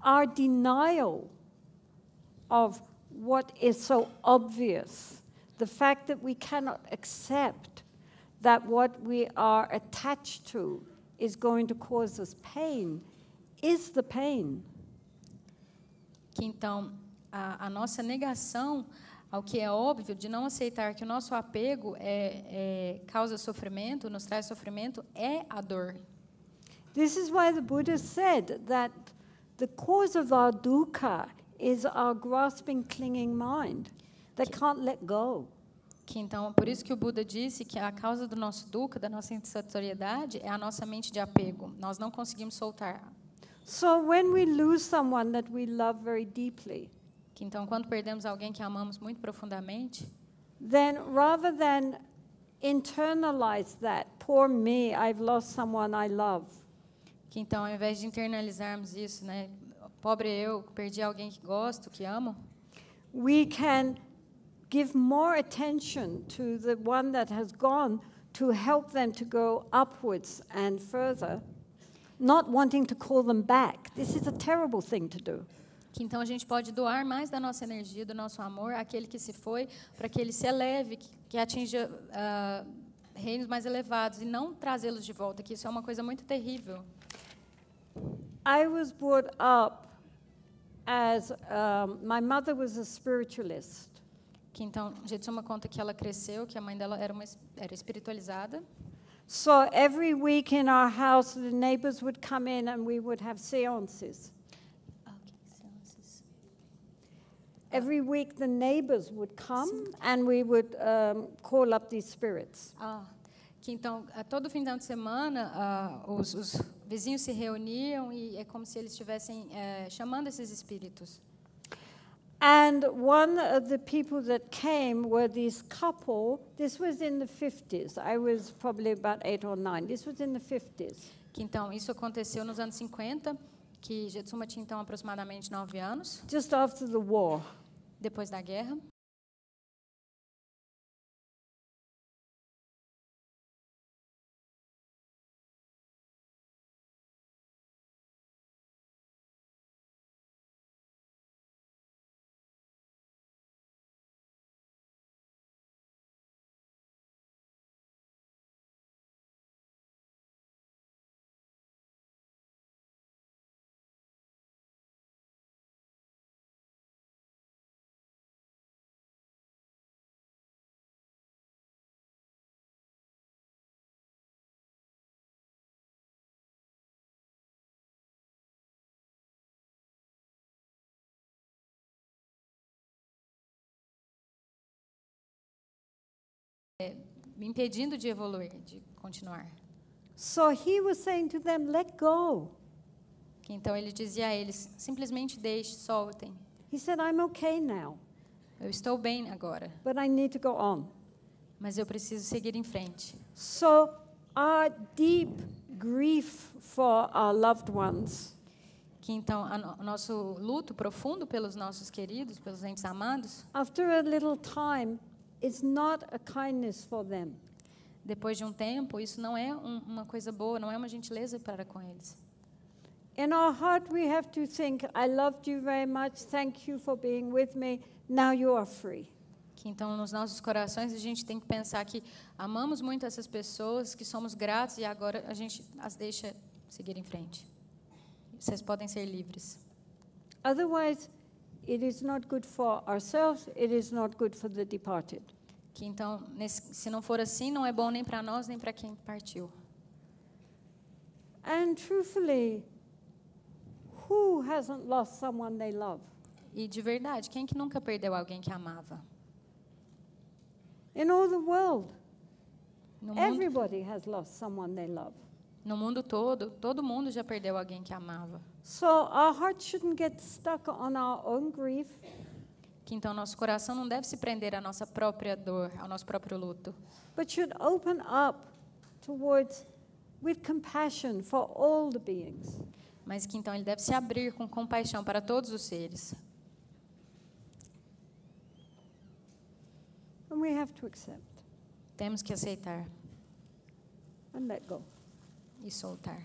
Our denial of what is so obvious, the fact that we cannot accept that what we are attached to is going to cause us pain, is the pain. Que então, a nossa negação ao que é óbvio, de não aceitar que o nosso apego causa sofrimento, nos traz sofrimento, é a dor. This is why the Buddha said that the cause of our dukkha is our grasping, clinging mind that can't let go. Que então, por isso que o Buda disse que a causa do nosso dukkha, da nossa insatoriedade, é a nossa mente de apego. Nós não conseguimos soltar. So when we lose someone that we love very deeply, Que então, quando perdemos alguém que amamos muito profundamente, then rather than internalize that, poor me, I've lost someone I love, que então, ao invés de internalizarmos isso, né, pobre eu, perdi alguém que gosto, que amo, we can give more attention to the one that has gone to help them to go upwards and further, not wanting to call them back. This is a terrible thing to do. que então a gente pode doar mais da nossa energia, do nosso amor, àquele que se foi, para que ele se eleve, que atinja reinos mais elevados, e não trazê-los de volta, que isso é uma coisa muito terrível. I was brought up as, my mother was a spiritualist. Que então, Jetsunma conta que ela cresceu, que a mãe dela era espiritualizada. So every week in our house, the neighbors would come in and we would have seances. Every week the neighbors would come and we would call up these spirits. Que então, todo fim de semana, os vizinhos se reuniam e é como se eles estivessem chamando esses espíritos. And one of the people that came were this couple. This was in the 50s. I was probably about 8 or 9. This was in the 50s. Que então, isso aconteceu nos anos 50, que Jetsunma tinha então aproximadamente 9 anos. Just after the war. Depois da guerra. Me impedindo de evoluir, de continuar. So he was saying to them, let go. Que então ele dizia a eles, simplesmente deixe, soltem. He said, I'm okay now, Eu estou bem agora, but I need to go on. mas eu preciso seguir em frente. So our deep grief for our loved ones Que então o nosso luto profundo pelos nossos queridos, pelos entes amados, after a little time, it's not a kindness for them. depois de um tempo, isso não é uma coisa boa, não é uma gentileza para com eles. In our heart, we have to think, I loved you very much, thank you for being with me, now you are free. Que então nos nossos corações a gente tem que pensar que amamos muito essas pessoas, que somos gratos e agora a gente as deixa seguir em frente. Vocês podem ser livres. Otherwise, it is not good for ourselves, it is not good for the departed. Que então, se não for assim, não é bom nem para nós, nem para quem partiu. And truthfully, who hasn't lost someone they love? E de verdade, quem que nunca perdeu alguém que amava? In all the world, No mundo, everybody has lost someone they love. No mundo todo mundo já perdeu alguém que amava. So our heart shouldn't get stuck on our own grief. Que então nosso coração não deve se prender à nossa própria dor, ao nosso próprio luto. But should open up towards with compassion for all the beings. Mas que então ele deve se abrir com compaixão para todos os seres. And we have to accept. Temos que aceitar And let go. e soltar.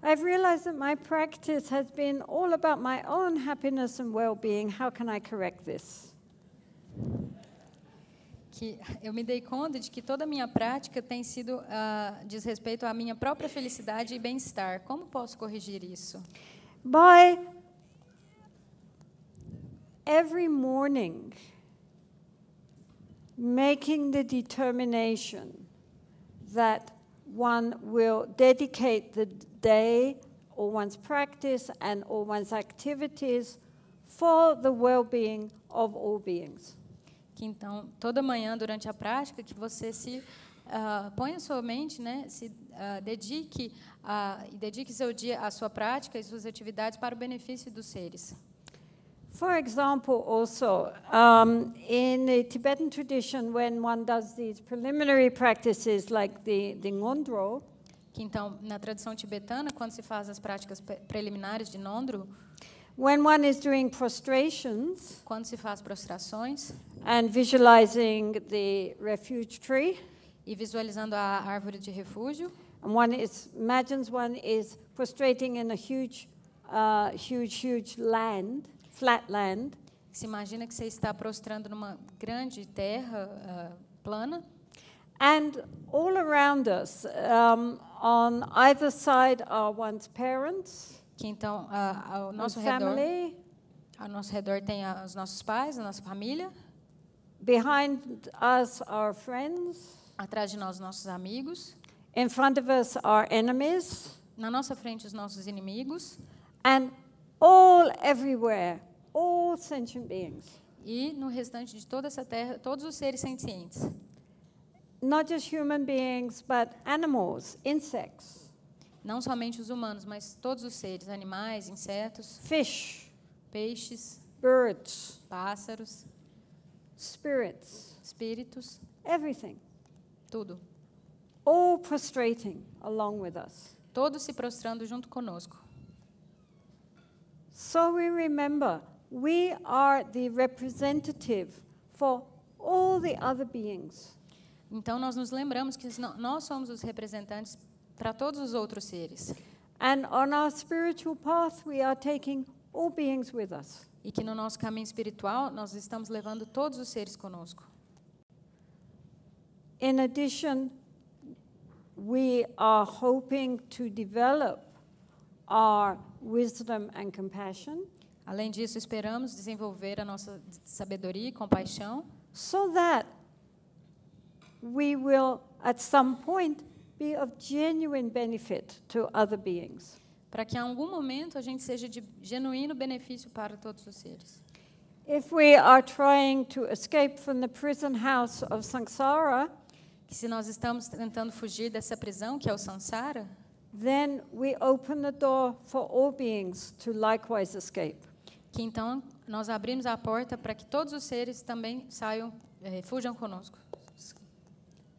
I've realized that my practice has been all about my own happiness and well-being. How can I correct this? Que eu me dei conta de que toda a minha prática tem sido diz respeito à minha própria felicidade e bem-estar. Como posso corrigir isso? By every morning making the determination that one will dedicate the day or one's practice and all one's activities for the well-being of all beings. Que então toda manhã durante a prática que você se ponha sua mente, né, se dedique e dedique seu dia à sua prática e suas atividades para o benefício dos seres. For example, also, in the Tibetan tradition, when one does these preliminary practices like the Ngondro, Que então, na tradição tibetana, quando se faz as práticas preliminares de Nondro, when one is doing prostrations quando se faz prostrações and visualizing the refuge tree, e visualizando a árvore de refúgio, and imagines one is prostrating in a huge land, flat land, se imagina que você está prostrando numa grande terra plana, and all around us, on either side are one's parents, que então ao nosso family, redor tem os nossos pais, a nossa família, behind us are friends, atrás de nós nossos amigos, in front of us are enemies, na nossa frente os nossos inimigos, and all everywhere, all sentient beings. e no restante de toda essa terra, todos os seres sencientes. Not just human beings, but animals, insects, Não somente os humanos, mas todos os seres, animais, insetos, fish, peixes, birds, pássaros, spirits, espíritos, everything, tudo. all prostrating along with us. Todos se prostrando junto conosco. So we remember, we are the representative for all the other beings. Então, nós nos lembramos que nós somos os representantes para todos os outros seres. And on our spiritual path, we are taking all beings with us. E que no nosso caminho espiritual, nós estamos levando todos os seres conosco. In addition, we are hoping to develop our wisdom and compassion, Além disso, esperamos desenvolver a nossa sabedoria e compaixão, so that we will, at some point, be of genuine benefit to other beings. para que em algum momento a gente seja de genuíno benefício para todos os seres. If we are trying to escape from the prison house of samsara, Que se nós estamos tentando fugir dessa prisão, que é o samsara, then we open the door for all beings to likewise escape. que então nós abrimos a porta para que todos os seres também fujam conosco.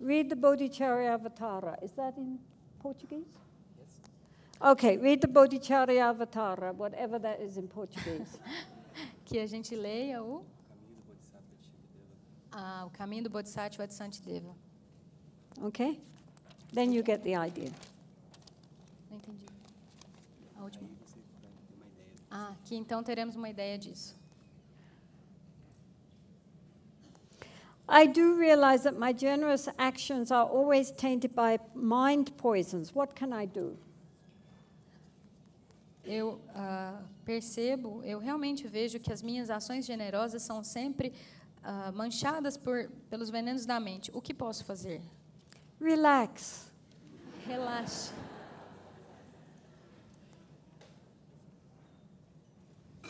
Read the Bodhicharyavatara. Is that in Portuguese? Yes. Okay, read the Bodhicharyavatara, whatever that is in Portuguese. Que a gente leia o Caminho do Bodhisattva de Santideva. Okay? Then you get the idea. Não entendi. A última. Que então teremos uma ideia disso. I do realize that my generous actions are always tainted by mind poisons. What can I do? Eu percebo, eu realmente vejo que as minhas ações generosas são sempre manchadas pelos venenos da mente. O que posso fazer? Relax. Relaxe.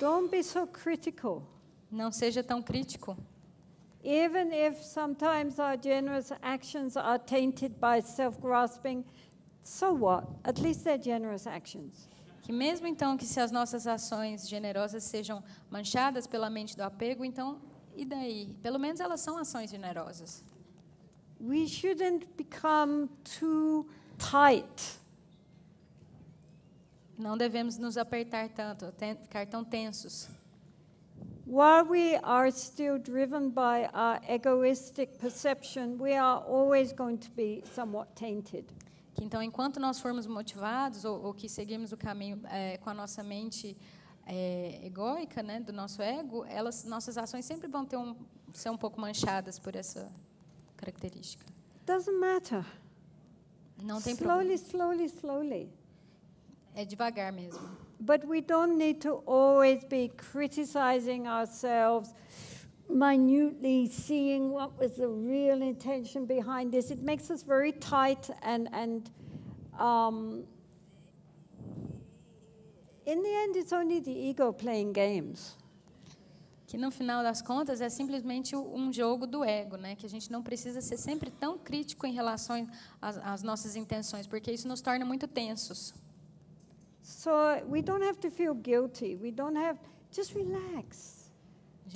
Don't be so critical. Não seja tão crítico. Even if sometimes our generous actions are tainted by self-grasping, so what? At least they're generous actions. Que mesmo então que se as nossas ações generosas sejam manchadas pela mente do apego, então, e daí? Pelo menos elas são ações generosas. We shouldn't become too tight. Não devemos nos apertar tanto, ficar tão tensos. While we are still driven by our egoistic perception, we are always going to be somewhat tainted. Que então, enquanto nós formos motivados ou que seguimos o caminho com a nossa mente egóica, né, do nosso ego, nossas ações sempre vão ser um pouco manchadas por essa característica. Doesn't matter. Não tem Slowly, problema. slowly. É devagar mesmo. But we don't need to always be criticizing ourselves, minutely seeing what was the real intention behind this. It makes us very tight and in the end it's only the ego playing games. Que no final das contas é simplesmente um jogo do ego, né? Que a gente não precisa ser sempre tão crítico em relação às nossas intenções, porque isso nos torna muito tensos. So we don't have to feel guilty. We don't have, just relax.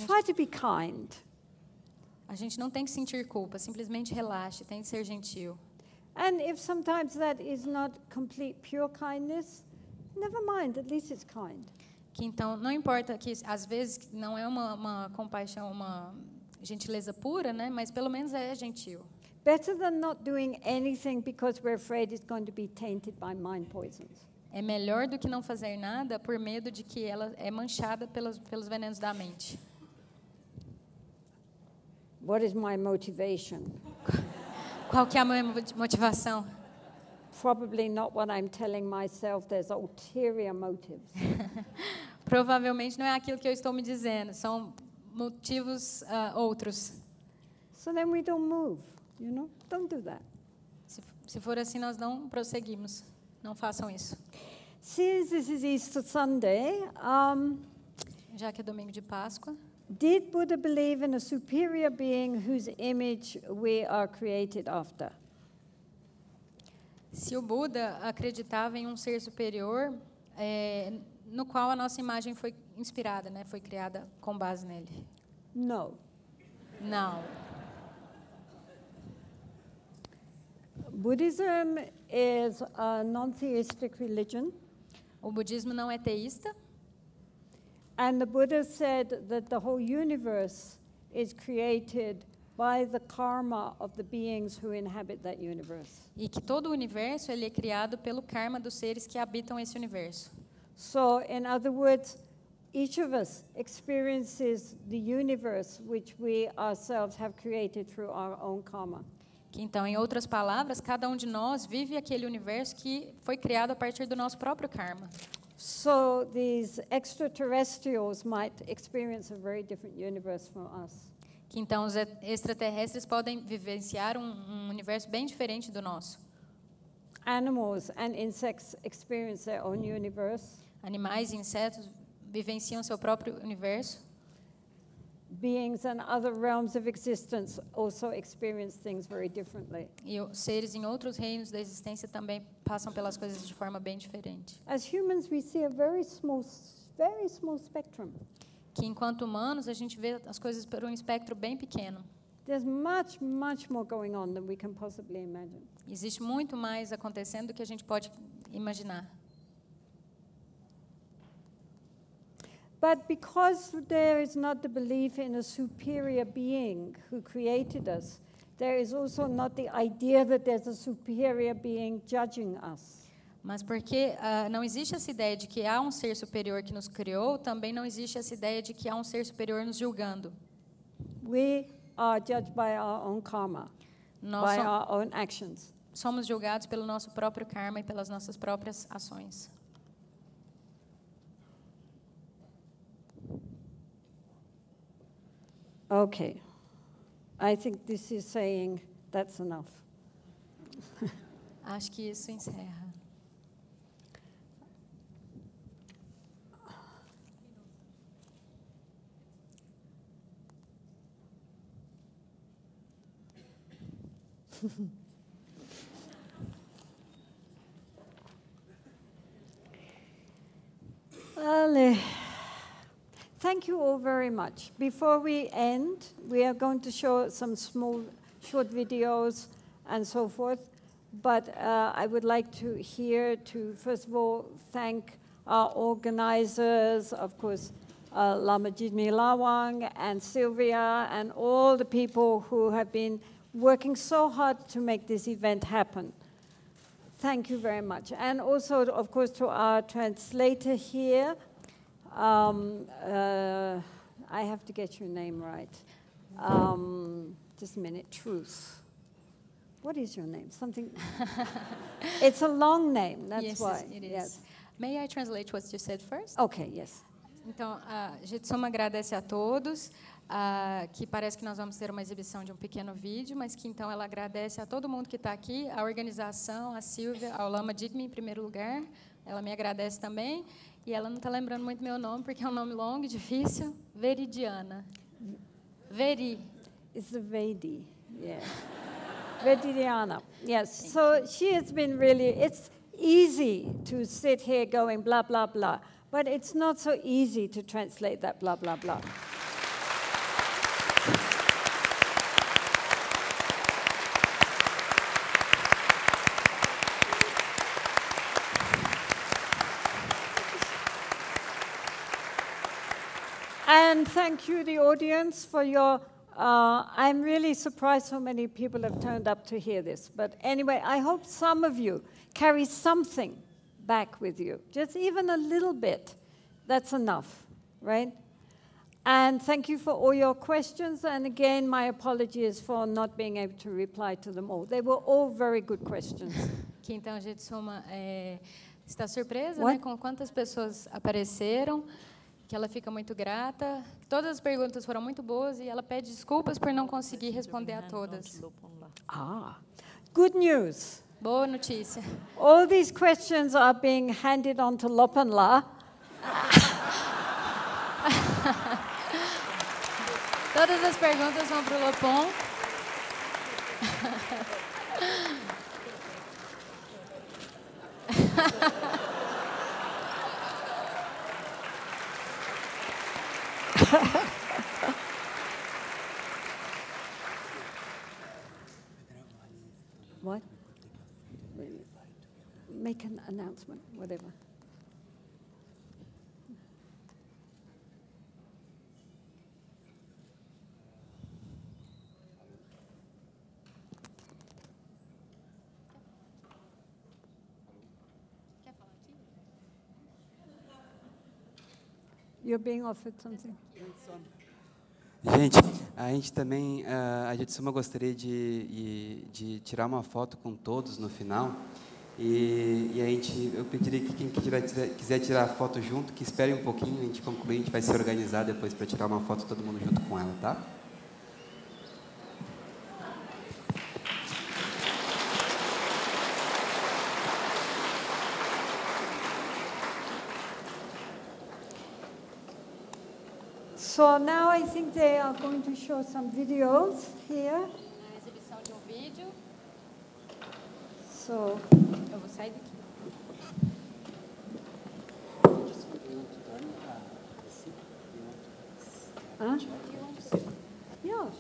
Try to be kind. A gente não tem que sentir culpa, simplesmente relaxe, tem que ser gentil. And if sometimes that is not complete pure kindness, never mind, at least it's kind. Que então, não importa que às vezes não é uma compaixão, uma gentileza pura, né? Mas pelo menos é gentil. Better than not doing anything because we're afraid it's going to be tainted by mind poisons. É melhor do que não fazer nada por medo de que ela é manchada pelos venenos da mente. What is my motivation? Qual que é a minha motivação? Probably not what I'm telling myself. There's ulterior motives. Provavelmente não é aquilo que eu estou me dizendo, são motivos outros. So then we don't move, you know? Don't do that. Se for assim, nós não prosseguimos. Não façam isso. Since this is Easter Sunday, já que é domingo de Páscoa, did Buddha believe in a superior being whose image we are created after? Se o Buda acreditava em um ser superior, no qual a nossa imagem foi inspirada, né? Foi criada com base nele? No. Não. Buddhism is a non-theistic religion. O budismo não é teísta. And the Buddha said that the whole universe is created by the karma of the beings who inhabit that universe. E que todo o universo ele é criado pelo karma dos seres que habitam esse universo. So, in other words, each of us experiences the universe which we ourselves have created through our own karma. Que então, em outras palavras, cada um de nós vive aquele universo que foi criado a partir do nosso próprio karma. So these extraterrestrials might experience a very different universe from us. Que então os extraterrestres podem vivenciar um universo bem diferente do nosso. Animals and insects experience their own universe. Animais e insetos vivenciam seu próprio universo. Beings and other realms of existence also experience things very differently. E os seres em outros reinos da existência também passam pelas coisas de forma bem diferente. As humans, we see a very small spectrum. Que enquanto humanos a gente vê as coisas por um espectro bem pequeno. There's much more going on than we can possibly imagine. Existe muito mais acontecendo do que a gente pode imaginar. But because there is not the belief in a superior being who created us, there is also not the idea that there's a superior being judging us. Mas porque não existe essa ideia de que há um ser superior que nos criou, também não existe essa ideia de que há um ser superior nos julgando. We are judged by our own karma, by our own actions. Somos julgados pelo nosso próprio karma e pelas nossas próprias ações. Acho que isso encerra. Well, thank you all very much. Before we end, we are going to show some small, short videos and so forth. But I would like to first of all, thank our organizers, of course, Lama Jidmi Lawang and Sylvia, and all the people who have been working so hard to make this event happen. Thank you very much. And also, of course, to our translator here. I have to get your name right. Just a minute. Truth. What is your name? Something. It's a long name. That's yes, why. It is. Yes. May I translate what you said first? Okay. Yes. Então, a Jetsunma agradece a todos, que parece que nós vamos ter uma exibição de um pequeno vídeo, mas que então ela agradece a todo mundo que está aqui, a organização, a Silvia, ao Lama Jidmi em primeiro lugar, ela me agradece também, e ela não está lembrando muito meu nome, porque é um nome longo e difícil, Veridiana. It's the Vedi, yes. Veridiana, yes. So she has been really, it's easy to sit here going blah, blah, blah. But it's not so easy to translate that blah, blah, blah. And thank you, the audience, for your... I'm really surprised so many people have turned up to hear this. But anyway, I hope some of you carry something back with you, just even a little bit. That's enough, right? And thank you for all your questions. And again, my apologies for not being able to reply to them all. They were all very good questions. Que então a Jetsunma está surpresa, né, com quantas pessoas apareceram, que ela fica muito grata. Todas as perguntas foram muito boas e ela pede desculpas por não conseguir responder a todas. Good news. Boa notícia. All these questions are being handed on to Lopanla. Todas as perguntas vão para o Lopon. What? Make an announcement, whatever. You're being offered something. Gente, a gente também, a Jetsunma gostaria de tirar uma foto com todos no final. E eu pediria que quem quiser tirar a foto junto, que espere um pouquinho, a gente concluir, a gente vai se organizar depois para tirar uma foto todo mundo junto com ela, tá? So now I think they are going to show some videos here. A exibição de um vídeo. So eu vou sair daqui. Huh? Yeah.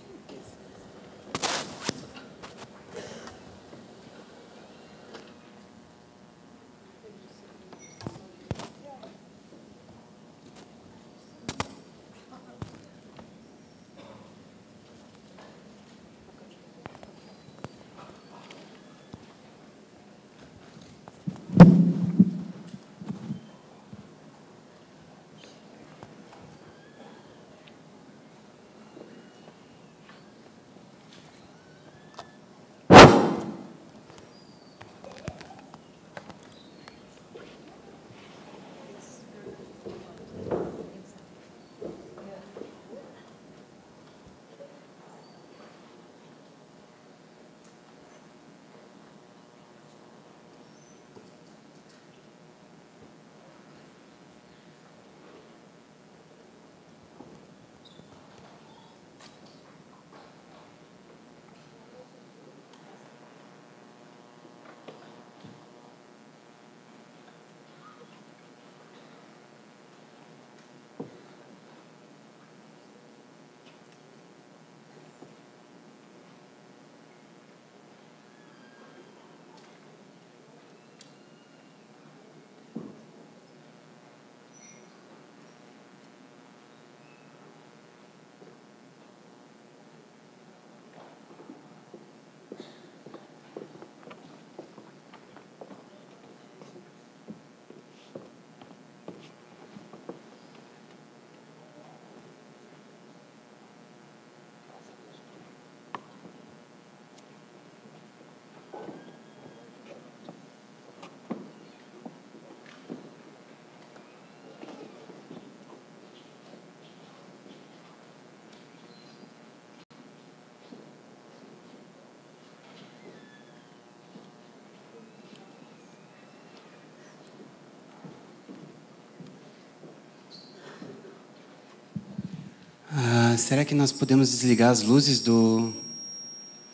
será que nós podemos desligar as luzes do...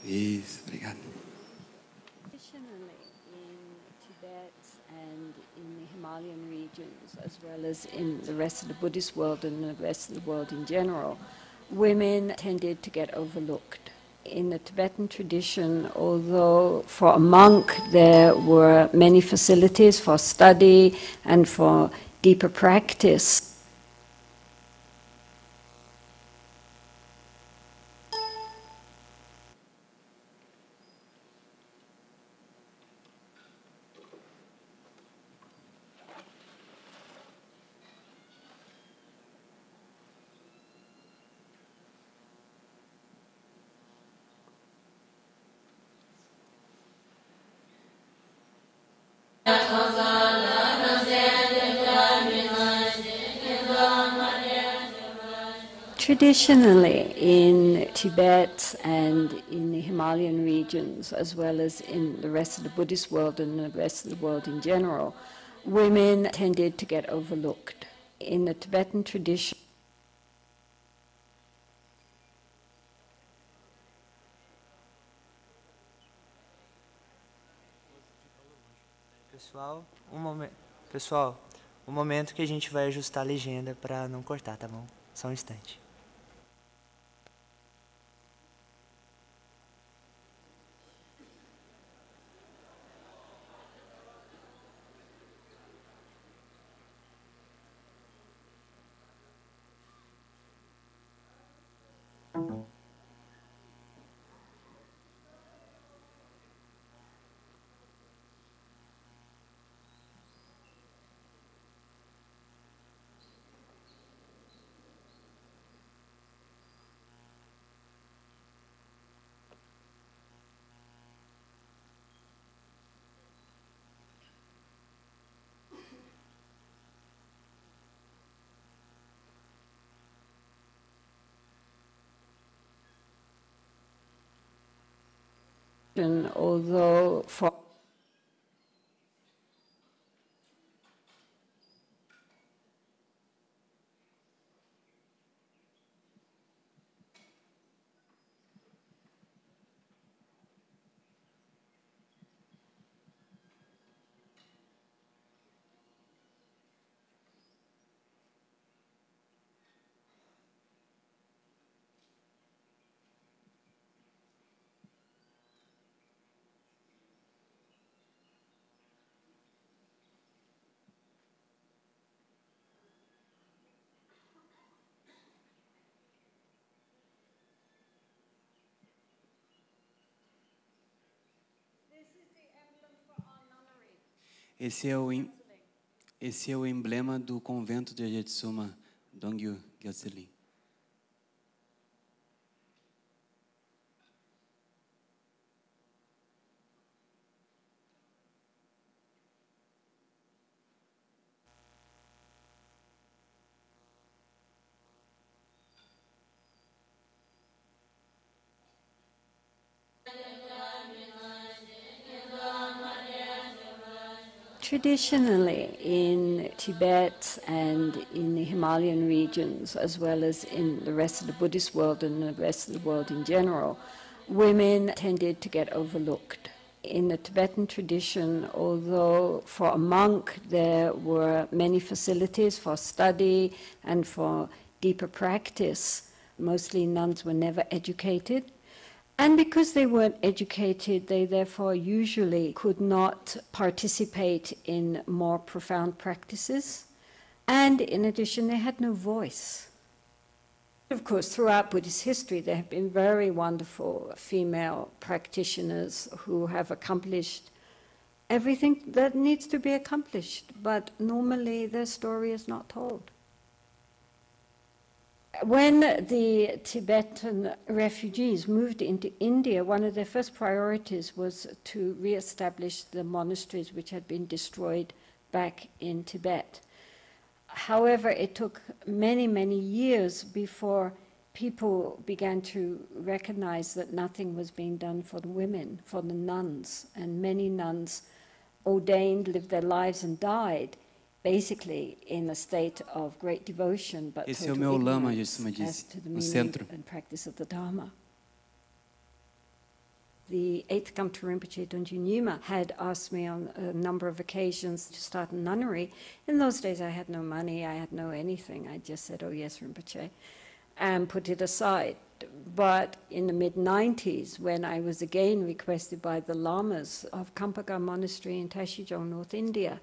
Isso, obrigado. Traditionally in Tibet and in the Himalayan regions, as well as in the rest of the Buddhist world and the rest of the world in general, women tended to get overlooked. In the Tibetan tradition, although for a monk there were many facilities for study and for deeper practice, traditionally in Tibet and in the Himalayan regions, as well as in the rest of the Buddhist world and the rest of the world in general, women tended to get overlooked. In the Tibetan tradition, Pessoal, um momento que a gente vai ajustar a legenda para não cortar, tá bom? Só um instante. although for Esse é o emblema do convento de Jetsunma, Dongyu Gyatselin. Traditionally in Tibet and in the Himalayan regions, as well as in the rest of the Buddhist world and the rest of the world in general, women tended to get overlooked. In the Tibetan tradition, although for a monk there were many facilities for study and for deeper practice, mostly nuns were never educated. And because they weren't educated, they therefore usually could not participate in more profound practices. And in addition, they had no voice. Of course, throughout Buddhist history, there have been very wonderful female practitioners who have accomplished everything that needs to be accomplished, but normally their story is not told. When the Tibetan refugees moved into India, one of their first priorities was to re-establish the monasteries which had been destroyed back in Tibet. However, it took many, many years before people began to recognize that nothing was being done for the women, for the nuns, and many nuns ordained, lived their lives and died basically in a state of great devotion, but Esse é o total meu lama, ignorance Jetsunma as disse, to the no meaning centro. and practice of the Dharma. The 8th Gampo Rinpoche Donji Nyima had asked me on a number of occasions to start a nunnery. In those days I had no money, I had no anything. I just said, oh yes, Rinpoche, and put it aside. But in the mid-90s, when I was again requested by the lamas of Kampagar Monastery in Tashijong, North India,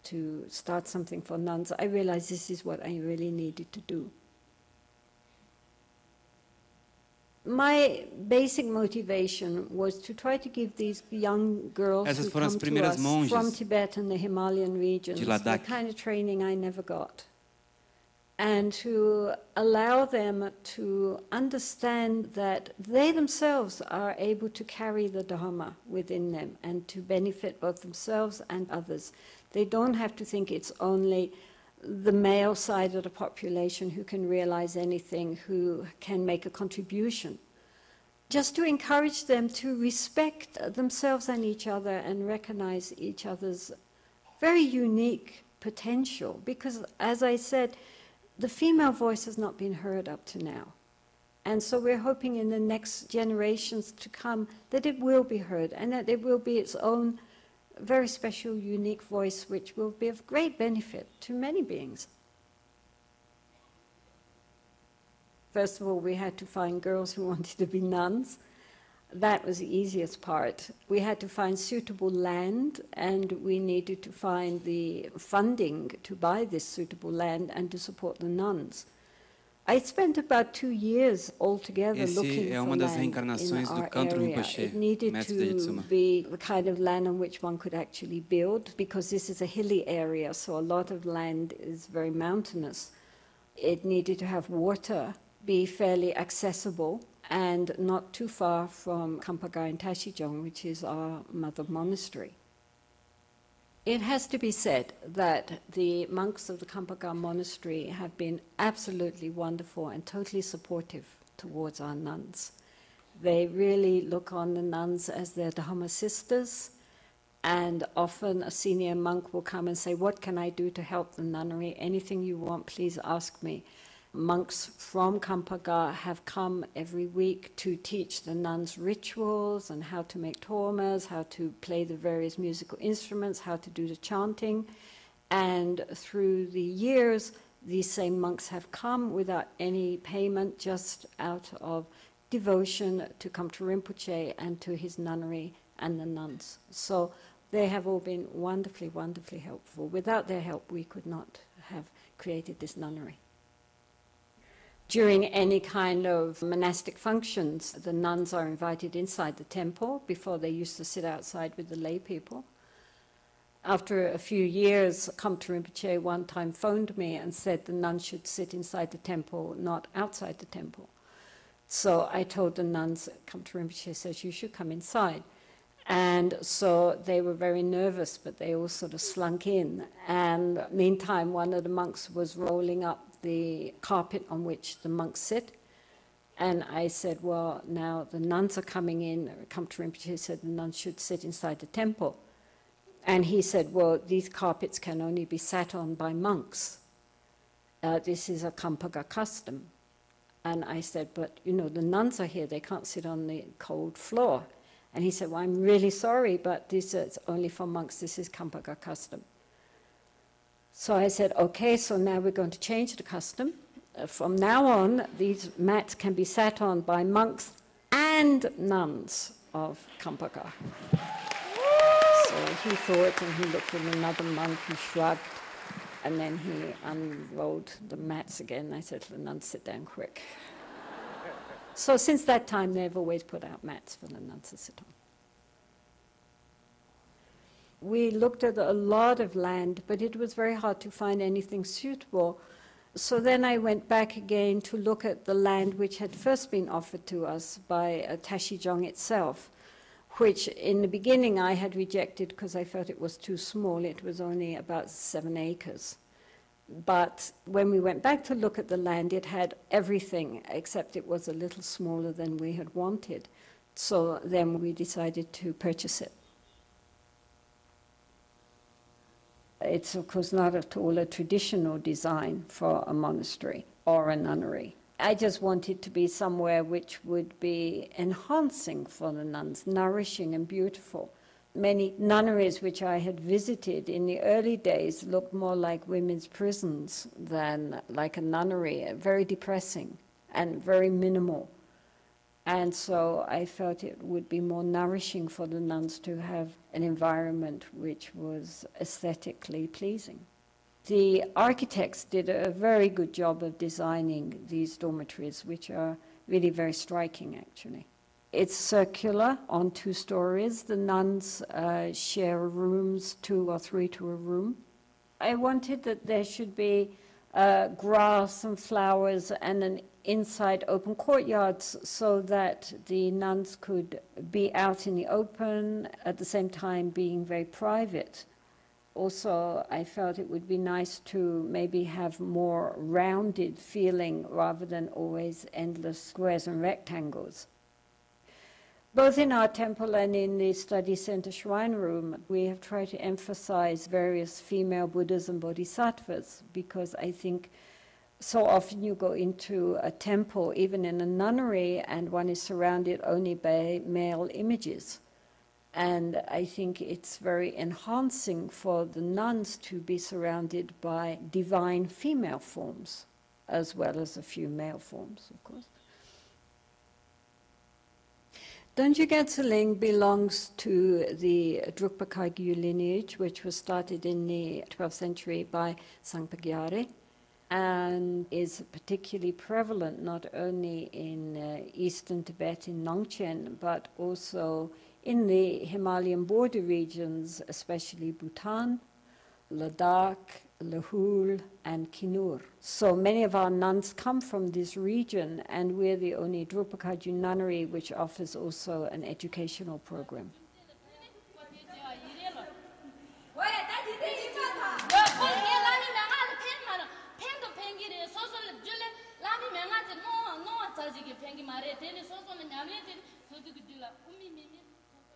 to start something for nuns, I realized this is what I really needed to do. My basic motivation was to try to give these young girls Essas who foram as come to primeiras us monjas from Tibet and the Himalayan regions de the Ladakh. kind of training I never got, and to allow them to understand that they themselves are able to carry the Dharma within them and to benefit both themselves and others. They don't have to think it's only the male side of the population who can realize anything, who can make a contribution. Just to encourage them to respect themselves and each other and recognize each other's very unique potential. Because, as I said, the female voice has not been heard up to now. And so we're hoping in the next generations to come that it will be heard and that it will be its own very special, unique voice, which will be of great benefit to many beings. First of all, we had to find girls who wanted to be nuns. That was the easiest part. We had to find suitable land, and we needed to find the funding to buy this suitable land and to support the nuns. I spent about 2 years altogether looking Esse é for uma das land reencarnações in do our Kanto area. Rinpoche, It needed mestre da to Jetsunma. be the kind of land on which one could actually build, because this is a hilly area, so a lot of land is very mountainous. It needed to have water, be fairly accessible, and not too far from Kampagar in Tashijong, which is our mother monastery. It has to be said that the monks of the Kampagar monastery have been absolutely wonderful and totally supportive towards our nuns. They really look on the nuns as their Dharma sisters, and often a senior monk will come and say, what can I do to help the nunnery? Anything you want, please ask me. Monks from Kampagar have come every week to teach the nuns rituals and how to make tormas, how to play the various musical instruments, how to do the chanting. And through the years, these same monks have come without any payment, just out of devotion to Gampo Rinpoche and to his nunnery and the nuns. So they have all been wonderfully, wonderfully helpful. Without their help, we could not have created this nunnery. During any kind of monastic functions, the nuns are invited inside the temple. Before, they used to sit outside with the lay people. After a few years, Gampo Rinpoche one time phoned me and said the nuns should sit inside the temple, not outside the temple. So I told the nuns, Gampo Rinpoche says, you should come inside. And so they were very nervous, but they all sort of slunk in. And meantime, one of the monks was rolling up the carpet on which the monks sit. And I said, well, now the nuns are coming in. Gampo Rinpoche said the nuns should sit inside the temple. And he said, well, these carpets can only be sat on by monks. This is a Kampagar custom. And I said, but, you know, the nuns are here. They can't sit on the cold floor. And he said, well, I'm really sorry, but this is only for monks. This is Kampagar custom. So I said, okay, so now we're going to change the custom. From now on, these mats can be sat on by monks and nuns of Kampagar. So he thought, and he looked at another monk, he shrugged, and then he unrolled the mats again. I said to the nuns, sit down quick. So since that time, they've always put out mats for the nuns to sit on. We looked at a lot of land, but it was very hard to find anything suitable. So then I went back again to look at the land which had first been offered to us by Tashijong itself, which in the beginning I had rejected because I felt it was too small. It was only about 7 acres. But when we went back to look at the land, it had everything, except it was a little smaller than we had wanted. So then we decided to purchase it. It's, of course, not at all a traditional design for a monastery or a nunnery. I just want it to be somewhere which would be enhancing for the nuns, nourishing and beautiful. Many nunneries which I had visited in the early days looked more like women's prisons than like a nunnery, very depressing and very minimal. And so I felt it would be more nourishing for the nuns to have an environment which was aesthetically pleasing. The architects did a very good job of designing these dormitories, which are really very striking, actually. It's circular on 2 stories. The nuns share rooms, 2 or 3 to a room. I wanted that there should be grass and flowers and an inside open courtyards so that the nuns could be out in the open, at the same time being very private. Also, I felt it would be nice to maybe have more rounded feeling rather than always endless squares and rectangles. Both in our temple and in the study center shrine room, we have tried to emphasize various female Buddhas and Bodhisattvas, because I think so often you go into a temple, even in a nunnery, and one is surrounded only by male images. And I think it's very enhancing for the nuns to be surrounded by divine female forms, as well as a few male forms, of course. Donju Gyatso belongs to the Drukpa Brasil lineage, which was started in the 12th century by Sangpa Gyare, and is particularly prevalent not only in eastern Tibet, in Nongchen, but also in the Himalayan border regions, especially Bhutan, Ladakh, Lahul, and Kinur. So many of our nuns come from this region, and we're the only Drukpa Brasil nunnery which offers also an educational program.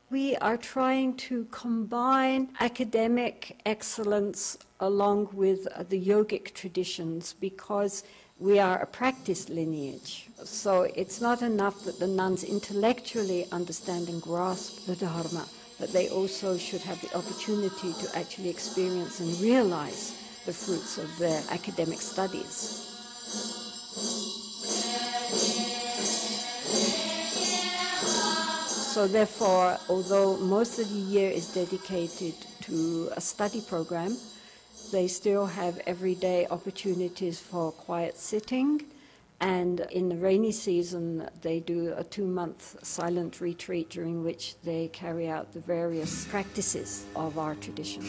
We are trying to combine academic excellence along with the yogic traditions, because we are a practice lineage. So it's not enough that the nuns intellectually understand and grasp the Dharma, but they also should have the opportunity to actually experience and realize the fruits of their academic studies. So therefore, although most of the year is dedicated to a study program, they still have everyday opportunities for quiet sitting, and in the rainy season they do a 2-month silent retreat during which they carry out the various practices of our tradition.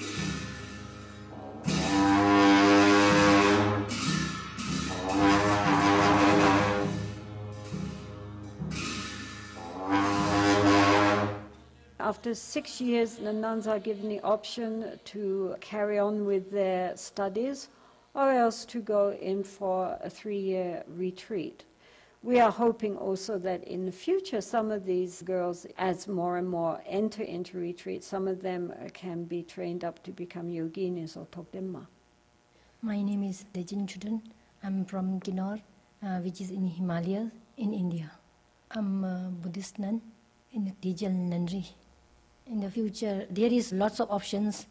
After 6 years, the nuns are given the option to carry on with their studies or else to go in for a 3-year retreat. We are hoping also that in the future, some of these girls, as more and more enter into retreat, some of them can be trained up to become yoginis or tokdemma. My name is Tenzin Chudan. I'm from Kinnaur, which is in Himalayas, in India. I'm a Buddhist nun in the Dijal Nunnery. In the future, there is lots of options.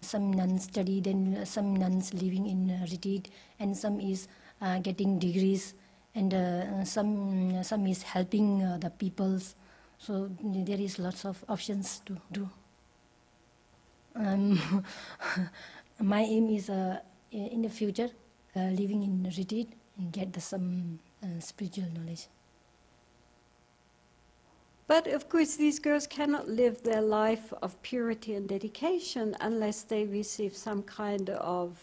Some nuns study, then some nuns living in retreat, and some is getting degrees, and some is helping the peoples. So there is lots of options to do. My aim is in the future living in retreat and get some spiritual knowledge. But of course, these girls cannot live their life of purity and dedication unless they receive some kind of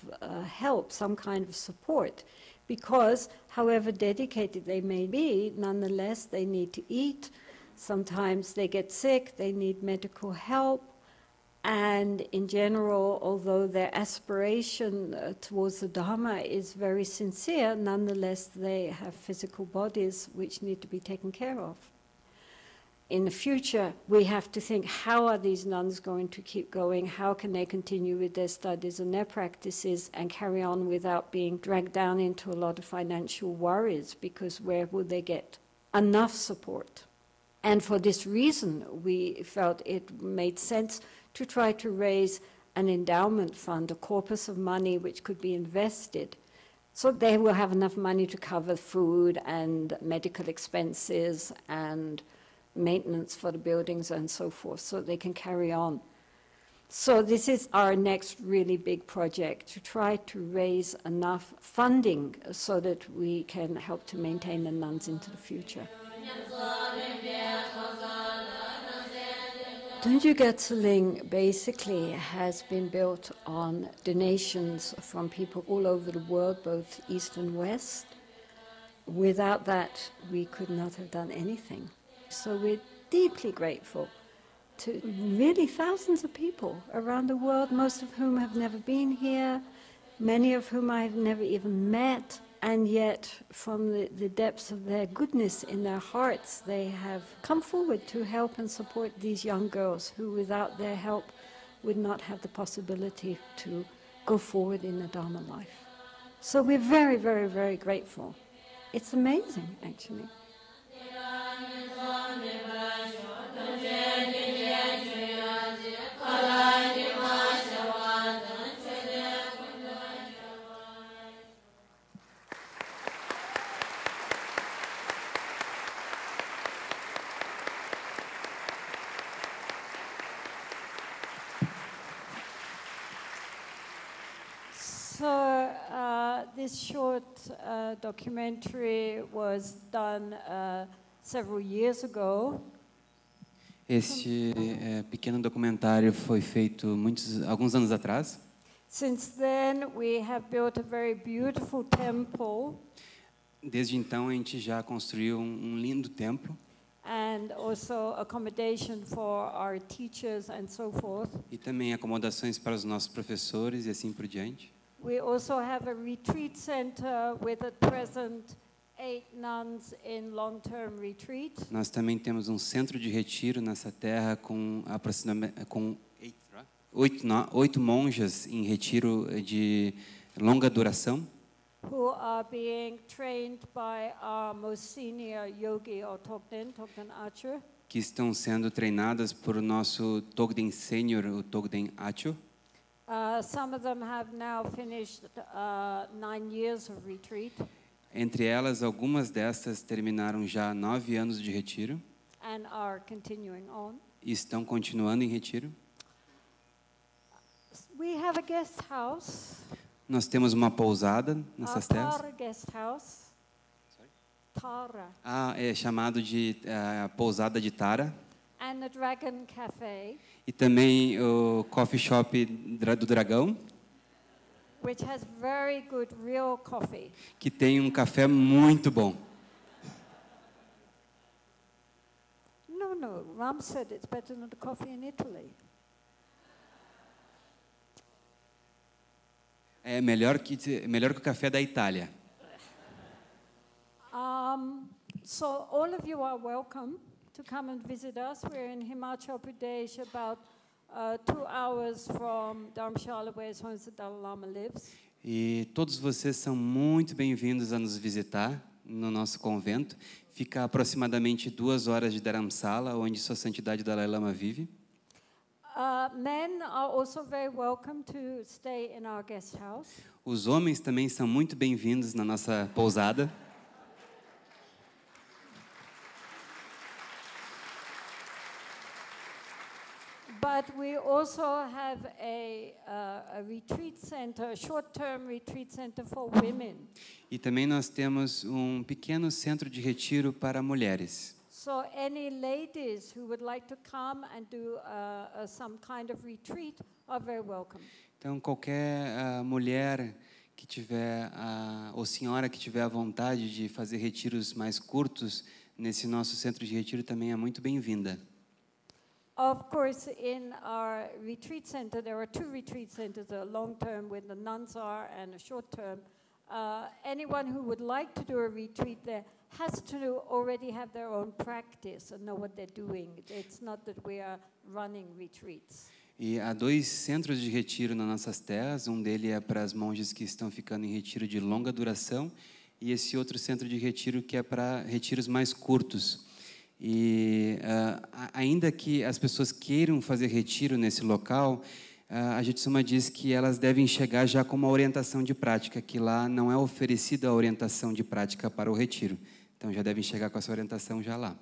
help, some kind of support. Because however dedicated they may be, nonetheless they need to eat. Sometimes they get sick, they need medical help. And in general, although their aspiration towards the Dharma is very sincere, nonetheless they have physical bodies which need to be taken care of. in the future, we have to think, how are these nuns going to keep going? How can they continue with their studies and their practices and carry on without being dragged down into a lot of financial worries? Because where will they get enough support? And for this reason, we felt it made sense to try to raise an endowment fund, a corpus of money which could be invested, so they will have enough money to cover food and medical expenses and maintenance for the buildings and so forth, so they can carry on. So this is our next really big project, to try to raise enough funding so that we can help to maintain the nuns into the future. Drukpa Brasil basically has been built on donations from people all over the world, both East and West. Without that, we could not have done anything. So we're deeply grateful to really thousands of people around the world, most of whom have never been here, many of whom I've never even met, and yet from the depths of their goodness in their hearts, they have come forward to help and support these young girls who without their help would not have the possibility to go forward in the Dharma life. So we're very, very, very grateful. It's amazing, actually. So this short documentary was done several years ago. Este pequeno documentário foi feito alguns anos atrás. Since then, we have built a very beautiful temple. Desde então, a gente já construiu lindo templo. And also accommodation for our teachers and so forth. E também acomodações para os nossos professores e assim por diante. We also have a retreat center with at present 8 nuns in long-term retreat. Nós também temos centro de retiro nessa terra com aproximadamente 8 monjas em retiro de longa duração. Who are being trained by our most senior yogi, or Togden Acho. Que estão sendo treinadas por o nosso Togden Senior, o Togden Acho. Some of them have now finished 9 years of retreat. Entre elas, algumas destas terminaram já 9 anos de retiro. And are continuing on. E estão continuando em retiro. We have a guest house. Nós temos uma pousada nessas terras. Tara guest house. Tara. É chamado de pousada de Tara. And the Dragon Cafe. E também o coffee shop do Dragão. Which has very good real coffee. Que tem café muito bom. No, Ram said it's better than the coffee in Italy. É melhor que o café da Itália. So all of you are welcome to come and visit us. We're in Himachal Pradesh, about 2 hours from Dharamshala, where the Dalai Lama lives. E todos vocês são muito bem-vindos a nos visitar no nosso convento. Fica aproximadamente 2 horas de Dharamsala, onde Sua Santidade Dalai Lama vive. Men are also very welcome to stay in our guest house. Os homens também são muito bem-vindos na nossa pousada. But we also have a retreat center, a short-term retreat center for women. E também nós temos pequeno centro de retiro para mulheres. So any ladies who would like to come and do some kind of retreat are very welcome. Então qualquer mulher que tiver ou senhora que tiver a vontade de fazer retiros mais curtos nesse nosso centro de retiro também é muito bem-vinda. Of course, in our retreat center, there are 2 retreat centers, a long-term where the nuns are and a short-term. Anyone who would like to do a retreat there has to already have their own practice and know what they're doing. It's not that we are running retreats. E há 2 centros de retiro nas nossas terras. Um deles é para as monges que estão ficando em retiro de longa duração, e esse outro centro de retiro que é para retiros mais curtos. E ainda que as pessoas queiram fazer retiro nesse local, a Jetsunma diz que elas devem chegar já com uma orientação de prática, que lá não é oferecida a orientação de prática para o retiro. Então já devem chegar com essa orientação já lá.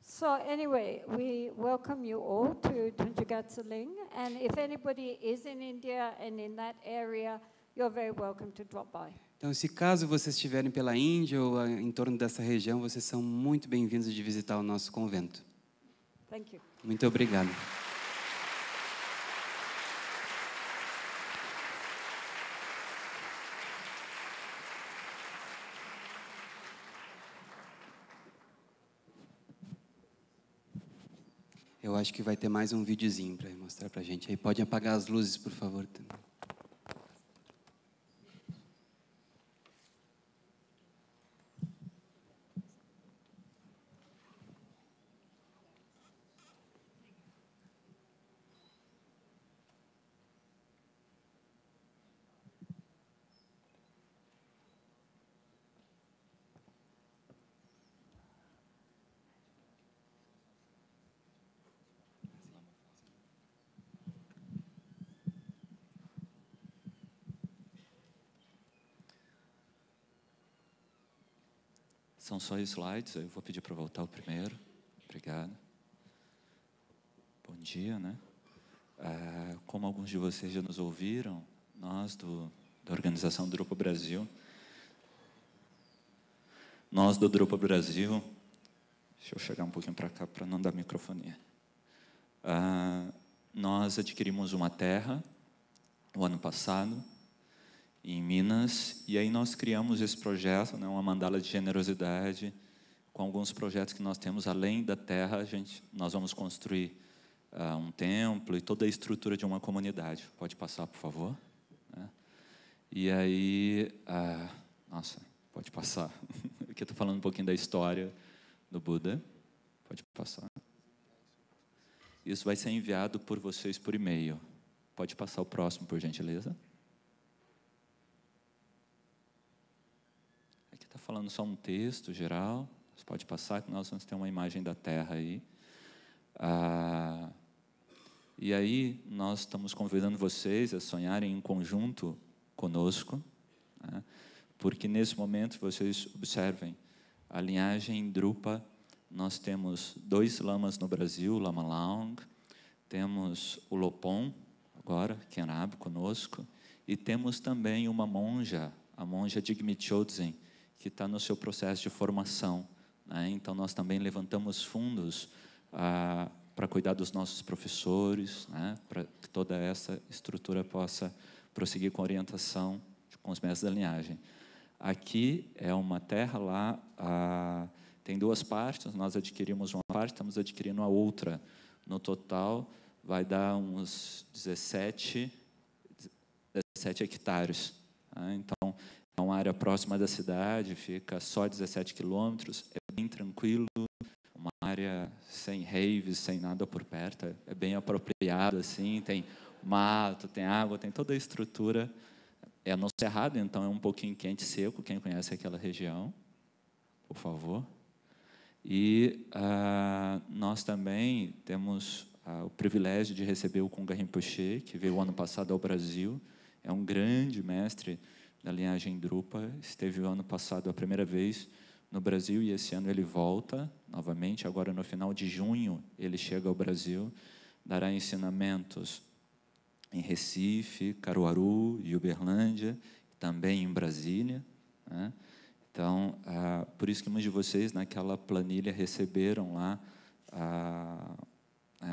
So anyway, we welcome you all to Treinando, and if anybody is in India and in that area, you're very welcome to drop by. Então, se caso vocês estiverem pela Índia ou em torno dessa região, vocês são muito bem-vindos de visitar o nosso convento. Thank you. Muito obrigado. Eu acho que vai ter mais um videozinho para mostrar para a gente. Aí pode apagar as luzes, por favor. São só slides, eu vou pedir para voltar o primeiro. Obrigado. Bom dia, né? Como alguns de vocês já nos ouviram, nós da organização Drukpa Brasil, deixa eu chegar um pouquinho para cá para não dar microfonia. Nós adquirimos uma terra o ano passado, em Minas, e aí nós criamos esse projeto, né, uma mandala de generosidade, com alguns projetos que nós temos além da terra. Nós vamos construir um templo e toda a estrutura de uma comunidade. Pode passar, por favor? E aí, nossa, pode passar. Aqui eu estou falando um pouquinho da história do Buda. Pode passar. Isso vai ser enviado por vocês por e-mail. Pode passar o próximo, por gentileza. Aqui está falando só um texto geral. Você pode passar, que nós vamos ter uma imagem da Terra aí. E aí, nós estamos convidando vocês a sonharem em conjunto conosco, né? Porque nesse momento, vocês observem, a linhagem Drukpa, nós temos 2 lamas no Brasil, Lama Laung, temos o Lopon, agora, Kenab, conosco, e temos também uma monja, a monja Jigme Chodzin, que está no seu processo de formação, né? Então, nós também levantamos fundos para cuidar dos nossos professores, né? Para que toda essa estrutura possa prosseguir com a orientação com os mestres da linhagem. Aqui é uma terra lá, tem 2 partes, nós adquirimos uma parte, estamos adquirindo a outra. No total, vai dar uns 17 hectares. Né? Então, é uma área próxima da cidade, fica só 17 quilômetros, é bem tranquilo, uma área sem raves, sem nada por perto, é bem apropriado, assim, tem mato, tem água, tem toda a estrutura. É no Cerrado, então é um pouquinho quente e seco, quem conhece aquela região, por favor. E nós também temos o privilégio de receber o Cunha Rinpoche, que veio o ano passado ao Brasil, é um grande mestre da linhagem Drukpa, esteve o ano passado a primeira vez no Brasil e esse ano ele volta novamente, agora no final de junho ele chega ao Brasil, dará ensinamentos em Recife, Caruaru e Uberlândia, também em Brasília, né? Então, por isso que muitos de vocês naquela planilha receberam lá,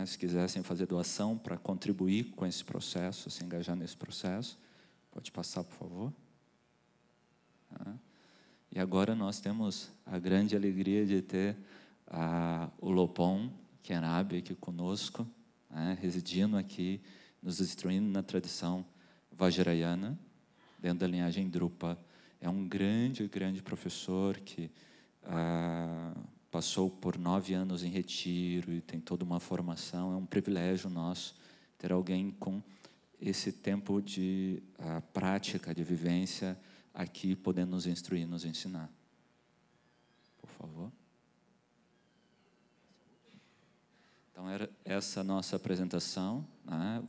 se quisessem fazer doação para contribuir com esse processo, se engajar nesse processo. Pode passar, por favor. E agora nós temos a grande alegria de ter o Lopon Kenab aqui conosco, né, residindo aqui, nos instruindo na tradição Vajrayana, dentro da linhagem Drukpa. É um grande, grande professor que passou por 9 anos em retiro e tem toda uma formação. É um privilégio nosso ter alguém com esse tempo de prática, de vivência aqui, podendo nos instruir, nos ensinar. Por favor. Então, era essa nossa apresentação, né?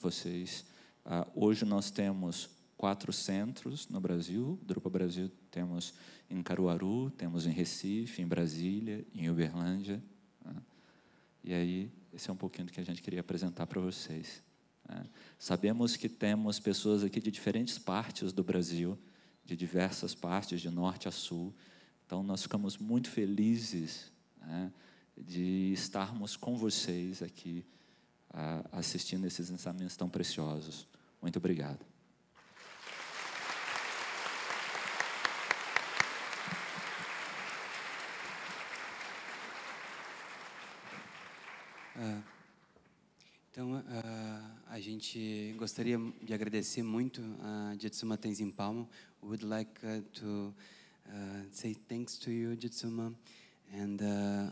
Hoje nós temos 4 centros no Brasil. Drukpa Brasil temos em Caruaru, temos em Recife, em Brasília, em Uberlândia, né? E aí, esse é um pouquinho do que a gente queria apresentar para vocês, né? Sabemos que temos pessoas aqui de diferentes partes do Brasil, de diversas partes, de norte a sul. Então, nós ficamos muito felizes, né, de estarmos com vocês aqui, assistindo esses ensinamentos tão preciosos. Muito obrigado. Então, a gente gostaria de agradecer muito a Jetsunma Tenzin Palmo. We would like to say thanks to you, Jetsunma, and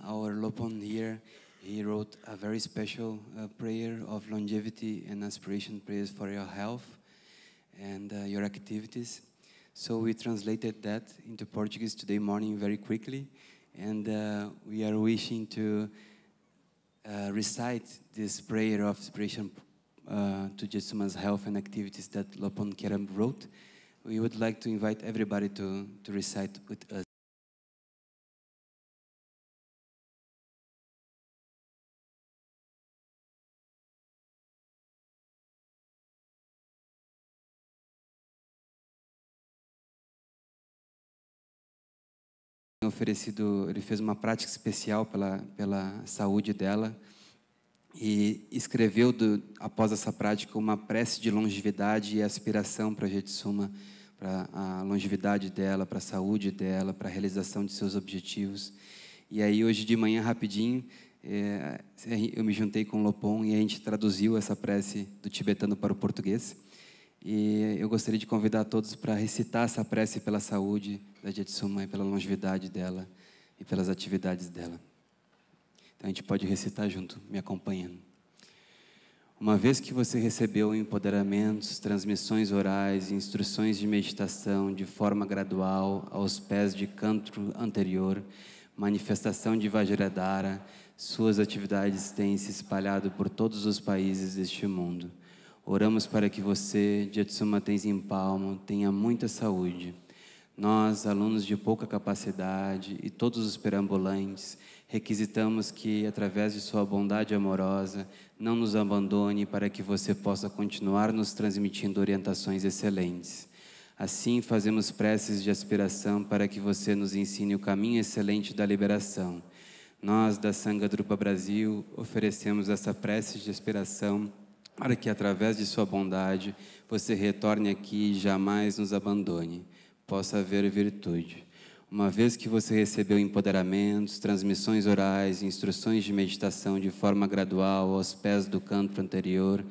our Lopon here. He wrote a very special prayer of longevity and aspiration prayers for your health and your activities. So we translated that into Portuguese today morning very quickly, and we are wishing to recite this prayer of inspiration to Jetsunma's health and activities that Lopon Keram wrote. We would like to invite everybody to recite with us. Ele fez uma prática especial pela saúde dela e escreveu, após essa prática, uma prece de longevidade e aspiração para a Jetsunma, para a longevidade dela, para a saúde dela, para a realização de seus objetivos. E aí, hoje de manhã, rapidinho, eu me juntei com o Lopon e a gente traduziu essa prece do tibetano para o português. E eu gostaria de convidar todos para recitar essa prece pela saúde da Jetsunma e pela longevidade dela e pelas atividades dela. Então a gente pode recitar junto, me acompanhando. Uma vez que você recebeu empoderamentos, transmissões orais e instruções de meditação de forma gradual aos pés de canto anterior, manifestação de Vajradhara, suas atividades têm se espalhado por todos os países deste mundo. Oramos para que você, Jetsunma Tenzin Palmo, tenha muita saúde. Nós, alunos de pouca capacidade e todos os perambulantes, requisitamos que, através de sua bondade amorosa, não nos abandone para que você possa continuar nos transmitindo orientações excelentes. Assim, fazemos preces de aspiração para que você nos ensine o caminho excelente da liberação. Nós, da Sangha Drukpa Brasil, oferecemos essa prece de aspiração para que, através de sua bondade, você retorne aqui e jamais nos abandone. Possa haver virtude. Uma vez que você recebeu empoderamentos, transmissões orais, instruções de meditação de forma gradual aos pés do canto anterior,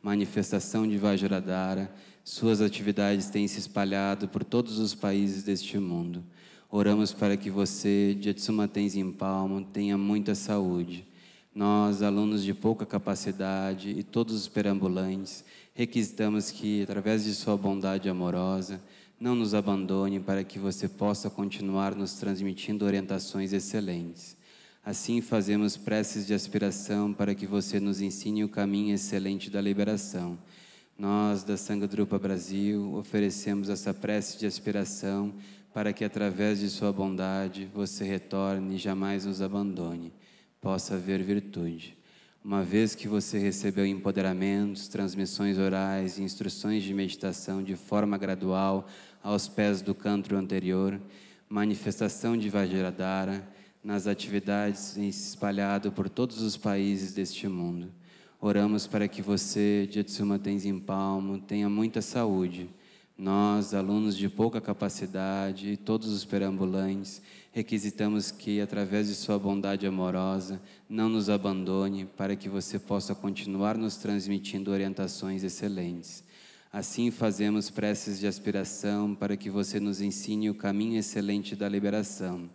manifestação de Vajradhara, suas atividades têm se espalhado por todos os países deste mundo. Oramos para que você, Jetsunma Tenzin Palmo, tenha muita saúde. Nós, alunos de pouca capacidade e todos os perambulantes, requisitamos que, através de sua bondade amorosa, não nos abandone para que você possa continuar nos transmitindo orientações excelentes. Assim, fazemos preces de aspiração para que você nos ensine o caminho excelente da liberação. Nós, da Sangha Drukpa Brasil, oferecemos essa prece de aspiração para que, através de sua bondade, você retorne e jamais nos abandone. Possa haver virtude. Uma vez que você recebeu empoderamentos, transmissões orais e instruções de meditação de forma gradual aos pés do canto anterior, manifestação de Vajradhara, nas atividades se espalhado por todos os países deste mundo. Oramos para que você, Jetsunma Tenzin Palmo, tenha muita saúde. Nós, alunos de pouca capacidade e todos os perambulantes, requisitamos que, através de sua bondade amorosa, não nos abandone para que você possa continuar nos transmitindo orientações excelentes. Assim, fazemos preces de aspiração para que você nos ensine o caminho excelente da liberação.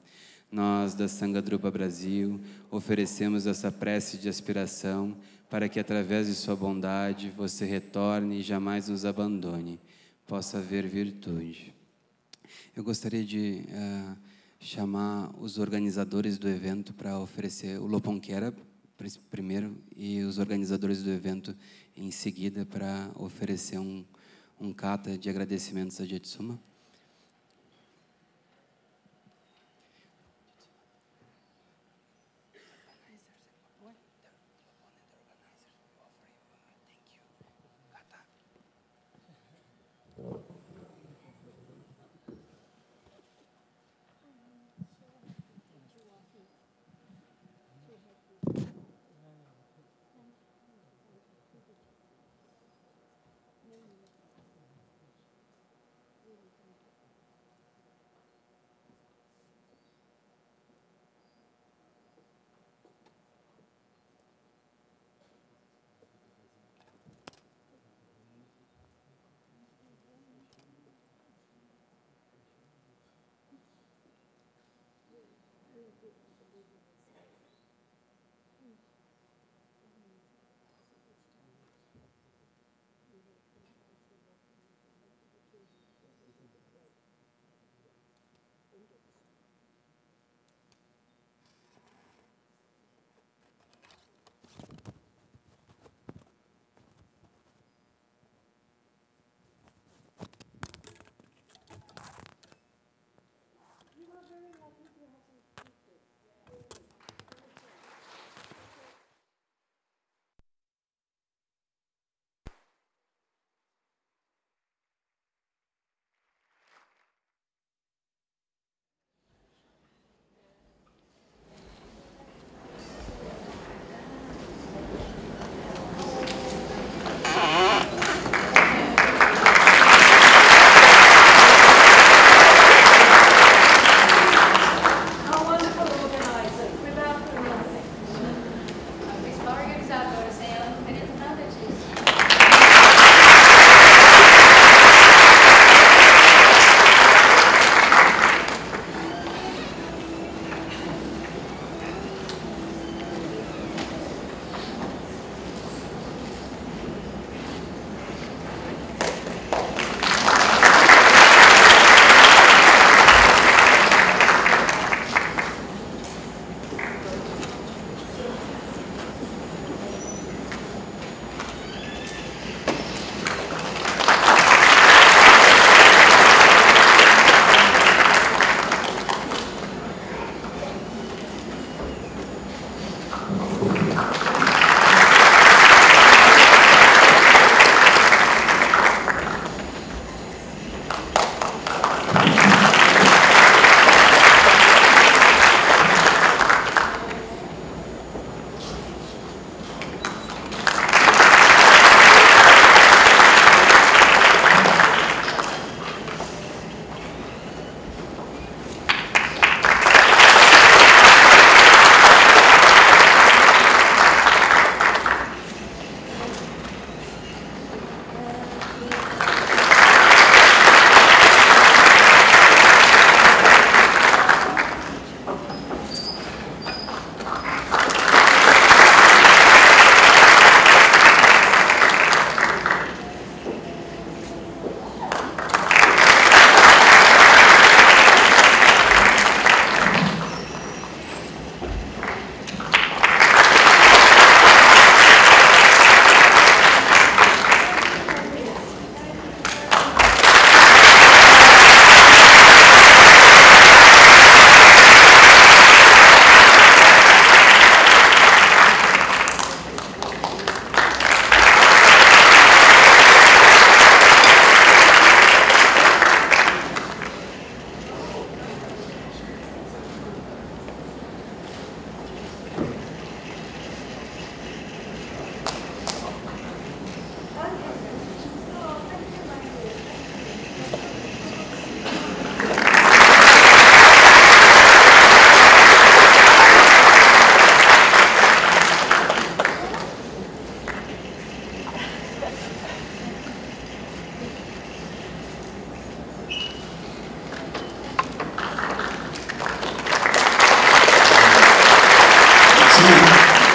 Nós, da Sangha Drukpa Brasil, oferecemos essa prece de aspiração para que, através de sua bondade, você retorne e jamais nos abandone. Possa haver virtude. Eu gostaria de chamar os organizadores do evento para oferecer o Loponquera primeiro e os organizadores do evento em seguida para oferecer um kata de agradecimentos a Jetsunma.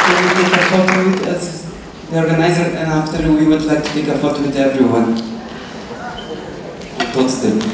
Can we take a photo with us, the organizer, and after we would like to take a photo with everyone. Todos temos.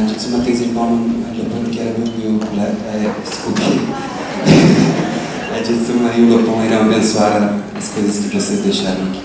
Jetsunma Tenzin Palmo, Lopão, que era meu desculpe. A Jetsunma e o Lopão irão abençoar as coisas que vocês deixaram aqui.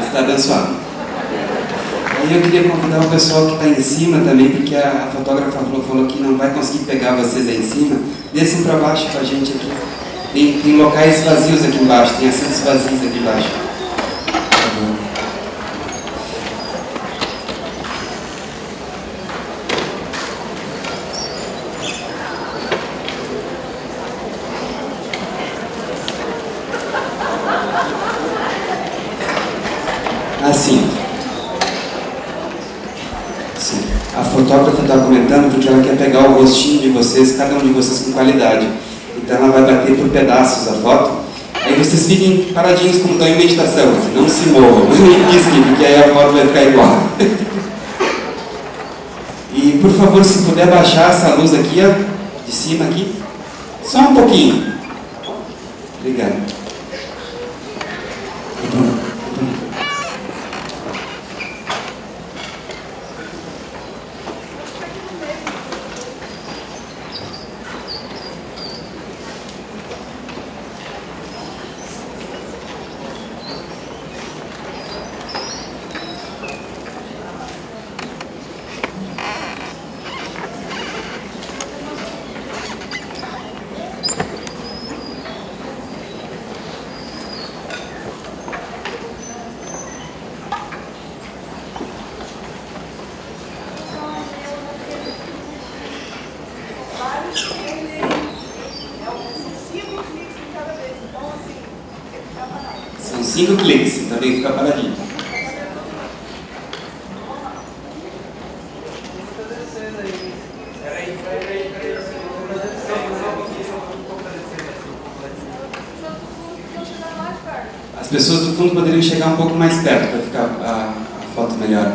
Está abençoado. Aí eu queria convidar o pessoal que está em cima também, porque a fotógrafa falou que não vai conseguir pegar vocês aí em cima. Desçam para baixo com a gente aqui. Tem locais vazios aqui embaixo, tem assentos vazios aqui embaixo. Assim. Sim. A fotógrafa está comentando porque ela quer pegar o rostinho de vocês, cada um de vocês com qualidade. Então ela vai bater por pedaços a foto. Aí vocês fiquem paradinhos como estão em meditação, assim, não se movam, nem pisquem, porque aí a foto vai ficar igual. E por favor, se puder baixar essa luz aqui, ó, de cima aqui, só um pouquinho. Obrigado. São 5 cliques, então tem que ficar paradinho. As pessoas do fundo poderiam chegar um pouco mais perto para ficar a foto melhor.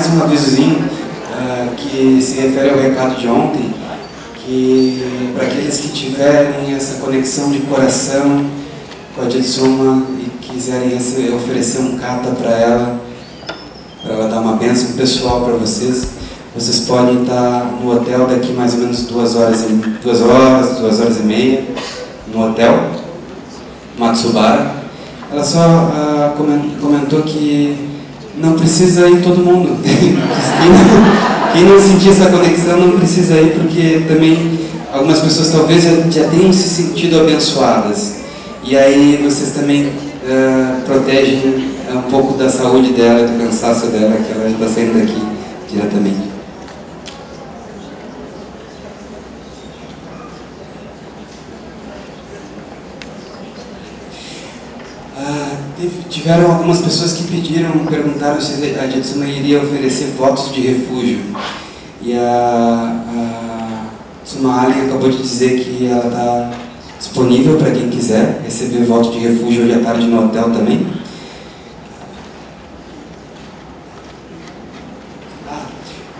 mais um avisozinho que se refere ao recado de ontem, que para aqueles que tiverem essa conexão de coração com a Jetsunma e quiserem oferecer um kata para ela dar uma bênção pessoal para vocês, vocês podem estar no hotel daqui mais ou menos 2 horas e meia, no hotel Matsubara. Ela só comentou que não precisa ir todo mundo. Quem não sentir essa conexão não precisa ir, porque também algumas pessoas talvez já tenham se sentido abençoadas. E aí vocês também protegem um pouco da saúde dela, do cansaço dela, que ela já está saindo daqui diretamente. Tiveram algumas pessoas que perguntaram se a Jetsunma iria oferecer votos de refúgio. E a Tsumali acabou de dizer que ela está disponível para quem quiser receber voto de refúgio hoje à tarde no hotel também.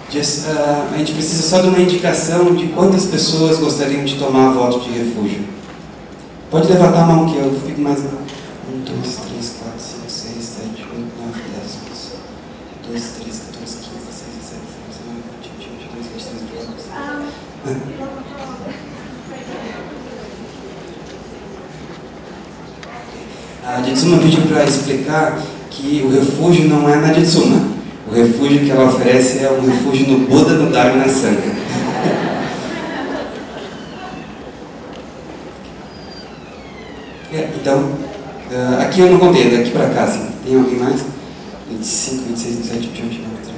A gente precisa só de uma indicação de quantas pessoas gostariam de tomar voto de refúgio. Pode levantar a mão que eu fico mais... 1, 2, 3, 4, 5, 6, 7, 8, 9, 10, 12, 13, 14, 15, 16, 17, 18, 19, 20, 21, 22, 23, 24. A Jetsunma pediu para explicar que o refúgio não é na Jetsunma. O refúgio que ela oferece é um refúgio no Buda, no Dharma e na Sangha. Então, aqui eu não contei, daqui para cá, assim. Tem alguém mais? 25, 26, 27, 28, 29, 30.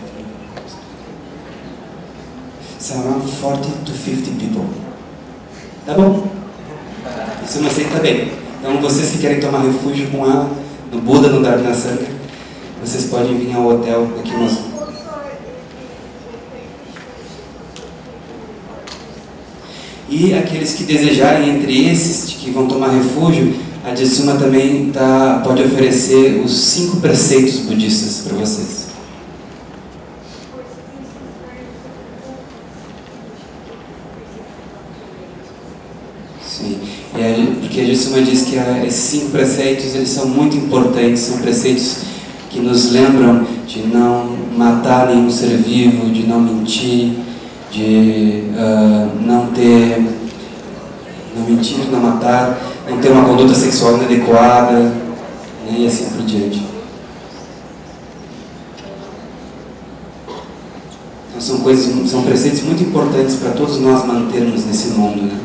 It's around 40 to 50 people. Tá bom? Isso eu não sei que tá bem. Então, vocês que querem tomar refúgio com ela, no Buda, no Dharma e na Sangha, vocês podem vir ao hotel daqui umas... E aqueles que desejarem, entre esses que vão tomar refúgio, a Jetsunma também pode oferecer os 5 preceitos budistas para vocês. Sim, porque a Jetsunma diz que esses 5 preceitos eles são muito importantes, são preceitos que nos lembram de não matar nenhum ser vivo, de não mentir, de não mentir, não matar, não ter uma conduta sexual inadequada, né, e assim por diante. Então são preceitos muito importantes para todos nós mantermos nesse mundo, né?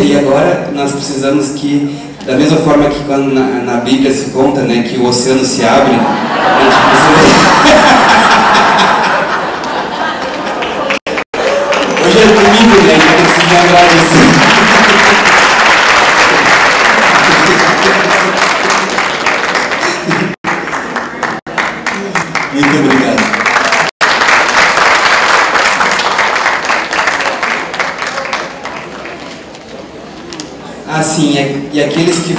E agora nós precisamos que, da mesma forma que quando na Bíblia se conta, né, que o oceano se abre, a gente precisa... Hoje é domingo, né, então eu preciso lembrar disso. Muito obrigado. Sim, e aqueles que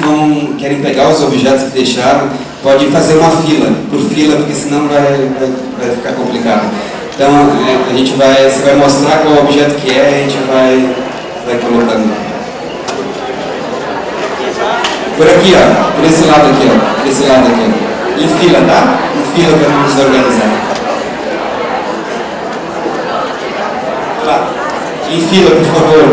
querem pegar os objetos que deixaram, podem fazer uma fila, por fila, porque senão vai ficar complicado. Então, você vai mostrar qual objeto que é, a gente vai colocando. Por aqui, ó, por esse lado aqui, ó, em fila, tá? Em fila para não nos organizar. Lá, em fila, por favor,